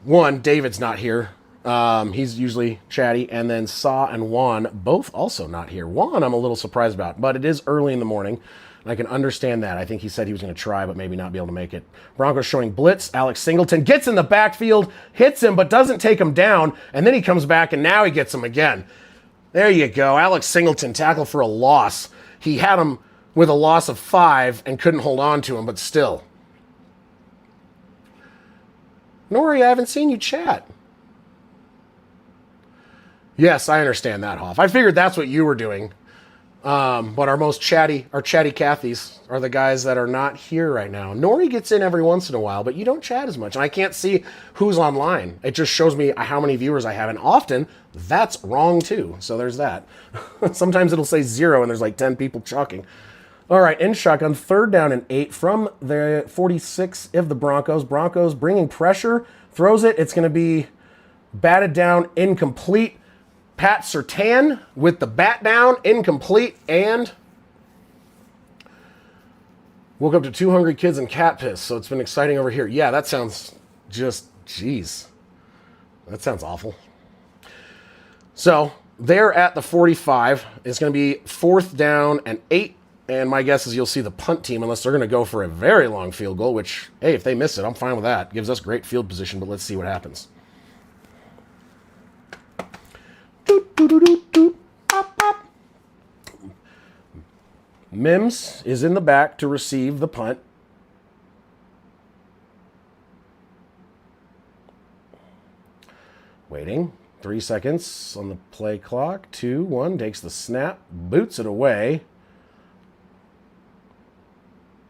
one, David's not here. He's usually chatty. And then Sa and Juan, both also not here. Juan, I'm a little surprised about, but it is early in the morning. And I can understand that. I think he said he was going to try, but maybe not be able to make it. Broncos showing blitz. Alex Singleton gets in the backfield, hits him, but doesn't take him down. And then he comes back, and now he gets him again. There you go. Alex Singleton, tackle for a loss. He had him with a loss of 5 and couldn't hold on to him, but still. Nori, I haven't seen you chat. Yes, I understand that, Hoff. I figured that's what you were doing. But our chatty Cathys are the guys that are not here right now. Nori gets in every once in a while, but you don't chat as much. And I can't see who's online. It just shows me how many viewers I have. And often, that's wrong too. So there's that. Sometimes it'll say 0 and there's like 10 people chalking. All right, in shotgun, 3rd down and 8 from the 46 of the Broncos. Broncos bringing pressure, throws it. It's going to be batted down, incomplete. Pat Surtain with the bat down, incomplete, and woke up to 2 hungry kids and cat piss, so it's been exciting over here. Yeah, that sounds just, jeez. That sounds awful. So, they're at the 45. It's going to be 4th down and 8, and my guess is you'll see the punt team, unless they're going to go for a very long field goal, which, hey, if they miss it, I'm fine with that. Gives us great field position, but let's see what happens. Mims is in the back to receive the punt. Waiting. 3 seconds on the play clock. 2, 1, takes the snap, boots it away.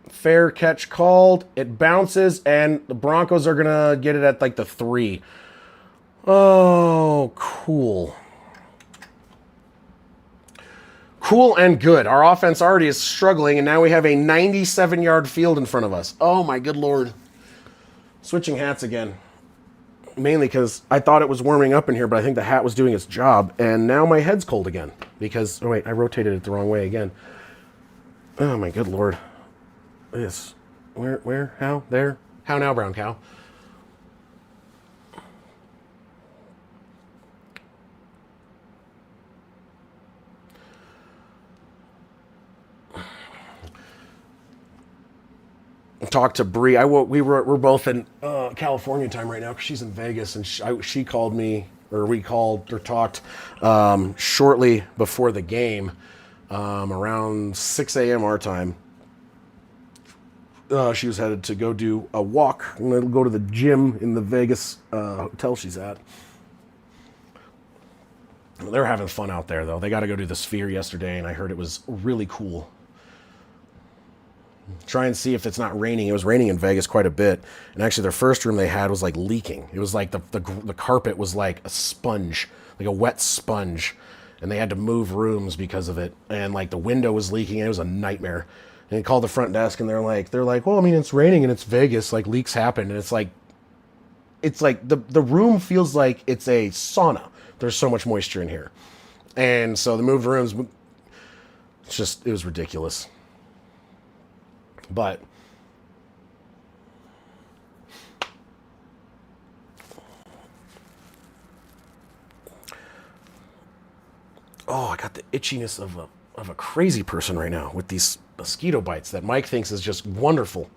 Fair catch called. It bounces, and the Broncos are going to get it at like the 3. Oh, cool. Cool and good. Our offense already is struggling, and now we have a 97-yard field in front of us. Oh, my good Lord. Switching hats again. Mainly because I thought it was warming up in here, but I think the hat was doing its job, and now my head's cold again. Because, oh wait, I rotated it the wrong way again. Oh, my good Lord. This. Where? How? There? How now, brown cow? Talked to Bree. We're both in California time right now because she's in Vegas, and she called me, or we called or talked shortly before the game, around 6 a.m. our time. She was headed to go do a walk and then go to the gym in the Vegas hotel she's at. They're having fun out there, though. They got to go do the Sphere yesterday, and I heard it was really cool. Try and see if it's not raining. It was raining in Vegas quite a bit. And actually, their first room they had was like leaking. It was like the carpet was like a sponge, like a wet sponge. And they had to move rooms because of it. And like the window was leaking, and it was a nightmare. And they called the front desk, and they're like, well, I mean, it's raining and it's Vegas, like leaks happen. And it's like the room feels like it's a sauna. There's so much moisture in here. And so the moved rooms, it was ridiculous. But I got the itchiness of a crazy person right now with these mosquito bites that Mike thinks is just wonderful.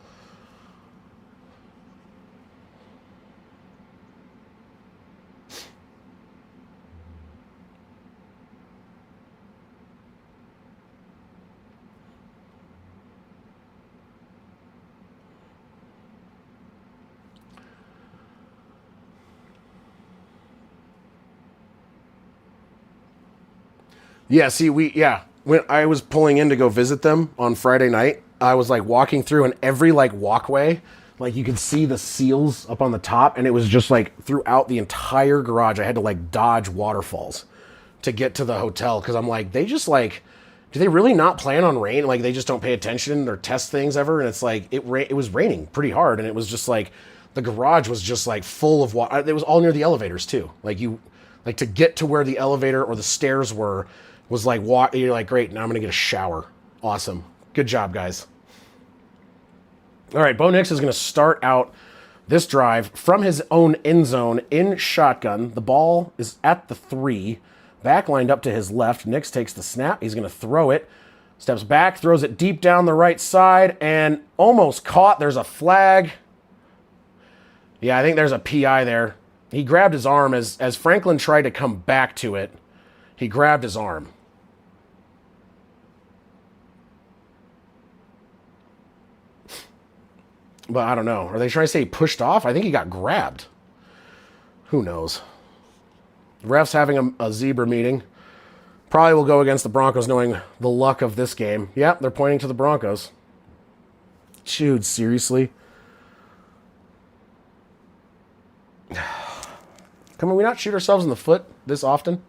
Yeah, see, when I was pulling in to go visit them on Friday night, I was like walking through, and every like walkway, like you could see the seals up on the top, and it was just like throughout the entire garage. I had to like dodge waterfalls to get to the hotel because I'm like, they just like, do they really not plan on rain? Like they just don't pay attention or test things ever, and it's like it was raining pretty hard, and it was just like the garage was just like full of water. It was all near the elevators too. Like to get to where the elevator or the stairs were. Was like, you're like, great, now I'm going to get a shower. Awesome. Good job, guys. All right, Bo Nix is going to start out this drive from his own end zone in shotgun. The ball is at the 3. Back lined up to his left. Nix takes the snap. He's going to throw it. Steps back, throws it deep down the right side, and almost caught. There's a flag. Yeah, I think there's a PI there. He grabbed his arm as Franklin tried to come back to it. He grabbed his arm. But I don't know. Are they trying to say he pushed off? I think he got grabbed. Who knows? Refs having a zebra meeting. Probably will go against the Broncos knowing the luck of this game. Yep, they're pointing to the Broncos. Dude, seriously? Can we not shoot ourselves in the foot this often?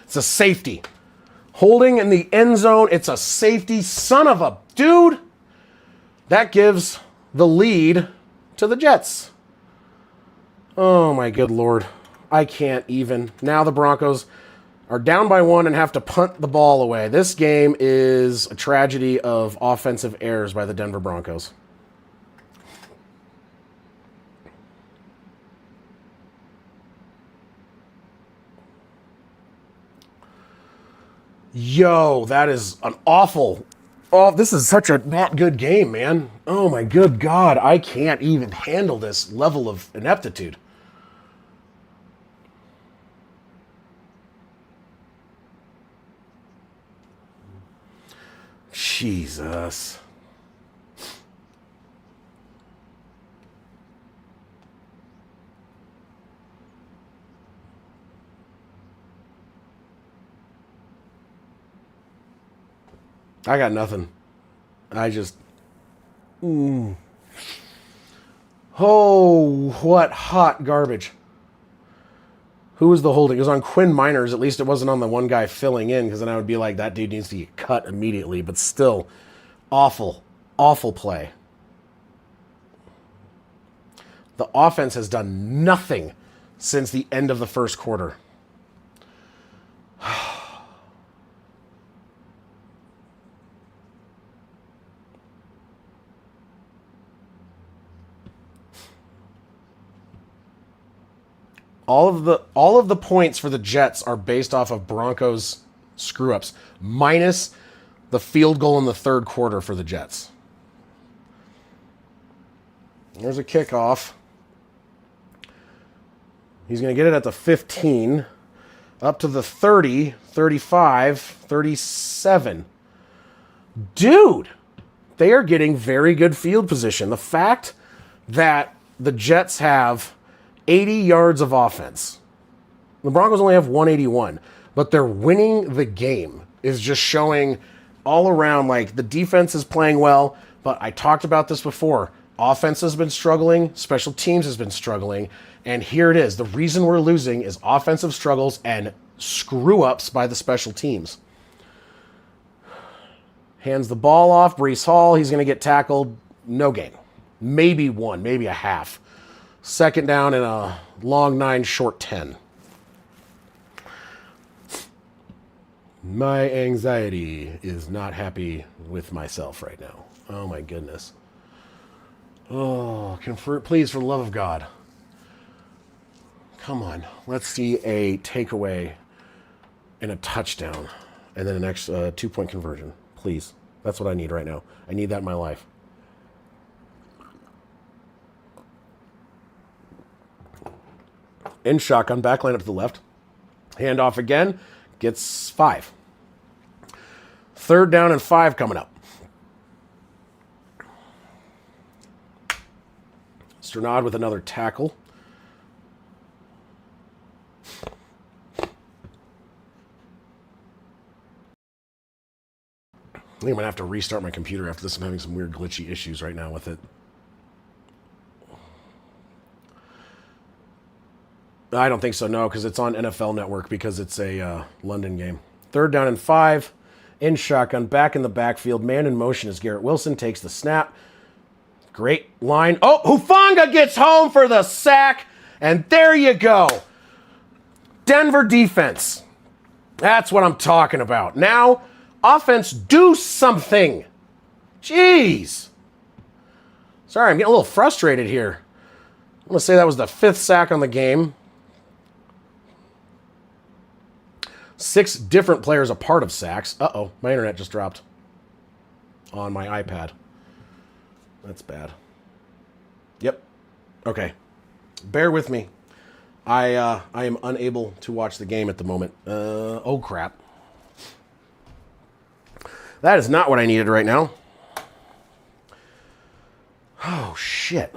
It's a safety. Holding in the end zone, it's a safety. Son of a dude. That gives the lead to the Jets. Oh my good Lord. I can't even. Now the Broncos are down by 1 and have to punt the ball away. This game is a tragedy of offensive errors by the Denver Broncos. Yo, that is an awful... Oh, this is such a not good game, man. Oh my good God. I can't even handle this level of ineptitude. Jesus. I got nothing. I just... Oh, what hot garbage. Who was the holding? It was on Quinn Miners. At least it wasn't on the one guy filling in, because then I would be like, that dude needs to get cut immediately. But still, awful, awful play. The offense has done nothing since the end of the first quarter. All of the points for the Jets are based off of Broncos screw-ups, minus the field goal in the third quarter for the Jets. There's a kickoff. He's going to get it at the 15, up to the 30, 35, 37. Dude, they are getting very good field position. The fact that the Jets have 80 yards of offense. The Broncos only have 181, but they're winning the game is just showing all around, like, the defense is playing well, but I talked about this before. Offense has been struggling, special teams has been struggling, and here it is. The reason we're losing is offensive struggles and screw-ups by the special teams. Hands the ball off, Breece Hall, he's going to get tackled, no gain. Maybe one, maybe a half. Second down and a long 9, short 10. My anxiety is not happy with myself right now. Oh my goodness. Oh, please, for the love of God. Come on. Let's see a takeaway and a touchdown. And then an extra 2-point conversion. Please. That's what I need right now. I need that in my life. In shotgun, backline up to the left. Hand off again. Gets 5. Third down and 5 coming up. Sternad with another tackle. I think I'm going to have to restart my computer after this. I'm having some weird glitchy issues right now with it. I don't think so, no, because it's on NFL Network because it's a London game. Third down and 5, in shotgun, back in the backfield. Man in motion as Garrett Wilson takes the snap. Great line. Oh, Hufanga gets home for the sack, and there you go. Denver defense. That's what I'm talking about. Now, offense, do something. Jeez. Sorry, I'm getting a little frustrated here. I'm going to say that was the 5th sack on the game. 6 different players a part of sacks. Uh-oh, my internet just dropped on my iPad. That's bad. Yep. Okay. Bear with me. I am unable to watch the game at the moment. Oh, crap. That is not what I needed right now. Oh, shit.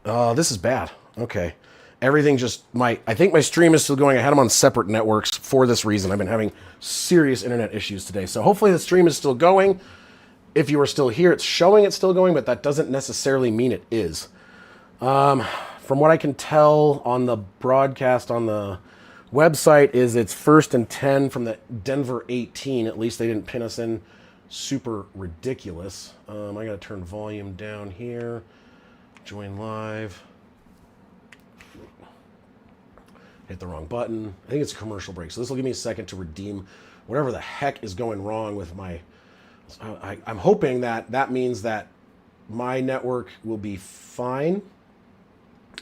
This is bad. Okay. Everything just, I think my stream is still going. I had them on separate networks for this reason. I've been having serious internet issues today. So hopefully the stream is still going. If you are still here, it's showing it's still going, but that doesn't necessarily mean it is. From what I can tell on the broadcast on the website is it's 1st and 10 from the Denver 18. At least they didn't pin us in super ridiculous. I got to turn volume down here. Join live. Hit the wrong button. I think it's a commercial break. So this will give me a second to redeem whatever the heck is going wrong with my... I'm hoping that means that my network will be fine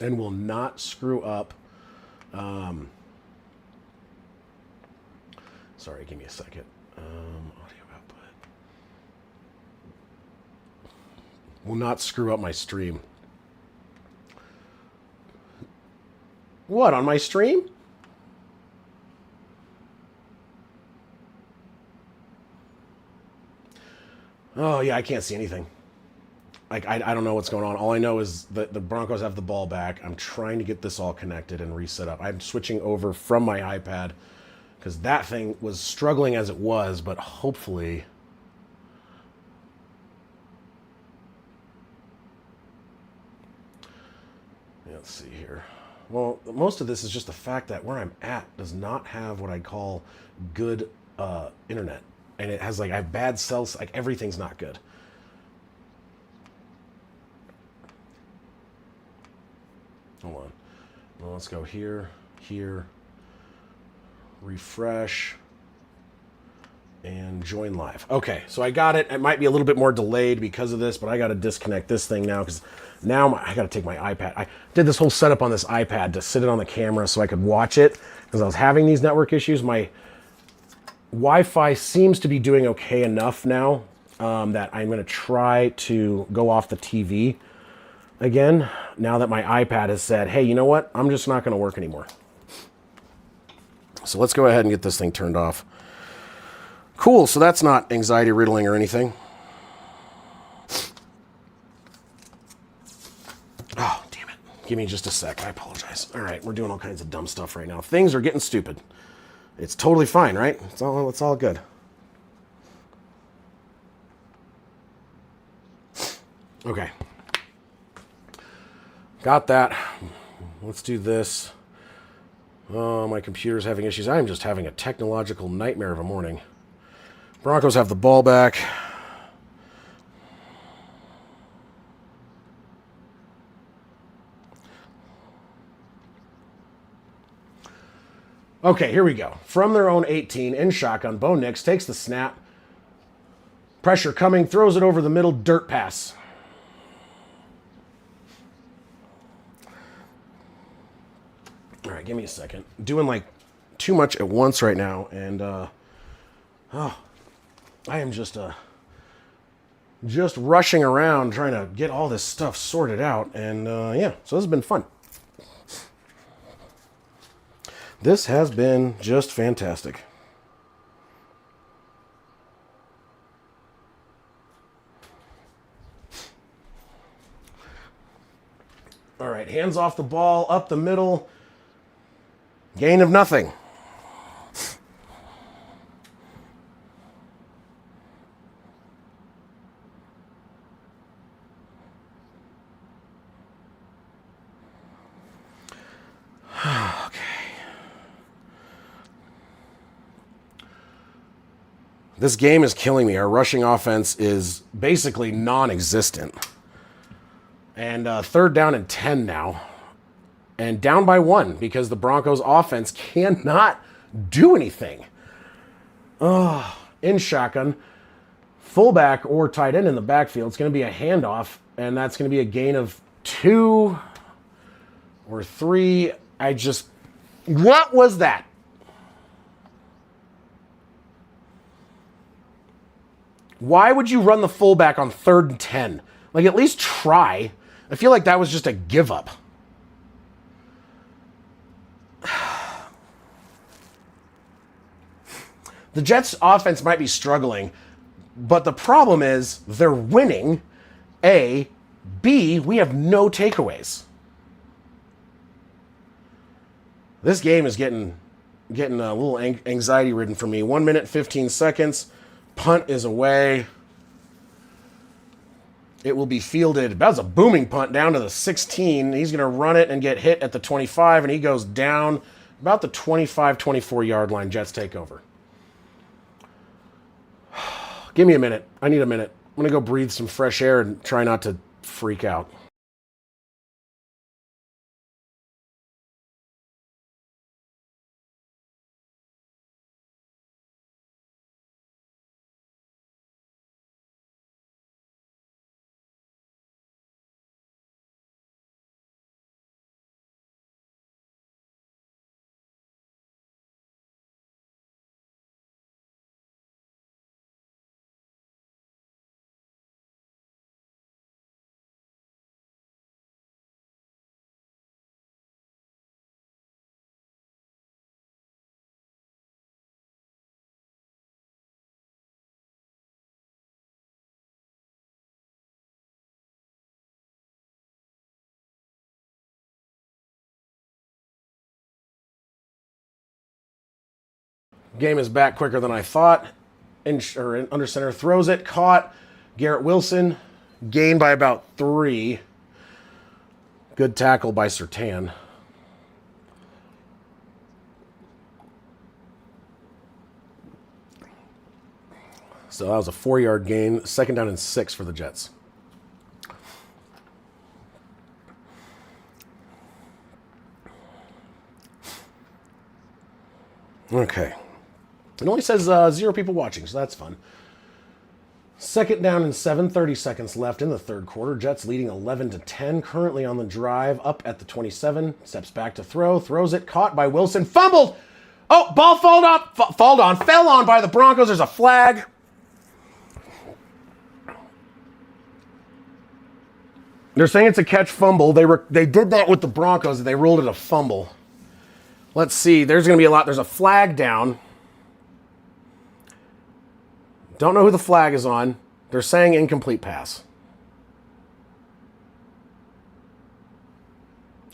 and will not screw up. Sorry, give me a second. Audio output. Will not screw up my stream. What, on my stream? Oh, yeah, I can't see anything. I don't know what's going on. All I know is that the Broncos have the ball back. I'm trying to get this all connected and reset up. I'm switching over from my iPad because that thing was struggling as it was, but hopefully... Let's see here. Well, most of this is just the fact that where I'm at does not have what I call good internet. And it has, I have bad cells, everything's not good. Hold on. Well, let's go here, refresh, and join live. Okay, so I got it. It might be a little bit more delayed because of this, but I got to disconnect this thing now because now I got to take my iPad. I did this whole setup on this iPad to sit it on the camera so I could watch it because I was having these network issues. My Wi-Fi seems to be doing okay enough now that I'm going to try to go off the TV again now that my iPad has said, hey, you know what? I'm just not going to work anymore. So let's go ahead and get this thing turned off. Cool, so that's not anxiety riddling or anything. Oh, damn it. Give me just a sec. I apologize. All right, we're doing all kinds of dumb stuff right now. Things are getting stupid. It's totally fine, right? It's all good. Okay. Got that. Let's do this. Oh, my computer's having issues. I'm just having a technological nightmare of a morning. Broncos have the ball back. Okay, here we go. From their own 18 in shotgun, Bo Nix takes the snap. Pressure coming, throws it over the middle, dirt pass. All right, give me a second. Doing too much at once right now, and I am just rushing around trying to get all this stuff sorted out, and yeah, so this has been fun. This has been just fantastic. All right, hands off the ball, up the middle. Gain of nothing. This game is killing me. Our rushing offense is basically non-existent. And 3rd down and 10 now. And down by 1 because the Broncos offense cannot do anything. In shotgun, fullback or tight end in the backfield. It's going to be a handoff, and that's going to be a gain of 2 or 3. What was that? Why would you run the fullback on 3rd and 10? At least try. I feel like that was just a give up. The Jets offense might be struggling, but the problem is they're winning. A. B. We have no takeaways. This game is getting a little anxiety ridden for me. 1 minute, 15 seconds. Punt is away. It will be fielded. That was a booming punt down to the 16. He's going to run it and get hit at the 25, and he goes down about the 25, 24-yard line. Jets take over. Give me a minute. I need a minute. I'm going to go breathe some fresh air and try not to freak out. Game is back quicker than I thought. Under center throws it, caught. Garrett Wilson, gained by about 3. Good tackle by Surtain. So that was a 4-yard gain. 2nd down and 6 for the Jets. Okay. It only says 0 people watching, so that's fun. 2nd down and 7, 30 seconds left in the third quarter. Jets leading 11-10, currently on the drive, up at the 27. Steps back to throw, throws it, caught by Wilson, fumbled! Oh, ball fell on by the Broncos. There's a flag. They're saying it's a catch fumble. They did that with the Broncos. They ruled it a fumble. Let's see. There's going to be a lot. There's a flag down. Don't know who the flag is on. They're saying incomplete pass.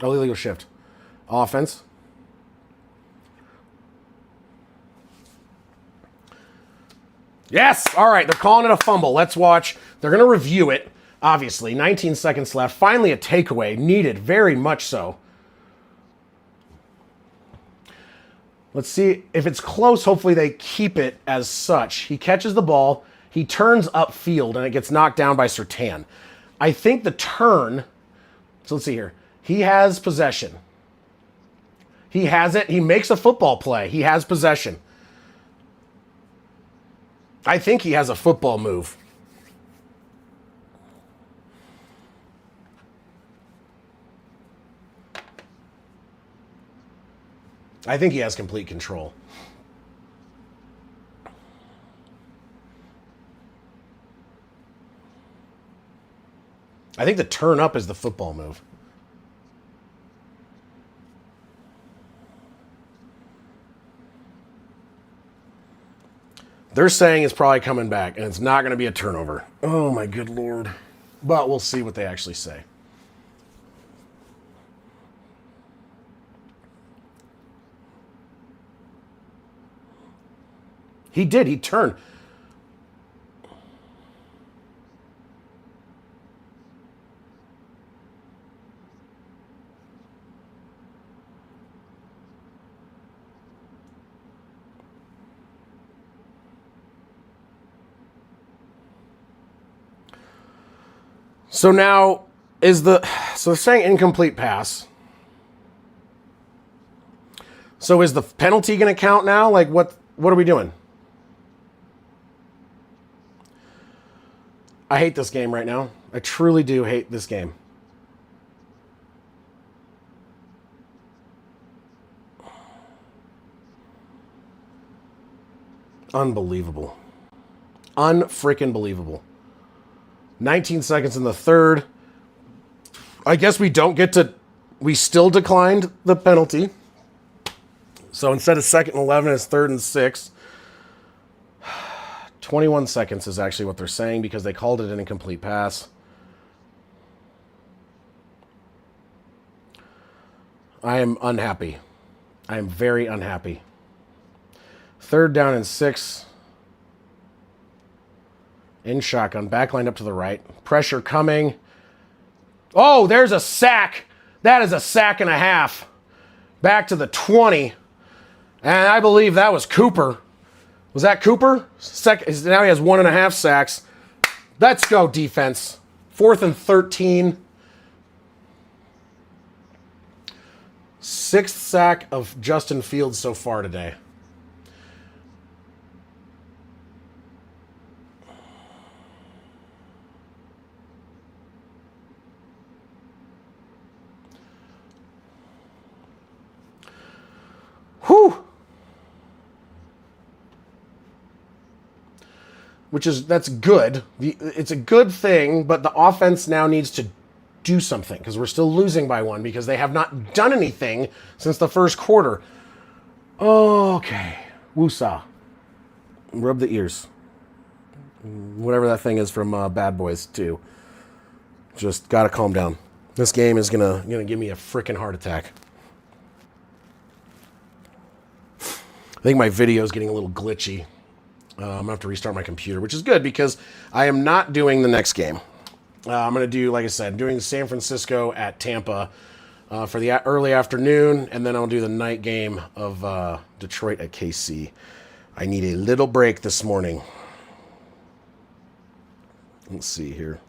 Illegal shift. Offense. Yes! All right, they're calling it a fumble. Let's watch. They're going to review it, obviously. 19 seconds left. Finally a takeaway. Needed, very much so. Let's see if it's close. Hopefully they keep it as such. He catches the ball. He turns upfield, and it gets knocked down by Surtain. I think the turn... So let's see here. He has possession. He has it. He makes a football play. He has possession. I think he has a football move. I think he has complete control. I think the turn up is the football move. They're saying it's probably coming back, and it's not going to be a turnover. Oh, my good Lord. But we'll see what they actually say. He did. He turned. So now so they're saying incomplete pass. So is the penalty going to count now? Like what are we doing? I hate this game right now. I truly do hate this game. Unbelievable. Unfreaking believable. 19 seconds in the third. I guess we still declined the penalty. So instead of 2nd and 11, it's 3rd and 6. 21 seconds is actually what they're saying because they called it an incomplete pass. I am unhappy. I am very unhappy. 3rd down and 6. In shotgun. Back line up to the right. Pressure coming. Oh, there's a sack. That is a sack and a half. Back to the 20. And I believe that was Cooper. Was that Cooper? Now he has 1.5 sacks. Let's go, defense. 4th and 13. 6th sack of Justin Fields so far today. Whew. That's good. It's a good thing, but the offense now needs to do something because we're still losing by 1 because they have not done anything since the first quarter. Okay. Woosah. Rub the ears. Whatever that thing is from Bad Boys 2. Just gotta calm down. This game is gonna give me a freaking heart attack. I think my video is getting a little glitchy. I'm going to have to restart my computer, which is good because I am not doing the next game. I'm going to do, like I said, doing San Francisco at Tampa for the early afternoon, and then I'll do the night game of Detroit at KC. I need a little break this morning. Let's see here.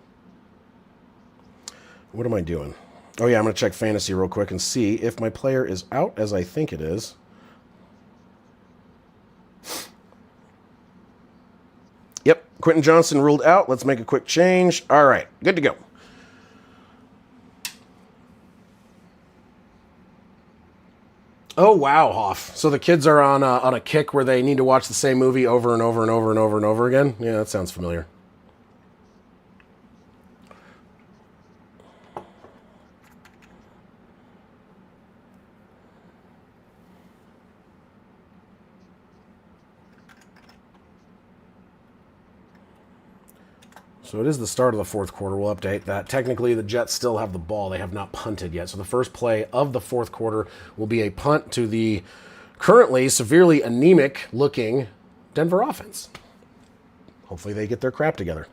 What am I doing? Oh, yeah, I'm going to check fantasy real quick and see if my player is out, as I think it is. Yep, Quentin Johnson ruled out. Let's make a quick change. All right, good to go. Oh, wow, Hoff. So the kids are on a kick where they need to watch the same movie over and over and over and over and over again? Yeah, that sounds familiar. So it is the start of the 4th quarter. We'll update that. Technically, the Jets still have the ball. They have not punted yet. So the first play of the 4th quarter will be a punt to the currently severely anemic-looking Denver offense. Hopefully they get their crap together.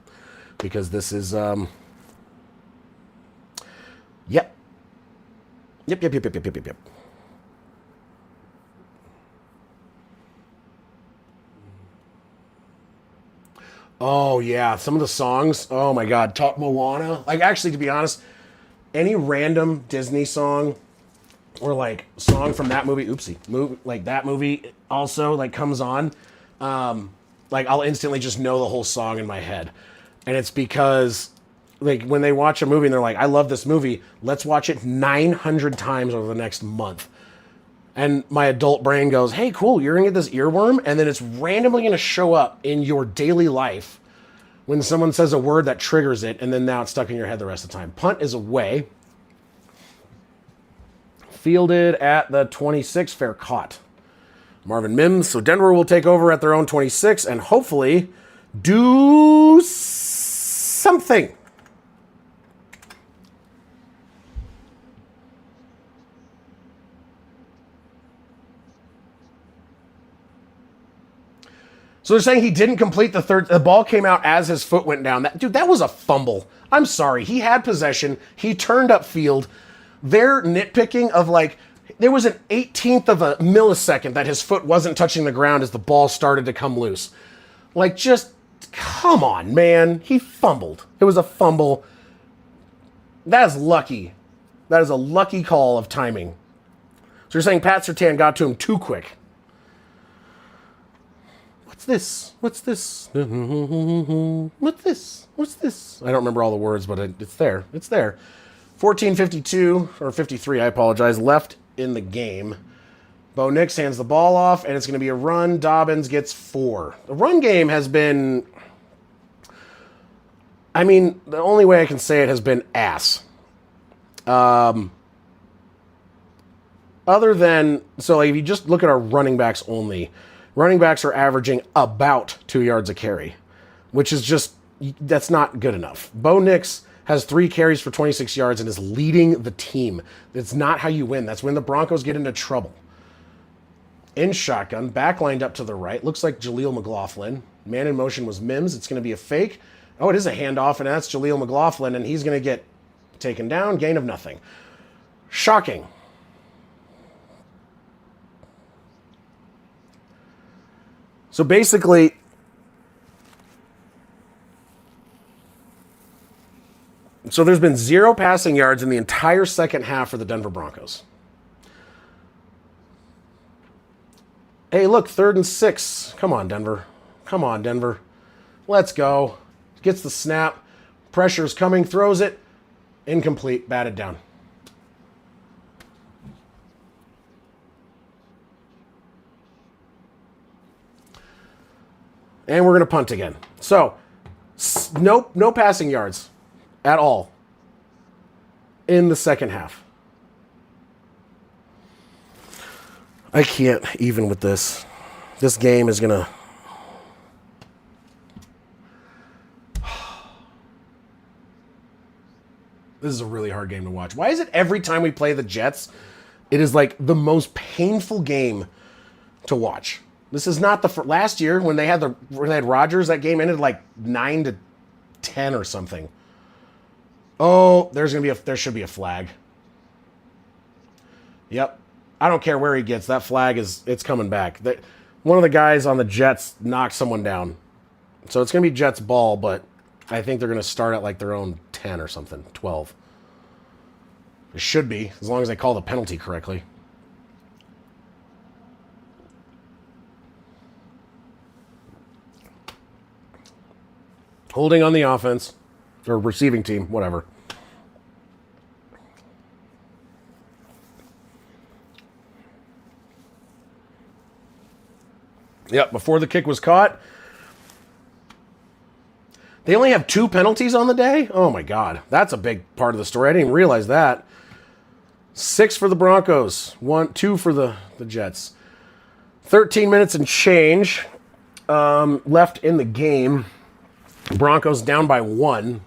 Because this is, Yep. Yep. Oh, yeah. Some of the songs. Oh, my God. Talk Moana. Like, actually, to be honest, any random Disney song or, like, song from that movie, like, that movie also, like, comes on, like, I'll instantly just know the whole song in my head. And it's because, like, when they watch a movie and they're like, I love this movie, let's watch it 900 times over the next month. And my adult brain goes, hey, cool, you're going to get this earworm, and then it's randomly going to show up in your daily life when someone says a word that triggers it, and then now it's stuck in your head the rest of the time. Punt is away. Fielded at the 26, fair caught. Marvin Mims. So Denver will take over at their own 26 and hopefully do something. So they're saying he didn't complete the third. The ball came out as his foot went down. That was a fumble. I'm sorry. He had possession. He turned upfield. They're nitpicking of like, there was an 18th of a millisecond that his foot wasn't touching the ground as the ball started to come loose. Like, just, come on, man. He fumbled. It was a fumble. That is lucky. That is a lucky call of timing. So you're saying Pat Surtain got to him too quick. What's this? What's this? What's this? What's this? I don't remember all the words, but it's there. It's there. 14:52, or 53, I apologize, left in the game. Bo Nix hands the ball off, and it's going to be a run. Dobbins gets 4. The run game has been, I mean, the only way I can say it has been ass. Other than, so like if you just look at our running backs only, Running backs are averaging about 2 yards a carry, which is just, that's not good enough. Bo Nix has 3 carries for 26 yards and is leading the team. That's not how you win. That's when the Broncos get into trouble. In shotgun, back lined up to the right. Looks like Jaleel McLaughlin. Man in motion was Mims. It's going to be a fake. Oh, it is a handoff, and that's Jaleel McLaughlin, and he's going to get taken down. Gain of nothing. Shocking. So basically, there's been 0 passing yards in the entire second half for the Denver Broncos. Hey, look, 3rd and 6. Come on, Denver. Come on, Denver. Let's go. Gets the snap. Pressure's coming. Throws it. Incomplete. Batted down. And we're going to punt again. So, no passing yards at all in the second half. I can't even with this. This game is going to... This is a really hard game to watch. Why is it every time we play the Jets, it is like the most painful game to watch? This is not the last year when they had Rodgers. That game ended like 9-10 or something. Oh, there should be a flag. Yep, I don't care where he gets that flag. It's coming back. One of the guys on the Jets knocked someone down, so it's gonna be Jets ball. But I think they're gonna start at like their own 10 or something, 12. It should be, as long as they call the penalty correctly. Holding on the offense, or receiving team, whatever. Yep, before the kick was caught. They only have 2 penalties on the day? Oh my God, that's a big part of the story. I didn't even realize that. 6 for the Broncos, 2 for the Jets. 13 minutes and change left in the game. Broncos down by 1.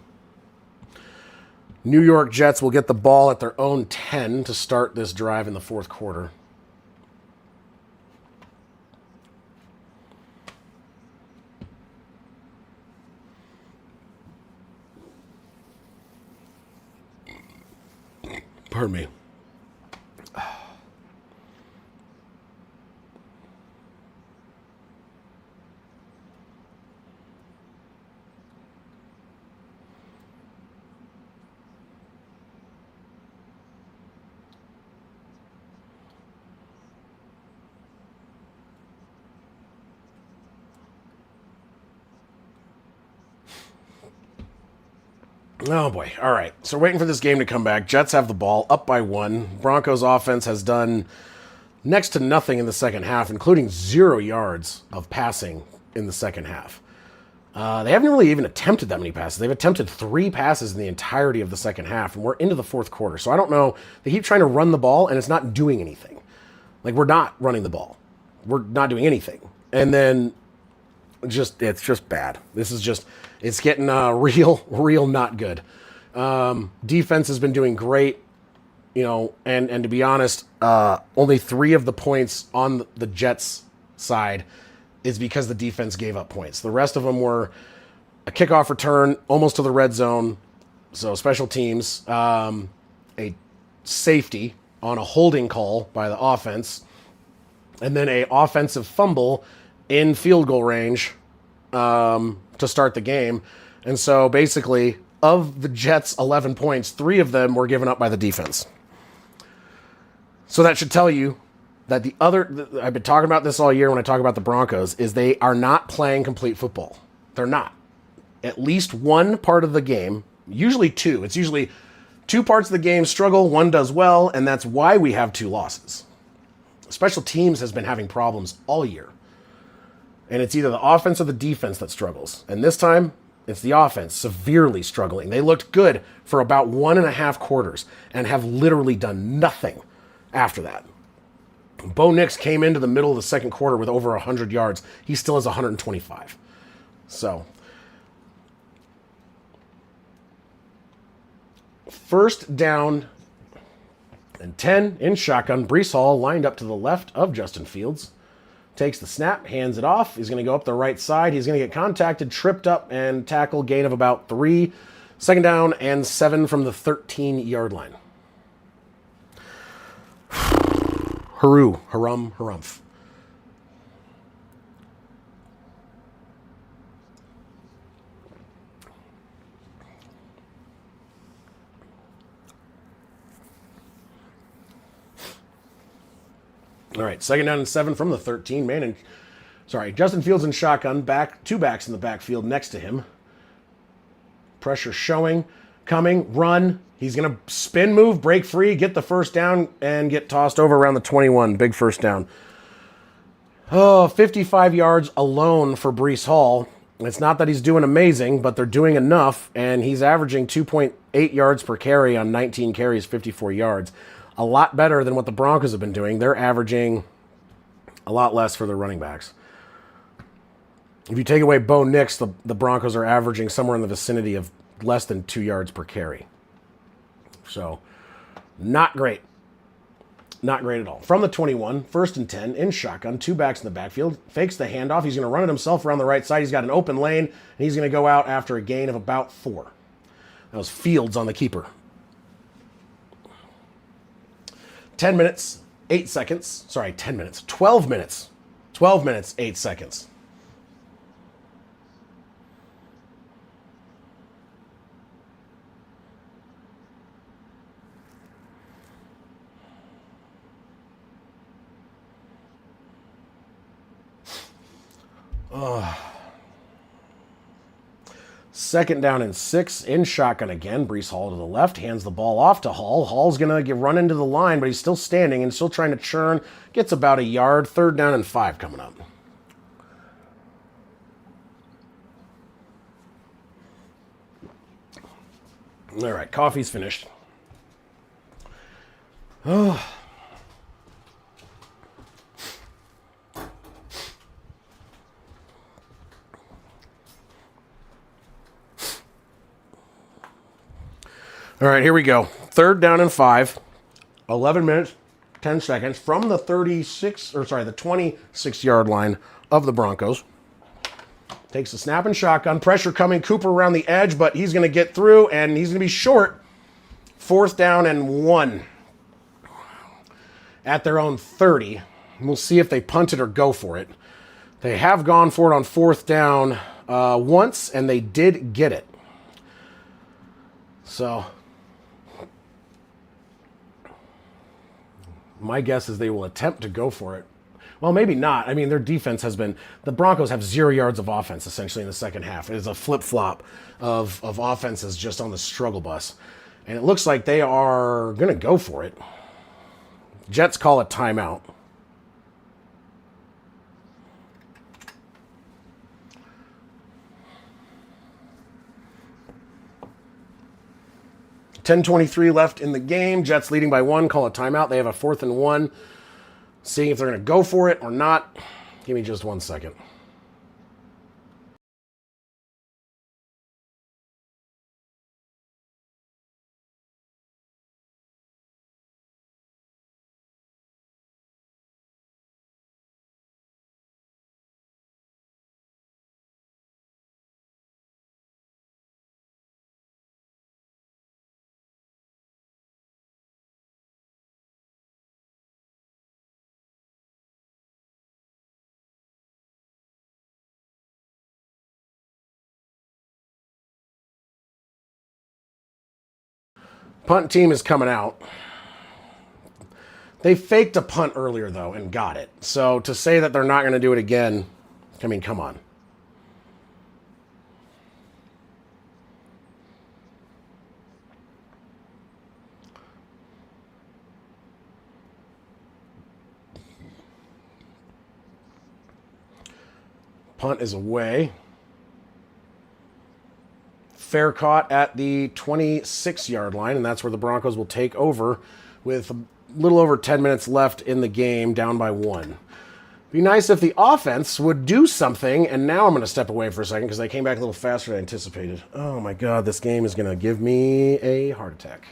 New York Jets will get the ball at their own 10 to start this drive in the fourth quarter. Pardon me. Oh boy. All right. So waiting for this game to come back. Jets have the ball up by 1. Broncos offense has done next to nothing in the second half, including 0 yards of passing in the second half. They haven't really even attempted that many passes. They've attempted 3 passes in the entirety of the second half, and we're into the fourth quarter. So I don't know. They keep trying to run the ball, and it's not doing anything. Like, we're not running the ball. We're not doing anything. And then it's just bad. This is just, it's getting real not good. Defense has been doing great, and to be honest, only 3 of the points on the Jets side is because the defense gave up points. The rest of them were a kickoff return almost to the red zone, so special teams, a safety on a holding call by the offense, and then a offensive fumble in field goal range to start the game. And so basically, of the Jets' 11 points, 3 of them were given up by the defense. So that should tell you that I've been talking about this all year when I talk about the Broncos, is they are not playing complete football. They're not. At least one part of the game, usually 2. It's usually 2 parts of the game struggle, 1 does well, and that's why we have 2 losses. Special teams has been having problems all year. And it's either the offense or the defense that struggles. And this time, it's the offense severely struggling. They looked good for about 1.5 quarters and have literally done nothing after that. Bo Nix came into the middle of the second quarter with over 100 yards. He still has 125. So, first down and 10 in shotgun. Breece Hall lined up to the left of Justin Fields. Takes the snap, hands it off. He's going to go up the right side. He's going to get contacted, tripped up, and tackle gain of about 3. Second down and 7 from the 13-yard line. Harumph. All right, second down and 7 from the 13. Justin Fields in shotgun, two backs in the backfield next to him. Pressure showing, coming, run. He's going to spin move, break free, get the first down, and get tossed over around the 21. Big first down. 55 yards alone for Breece Hall. It's not that he's doing amazing, but they're doing enough, and he's averaging 2.8 yards per carry on 19 carries, 54 yards. A lot better than what the Broncos have been doing. They're averaging a lot less for their running backs. If you take away Bo Nix, the Broncos are averaging somewhere in the vicinity of less than 2 yards per carry. So, not great. Not great at all. From the 21, first and 10, in shotgun, two backs in the backfield, fakes the handoff. He's going to run it himself around the right side. He's got an open lane, and he's going to go out after a gain of about 4. That was Fields on the keeper. 10 minutes, 8 seconds. Sorry, 10 minutes. 12 minutes. 12 minutes, 8 seconds. Second down and 6 in shotgun again. Breece Hall to the left, hands the ball off to Hall. Hall's going to run into the line, but he's still standing and still trying to churn. Gets about a yard. Third down and 5 coming up. All right, coffee's finished. Oh. All right, here we go. Third down and 5. 11 minutes, 10 seconds from the 26-yard line of the Broncos. Takes the snap and shotgun. Pressure coming. Cooper around the edge, but he's going to get through, and he's going to be short. Fourth down and 1 at their own 30. We'll see if they punt it or go for it. They have gone for it on fourth down once, and they did get it. So my guess is they will attempt to go for it. Well, maybe not. I mean, their defense has been... The Broncos have 0 yards of offense, essentially, in the second half. It is a flip-flop of offenses just on the struggle bus. And it looks like they are going to go for it. Jets call a timeout. .10:23 left in the game. Jets leading by 1. Call a timeout. They have a 4th and 1. Seeing if they're going to go for it or not. Give me just 1 second. Punt team is coming out. They faked a punt earlier, though, and got it. So to say that they're not going to do it again, I mean, come on. Punt is away. Fair caught at the 26-yard line, and that's where the Broncos will take over with little over 10 minutes left in the game, down by 1. Be nice if the offense would do something, and now I'm going to step away for a second because they came back a little faster than I anticipated. Oh my God, this game is going to give me a heart attack.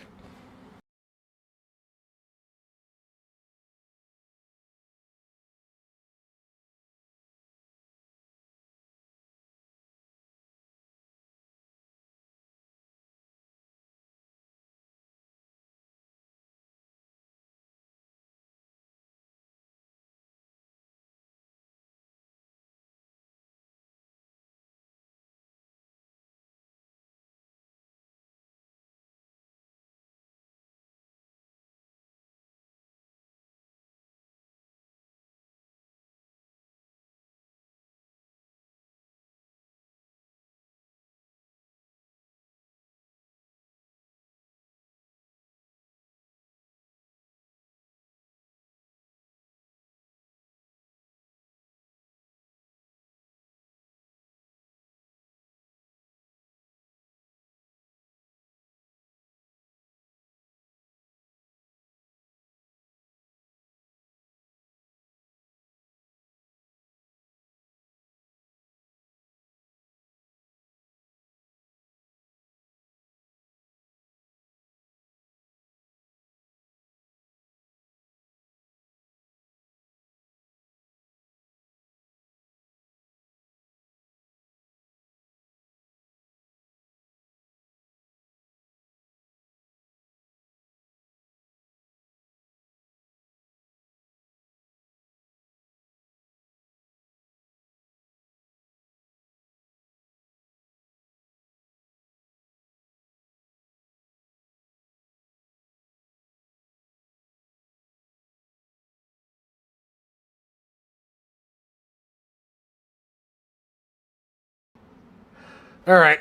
All right,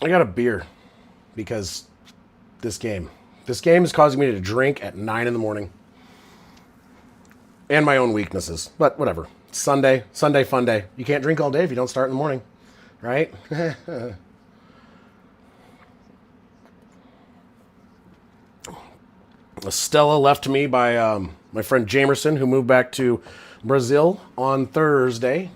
I got a beer because this game is causing me to drink at 9 in the morning, and my own weaknesses. But whatever. Sunday, fun day. You can't drink all day if you don't start in the morning, right? Stella left to me by my friend Jamerson, who moved back to Brazil on Thursday.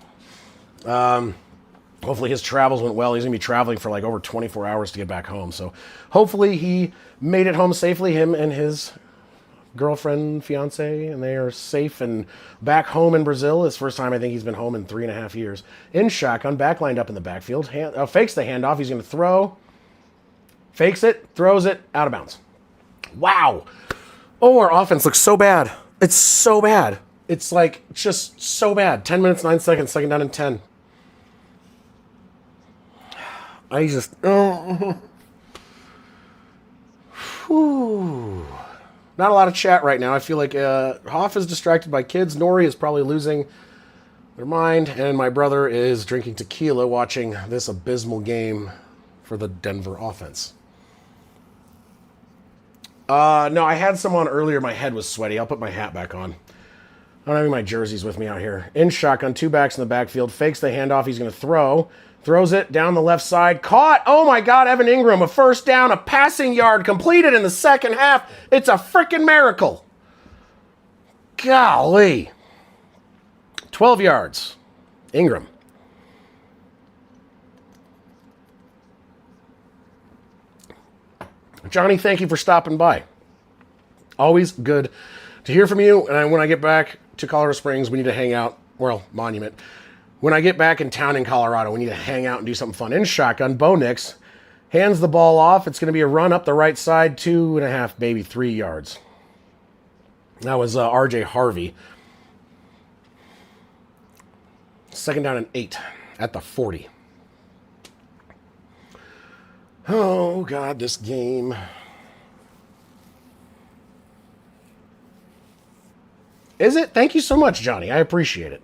Hopefully his travels went well. He's going to be traveling for like over 24 hours to get back home. So hopefully he made it home safely, him and his girlfriend, fiance, and they are safe and back home in Brazil. It's the first time I think he's been home in 3.5 years. In shotgun, back lined up in the backfield. Fakes the handoff. He's going to throw. Fakes it, throws it, out of bounds. Wow. Oh, our offense looks so bad. It's so bad. It's like just so bad. 10 minutes, 9 seconds, second down and 10. I just... Not a lot of chat right now. I feel like Hoff is distracted by kids. Nori is probably losing their mind. And my brother is drinking tequila watching this abysmal game for the Denver offense. No, I had some on earlier. My head was sweaty. I'll put my hat back on. I don't have any of my jerseys with me out here. In shotgun, 2 backs in the backfield. Fakes the handoff. He's going to throw. Throws it down the left side. Caught. Oh, my God. Evan Ingram, a first down, a passing yard completed in the second half. It's a freaking miracle. Golly. 12 yards. Ingram. Johnny, thank you for stopping by. Always good to hear from you. And when I get back to Colorado Springs, we need to hang out. Well, Monument. When I get back in town in Colorado, we need to hang out and do something fun. In shotgun, Bo Nix hands the ball off. It's going to be a run up the right side, 2.5, maybe 3 yards. That was R.J. Harvey. Second down and 8 at the 40. Oh, God, this game. Is it? Thank you so much, Johnny. I appreciate it.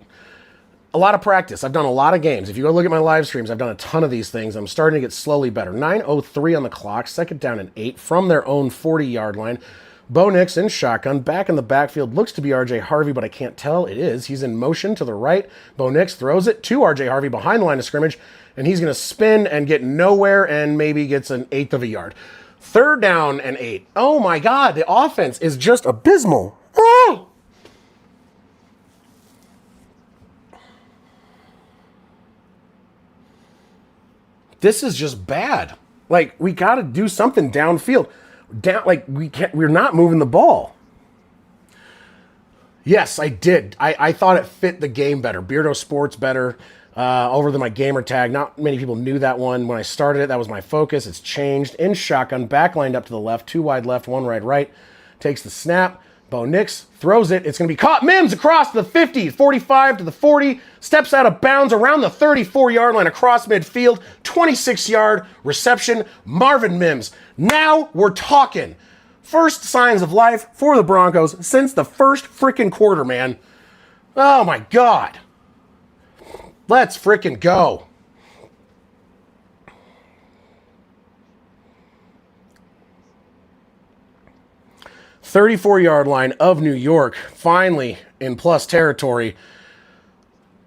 A lot of practice. I've done a lot of games. If you go look at my live streams, I've done a ton of these things. I'm starting to get slowly better. 9:03 on the clock, second down and 8 from their own 40-yard line. Bo Nix in shotgun, back in the backfield. Looks to be R.J. Harvey, but I can't tell. It is. He's in motion to the right. Bo Nix throws it to R.J. Harvey behind the line of scrimmage, and he's going to spin and get nowhere and maybe gets an 1/8 of a yard. 3rd down and 8. Oh my God, the offense is just abysmal. Oh! This is just bad. Like, we got to do something downfield. We're not moving the ball. Yes, I did. I thought it fit the game better. Beardo Sports better over than my gamer tag. Not many people knew that one. When I started it, that was my focus. It's changed. In shotgun, back lined up to the left. 2 wide left, 1 right. Takes the snap. Bo Nix throws it. It's going to be caught. Mims across the 50, 45 to the 40. Steps out of bounds around the 34-yard line across midfield. 26-yard reception. Marvin Mims. Now we're talking. First signs of life for the Broncos since the first freaking quarter, man. Oh, my God. Let's freaking go. "34-yard line of New York, finally in plus territory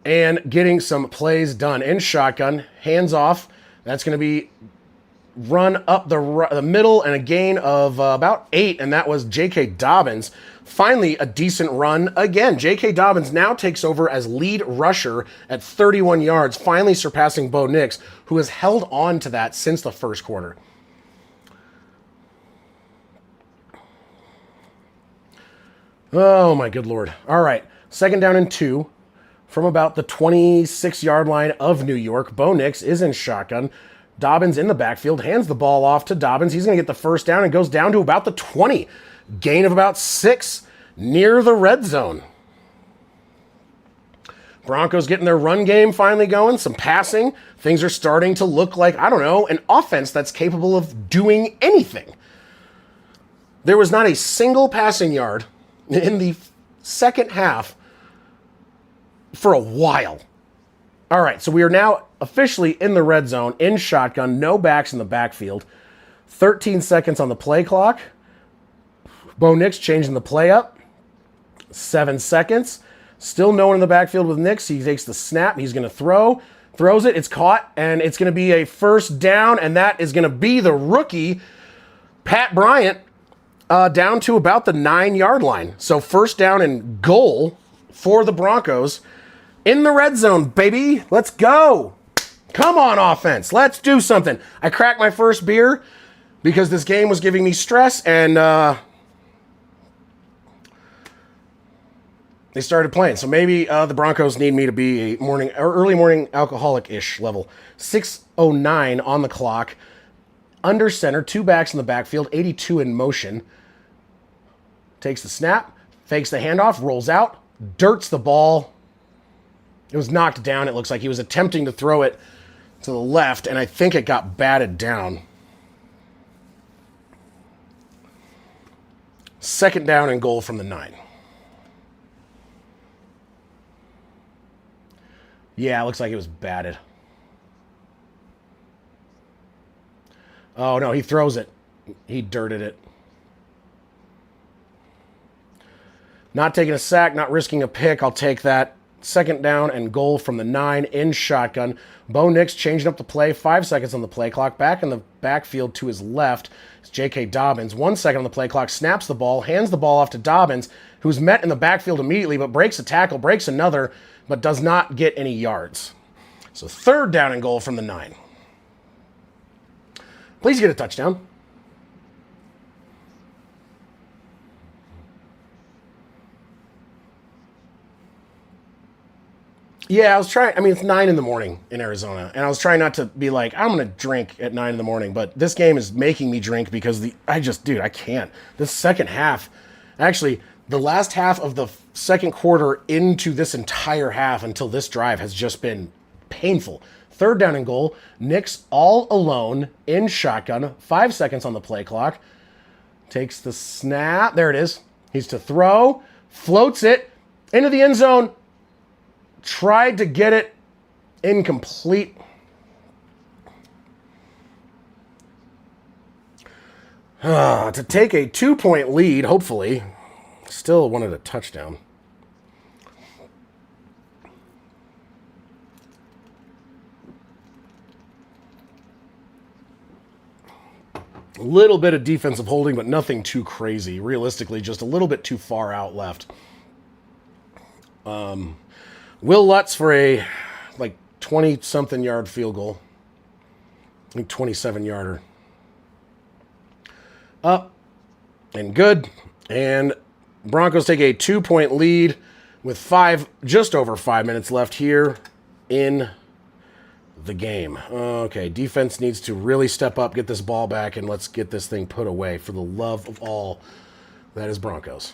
and getting some plays done. In shotgun, hands off. That's going to be run up the middle and a gain of about 8, and that was J.K. Dobbins. Finally, a decent run again. J.K. Dobbins now takes over as lead rusher at 31 yards, finally surpassing Bo Nix, who has held on to that since the first quarter. Oh, my good Lord. All right, 2nd down and 2 from about the 26-yard line of New York. Bo Nix is in shotgun. Dobbins in the backfield, hands the ball off to Dobbins. He's going to get the 1st down and goes down to about the 20. Gain of about 6 near the red zone. Broncos getting their run game finally going, some passing. Things are starting to look like, I don't know, an offense that's capable of doing anything. There was not a single passing yard in the second half for a while. All right, so we are now officially in the red zone, in shotgun, no backs in the backfield. 13 seconds on the play clock. Bo Nix changing the play up. 7 seconds. Still no one in the backfield with Nix. He takes the snap. He's going to throw. Throws it. It's caught, and it's going to be a 1st down, and that is going to be the rookie, Pat Bryant, down to about the 9-yard line. So 1st down and goal for the Broncos in the red zone, baby. Let's go. Come on, offense. Let's do something. I cracked my first beer because this game was giving me stress, and they started playing. So maybe the Broncos need me to be a early morning alcoholic-ish level. 6:09 on the clock. Under center, 2 backs in the backfield, 82 in motion. Takes the snap, fakes the handoff, rolls out, dirts the ball. It was knocked down. It looks like he was attempting to throw it to the left, and I think it got batted down. 2nd down and goal from the 9. Yeah, it looks like it was batted. Oh, no, he throws it. He dirted it. Not taking a sack, not risking a pick. I'll take that. 2nd down and goal from the 9 in shotgun. Bo Nix changing up the play. 5 seconds on the play clock. Back in the backfield to his left is J.K. Dobbins. 1 second on the play clock. Snaps the ball. Hands the ball off to Dobbins, who's met in the backfield immediately, but breaks a tackle, breaks another, but does not get any yards. So 3rd down and goal from the 9. Please get a touchdown. Yeah, I was trying. I mean, it's 9 in the morning in Arizona, and I was trying not to be like, I'm going to drink at 9 in the morning, but this game is making me drink because I can't. The second half, actually, the last half of the second quarter into this entire half until this drive has just been painful. 3rd down and goal. Nix all alone in shotgun. 5 seconds on the play clock. Takes the snap. There it is. He's to throw. Floats it into the end zone. Tried to get it incomplete. To take a 2-point lead, hopefully. Still wanted a touchdown. A little bit of defensive holding, but nothing too crazy. Realistically, just a little bit too far out left. Will Lutz for a, 20-something yard field goal. I think 27-yarder. Up and good. And Broncos take a 2-point lead with just over 5 minutes left here in the game. Okay, defense needs to really step up, get this ball back, and let's get this thing put away for the love of all that is Broncos.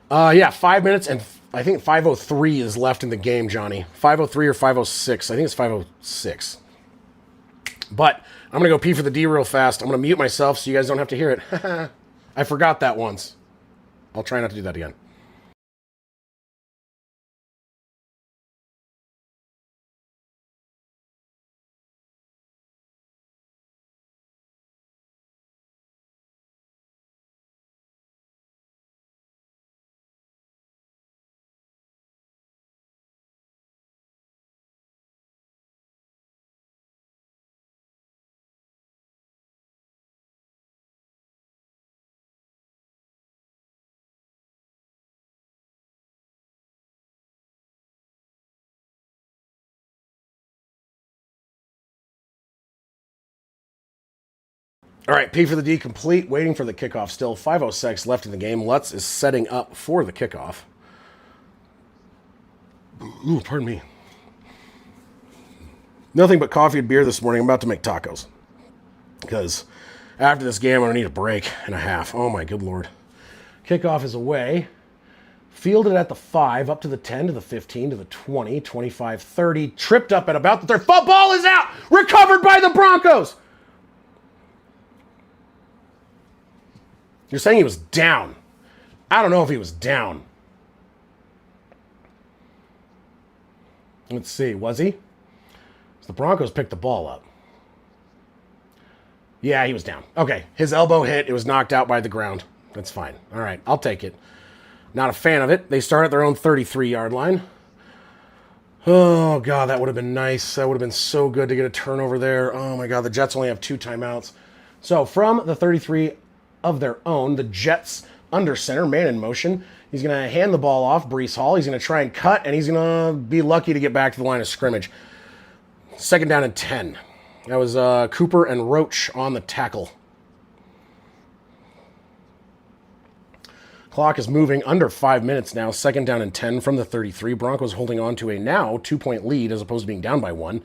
5 minutes, and I think 5:03 is left in the game, Johnny. 5:03 or 5:06. I think it's 5:06. But I'm going to go pee for the D real fast. I'm going to mute myself so you guys don't have to hear it. I forgot that once. I'll try not to do that again. All right, P for the D complete. Waiting for the kickoff still. 5:06 left in the game. Lutz is setting up for the kickoff. Ooh, pardon me. Nothing but coffee and beer this morning. I'm about to make tacos. Because after this game, I'm going to need a break and a half. Oh, my good Lord. Kickoff is away. Fielded at the 5, up to the 10, to the 15, to the 20, 25, 30. Tripped up at about the 30. Football is out! Recovered by the Broncos! You're saying he was down. I don't know if he was down. Let's see. Was he? So the Broncos picked the ball up. Yeah, he was down. Okay. His elbow hit. It was knocked out by the ground. That's fine. All right. I'll take it. Not a fan of it. They start at their own 33-yard line. Oh, God, that would have been nice. That would have been so good to get a turnover there. Oh, my God. The Jets only have 2 timeouts. So from the 33 of their own, the Jets under center, man in motion. He's going to hand the ball off, Breece Hall. He's going to try and cut, and he's going to be lucky to get back to the line of scrimmage. 2nd down and 10. That was Cooper and Roach on the tackle. Clock is moving under 5 minutes now. 2nd down and 10 from the 33. Broncos holding on to a now 2-point lead as opposed to being down by 1.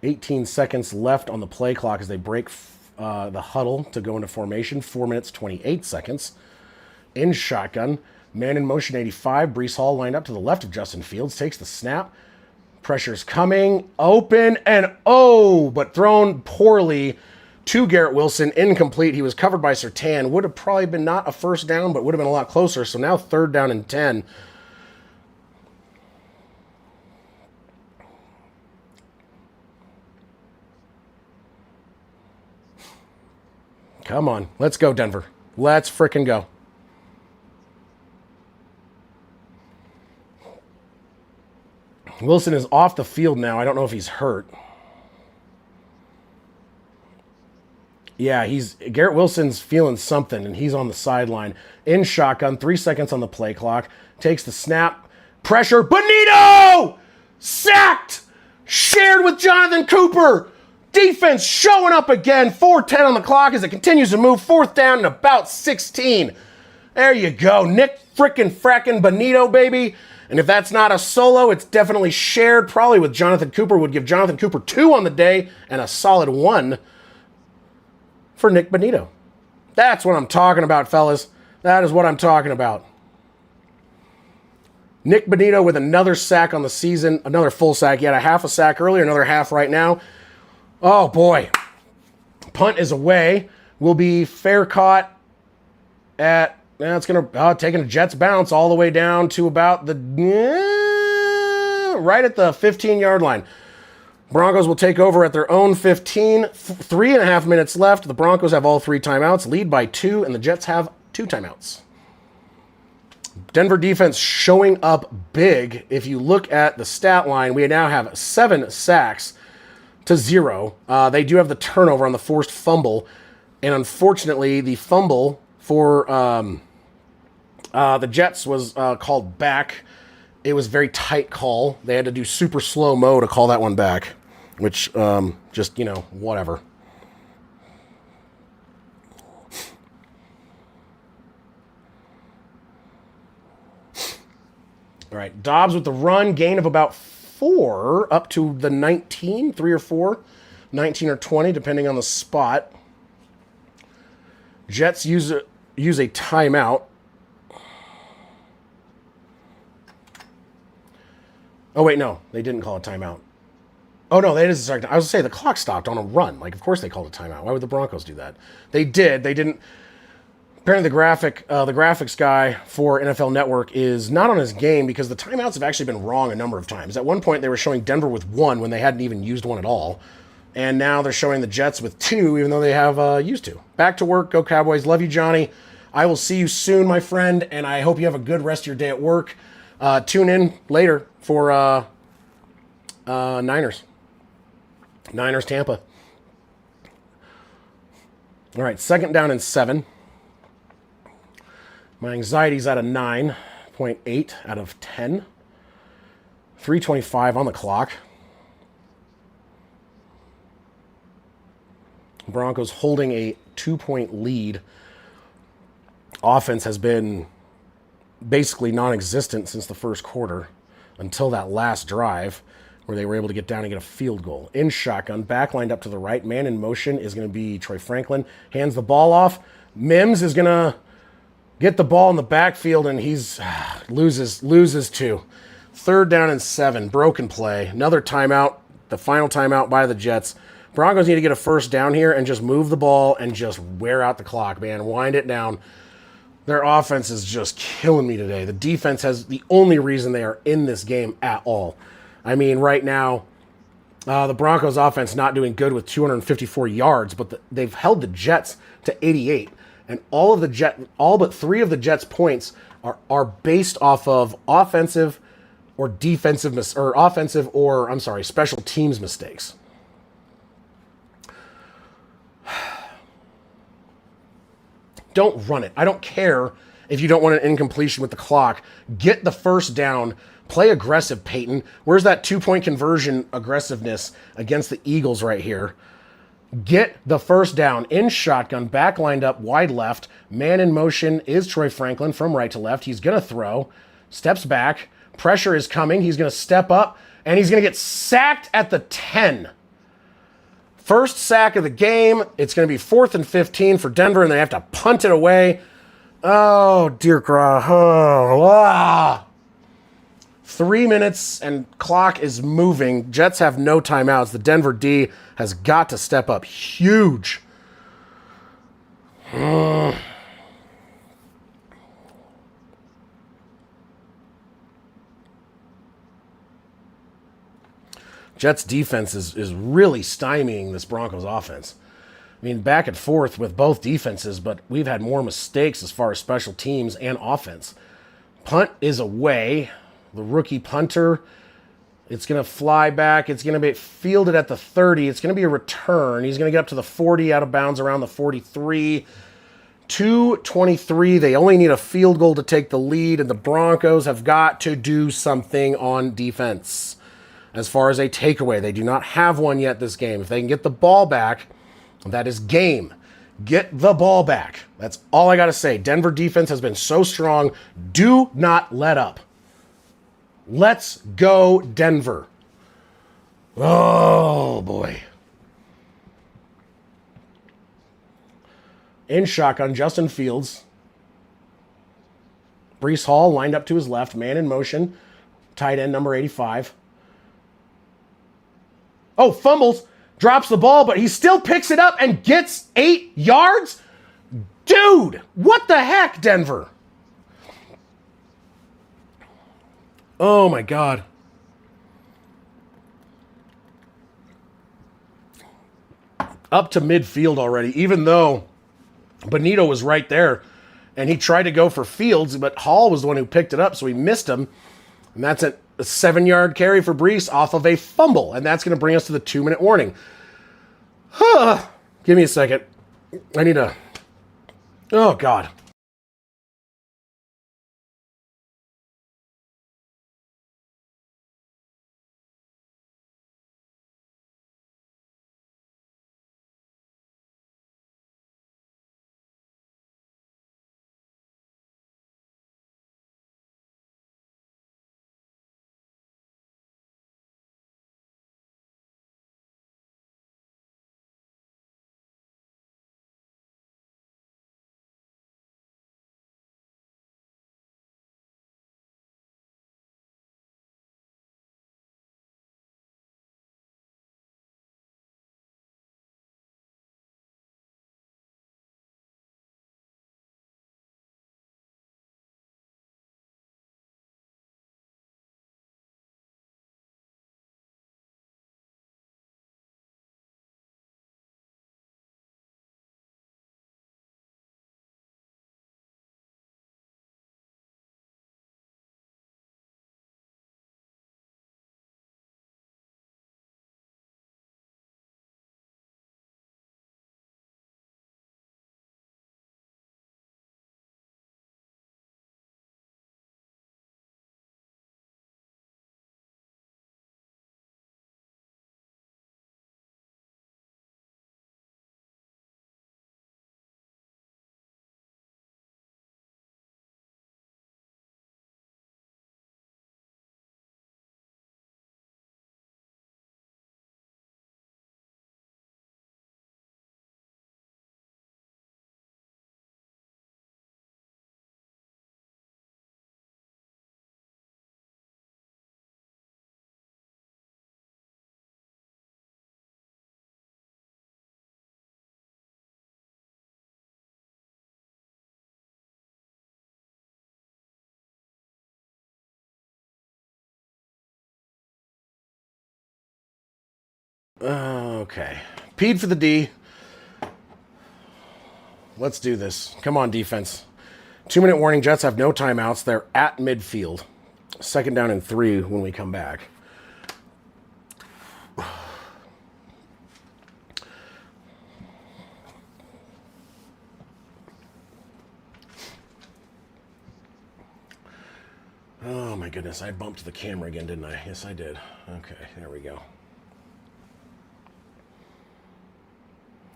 18 seconds left on the play clock as they break the huddle to go into formation. 4 minutes, 28 seconds. In shotgun. Man in motion, 85. Breece Hall lined up to the left of Justin Fields. Takes the snap. Pressure's coming. Open and but thrown poorly to Garrett Wilson. Incomplete. He was covered by Surtain. Would have probably been not a first down, but would have been a lot closer. So now 3rd down and 10. Come on. Let's go, Denver. Let's frickin' go. Wilson is off the field now. I don't know if he's hurt. Yeah, Garrett Wilson's feeling something, and he's on the sideline. In shotgun, 3 seconds on the play clock. Takes the snap. Pressure. Bonito! Sacked! Shared with Jonathan Cooper. Defense showing up again. 4:10 on the clock as it continues to move. 4th down and about 16. There you go. Nick frackin' Bonito, baby. And if that's not a solo, it's definitely shared. Probably with Jonathan Cooper. Would give Jonathan Cooper 2 on the day and a solid 1 for Nick Bonito. That's what I'm talking about, fellas. That is what I'm talking about. Nick Bonito with another sack on the season. Another full sack. He had a half a sack earlier, another half right now. Oh, boy. Punt is away. Will be fair caught at, it's going to, taking a Jets bounce all the way down to about the, right at the 15-yard line. Broncos will take over at their own 15. 3.5 minutes left. The Broncos have all 3 timeouts, lead by 2, and the Jets have 2 timeouts. Denver defense showing up big. If you look at the stat line, we now have 7 sacks to 0. They do have the turnover on the forced fumble. And unfortunately, the fumble for the Jets was called back. It was a very tight call. They had to do super slow-mo to call that one back, which just, whatever. All right, Dobbs with the run, gain of about 4 up to the 19, 3 or 4, 19 or 20, depending on the spot. Jets use a timeout. Oh, wait, no, they didn't call a timeout. Oh, no, that is a start. I was going to say the clock stopped on a run. Like, of course they called a timeout. Why would the Broncos do that? They did. They didn't. Apparently, the graphics guy for NFL Network is not on his game because the timeouts have actually been wrong a number of times. At one point, they were showing Denver with 1 when they hadn't even used one at all. And now they're showing the Jets with 2, even though they have used 2. Back to work. Go Cowboys. Love you, Johnny. I will see you soon, my friend, and I hope you have a good rest of your day at work. Tune in later for Niners. Niners, Tampa. All right, 2nd down and 7. My anxiety's at a 9.8 out of 10. 3:25 on the clock. Broncos holding a 2-point lead. Offense has been basically non-existent since the first quarter until that last drive where they were able to get down and get a field goal. In shotgun, back lined up to the right. Man in motion is going to be Troy Franklin. Hands the ball off. Mims is going to get the ball in the backfield, and he's loses 2. 3rd down and 7. Broken play. Another timeout. The final timeout by the Jets. Broncos need to get a 1st down here and just move the ball and just wear out the clock, man. Wind it down. Their offense is just killing me today. The defense has the only reason they are in this game at all. I mean, right now, the Broncos offense not doing good with 254 yards, but they've held the Jets to 88. And all but 3 of the Jets' points are based off of offensive or special teams mistakes. Don't run it. I don't care if you don't want an incompletion with the clock. Get the 1st down. Play aggressive, Peyton. Where's that 2-point conversion aggressiveness against the Eagles right here? Get the 1st down. In shotgun, back lined up, wide left. Man in motion is Troy Franklin from right to left. He's going to throw. Steps back. Pressure is coming. He's going to step up, and he's going to get sacked at the 10. First sack of the game. It's going to be 4th and 15 for Denver, and they have to punt it away. Oh, dear God. Oh, 3 minutes, and clock is moving. Jets have no timeouts. The Denver D has got to step up huge. Jets defense is really stymieing this Broncos offense. I mean, back and forth with both defenses, but we've had more mistakes as far as special teams and offense. Punt is away. The rookie punter, it's going to fly back. It's going to be fielded at the 30. It's going to be a return. He's going to get up to the 40, out of bounds around the 43. 2:23. They only need a field goal to take the lead, and the Broncos have got to do something on defense. As far as a takeaway, they do not have one yet this game. If they can get the ball back, that is game. Get the ball back. That's all I got to say. Denver defense has been so strong. Do not let up. Let's go, Denver. Oh, boy. In shotgun, Justin Fields. Breece Hall lined up to his left. Man in motion. Tight end number 85. Oh, fumbles. Drops the ball, but he still picks it up and gets 8 yards? Dude, what the heck, Denver? Oh, my God. Up to midfield already, even though Benito was right there. And he tried to go for Fields, but Hall was the one who picked it up, so he missed him. And that's a 7-yard carry for Brees off of a fumble. And that's going to bring us to the 2-minute warning. Give me a second. I need a... Oh, God. Okay. Peed for the D. Let's do this. Come on, defense. 2-minute warning. Jets have no timeouts. They're at midfield. 2nd down and 3 when we come back. Oh, my goodness. I bumped the camera again, didn't I? Yes, I did. Okay, there we go.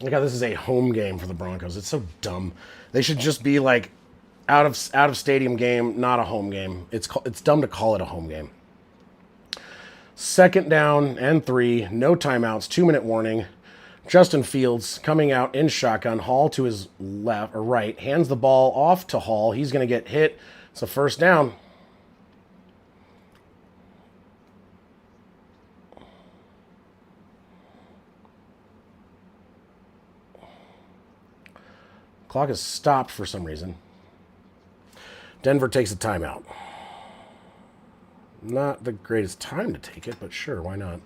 Look how this is a home game for the Broncos. It's so dumb. They should just be like out of stadium game, not a home game. It's dumb to call it a home game. 2nd down and 3, no timeouts, 2-minute warning. Justin Fields coming out in shotgun. Hall to his left or right, hands the ball off to Hall. He's going to get hit. It's a 1st down. Clock is stopped for some reason. Denver takes a timeout. Not the greatest time to take it, but sure, why not?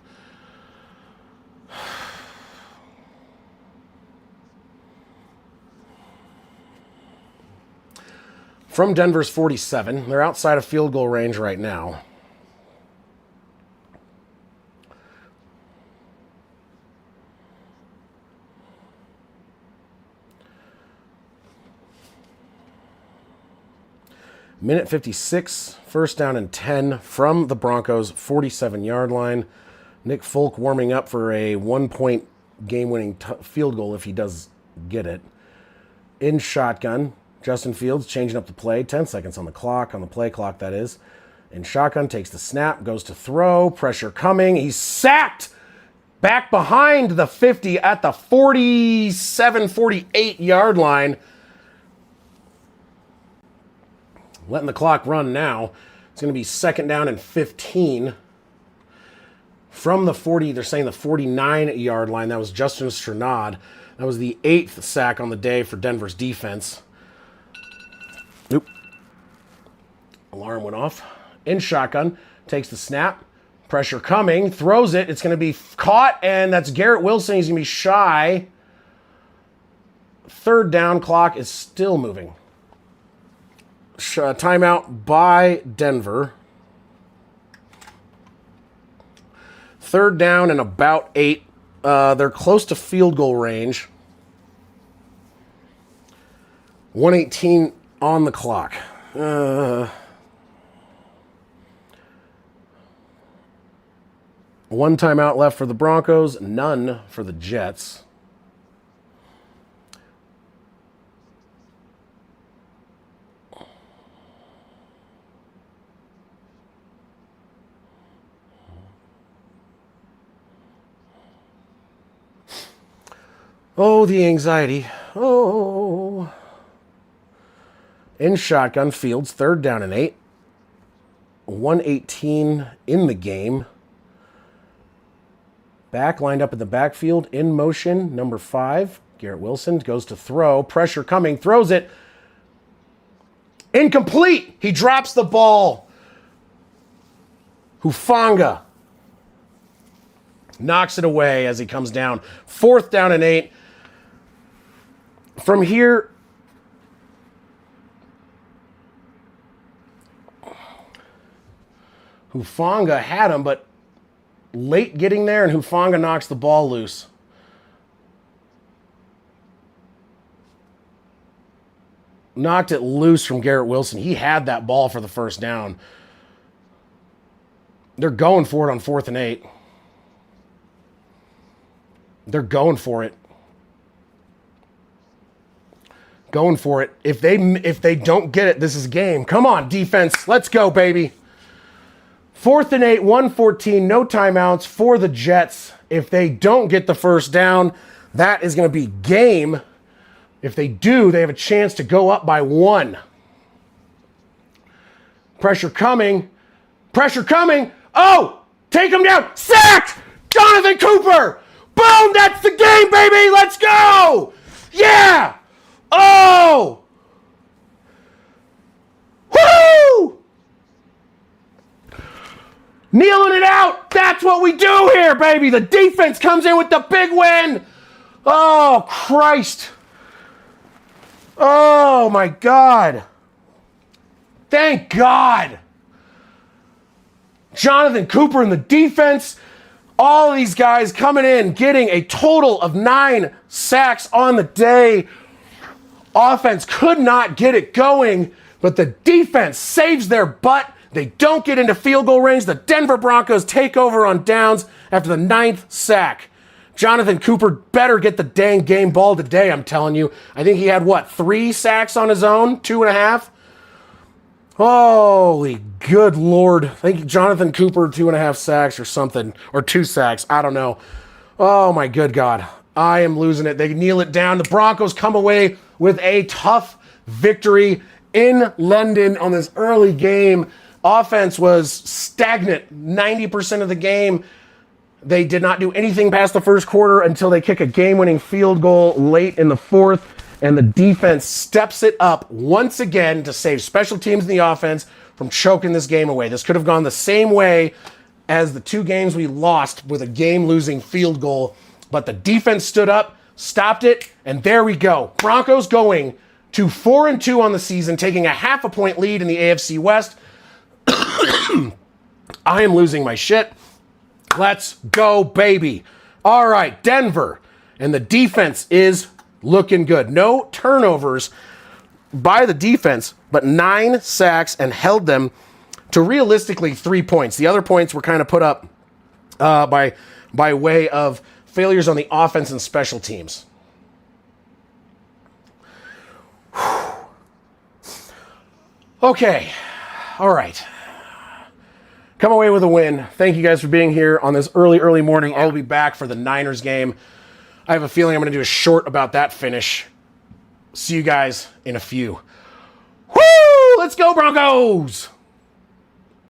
From Denver's 47, they're outside of field goal range right now. Minute 56, 1st down and 10 from the Broncos' 47-yard line. Nick Folk warming up for a 1-point game-winning field goal if he does get it. In shotgun, Justin Fields changing up the play. 10 seconds on the clock, on the play clock, that is. In shotgun, takes the snap, goes to throw. Pressure coming. He's sacked back behind the 50 at the 47, 48-yard line. Letting the clock run now. It's going to be 2nd down and 15. From the 40, they're saying the 49-yard line. That was Justin Strnad. That was the 8th sack on the day for Denver's defense. Nope. Alarm went off. In shotgun, takes the snap. Pressure coming, throws it. It's going to be caught, and that's Garrett Wilson. He's going to be shy. 3rd down, clock is still moving. Timeout by Denver. 3rd down and about 8. They're close to field goal range. 1:18 on the clock. One timeout left for the Broncos, none for the Jets. Oh, the anxiety. Oh. In shotgun fields, 3rd down and 8. 1:18 in the game. Back lined up in the backfield, in motion, number 5. Garrett Wilson goes to throw. Pressure coming, throws it. Incomplete. He drops the ball. Hufanga knocks it away as he comes down. 4th down and 8. From here, Hufanga had him, but late getting there, and Hufanga knocks the ball loose. Knocked it loose from Garrett Wilson. He had that ball for the 1st down. They're going for it on 4th and 8. They're going for it. Going for it. If they don't get it, this is game. Come on, defense. Let's go, baby. 4th and 8, 1:14, no timeouts for the Jets. If they don't get the 1st down, that is going to be game. If they do, they have a chance to go up by 1. Pressure coming. Pressure coming. Oh! Take him down. Sacked! Jonathan Cooper! Boom! That's the game, baby! Let's go! Yeah! Oh! Woo! Kneeling it out. That's what we do here, baby. The defense comes in with the big win. Oh, Christ. Oh, my God. Thank God. Jonathan Cooper in the defense. All of these guys coming in, getting a total of 9 sacks on the day. Offense could not get it going, but the defense saves their butt. They don't get into field goal range. The Denver Broncos take over on downs after the 9th sack. Jonathan Cooper better get the dang game ball today, I'm telling you. I think he had, 3 sacks on his own? 2.5? Holy good Lord. I think Jonathan Cooper, 2.5 sacks or something, or 2 sacks. I don't know. Oh, my good God. I am losing it. They kneel it down. The Broncos come away with a tough victory in London on this early game. Offense was stagnant 90% of the game. They did not do anything past the first quarter until they kick a game-winning field goal late in the 4th, and the defense steps it up once again to save special teams in the offense from choking this game away. This could have gone the same way as the 2 games we lost with a game-losing field goal, but the defense stood up, stopped it, and there we go. Broncos going to 4-2 on the season, taking a 0.5 point lead in the AFC West. I am losing my shit. Let's go, baby. All right, Denver. And the defense is looking good. No turnovers by the defense, but 9 sacks and held them to realistically 3 points. The other points were kind of put up by way of failures on the offense and special teams. Okay. All right. Come away with a win. Thank you guys for being here on this early morning. I'll be back for the Niners game. I have a feeling I'm going to do a short about that finish. See you guys in a few. Woo! Let's go, Broncos!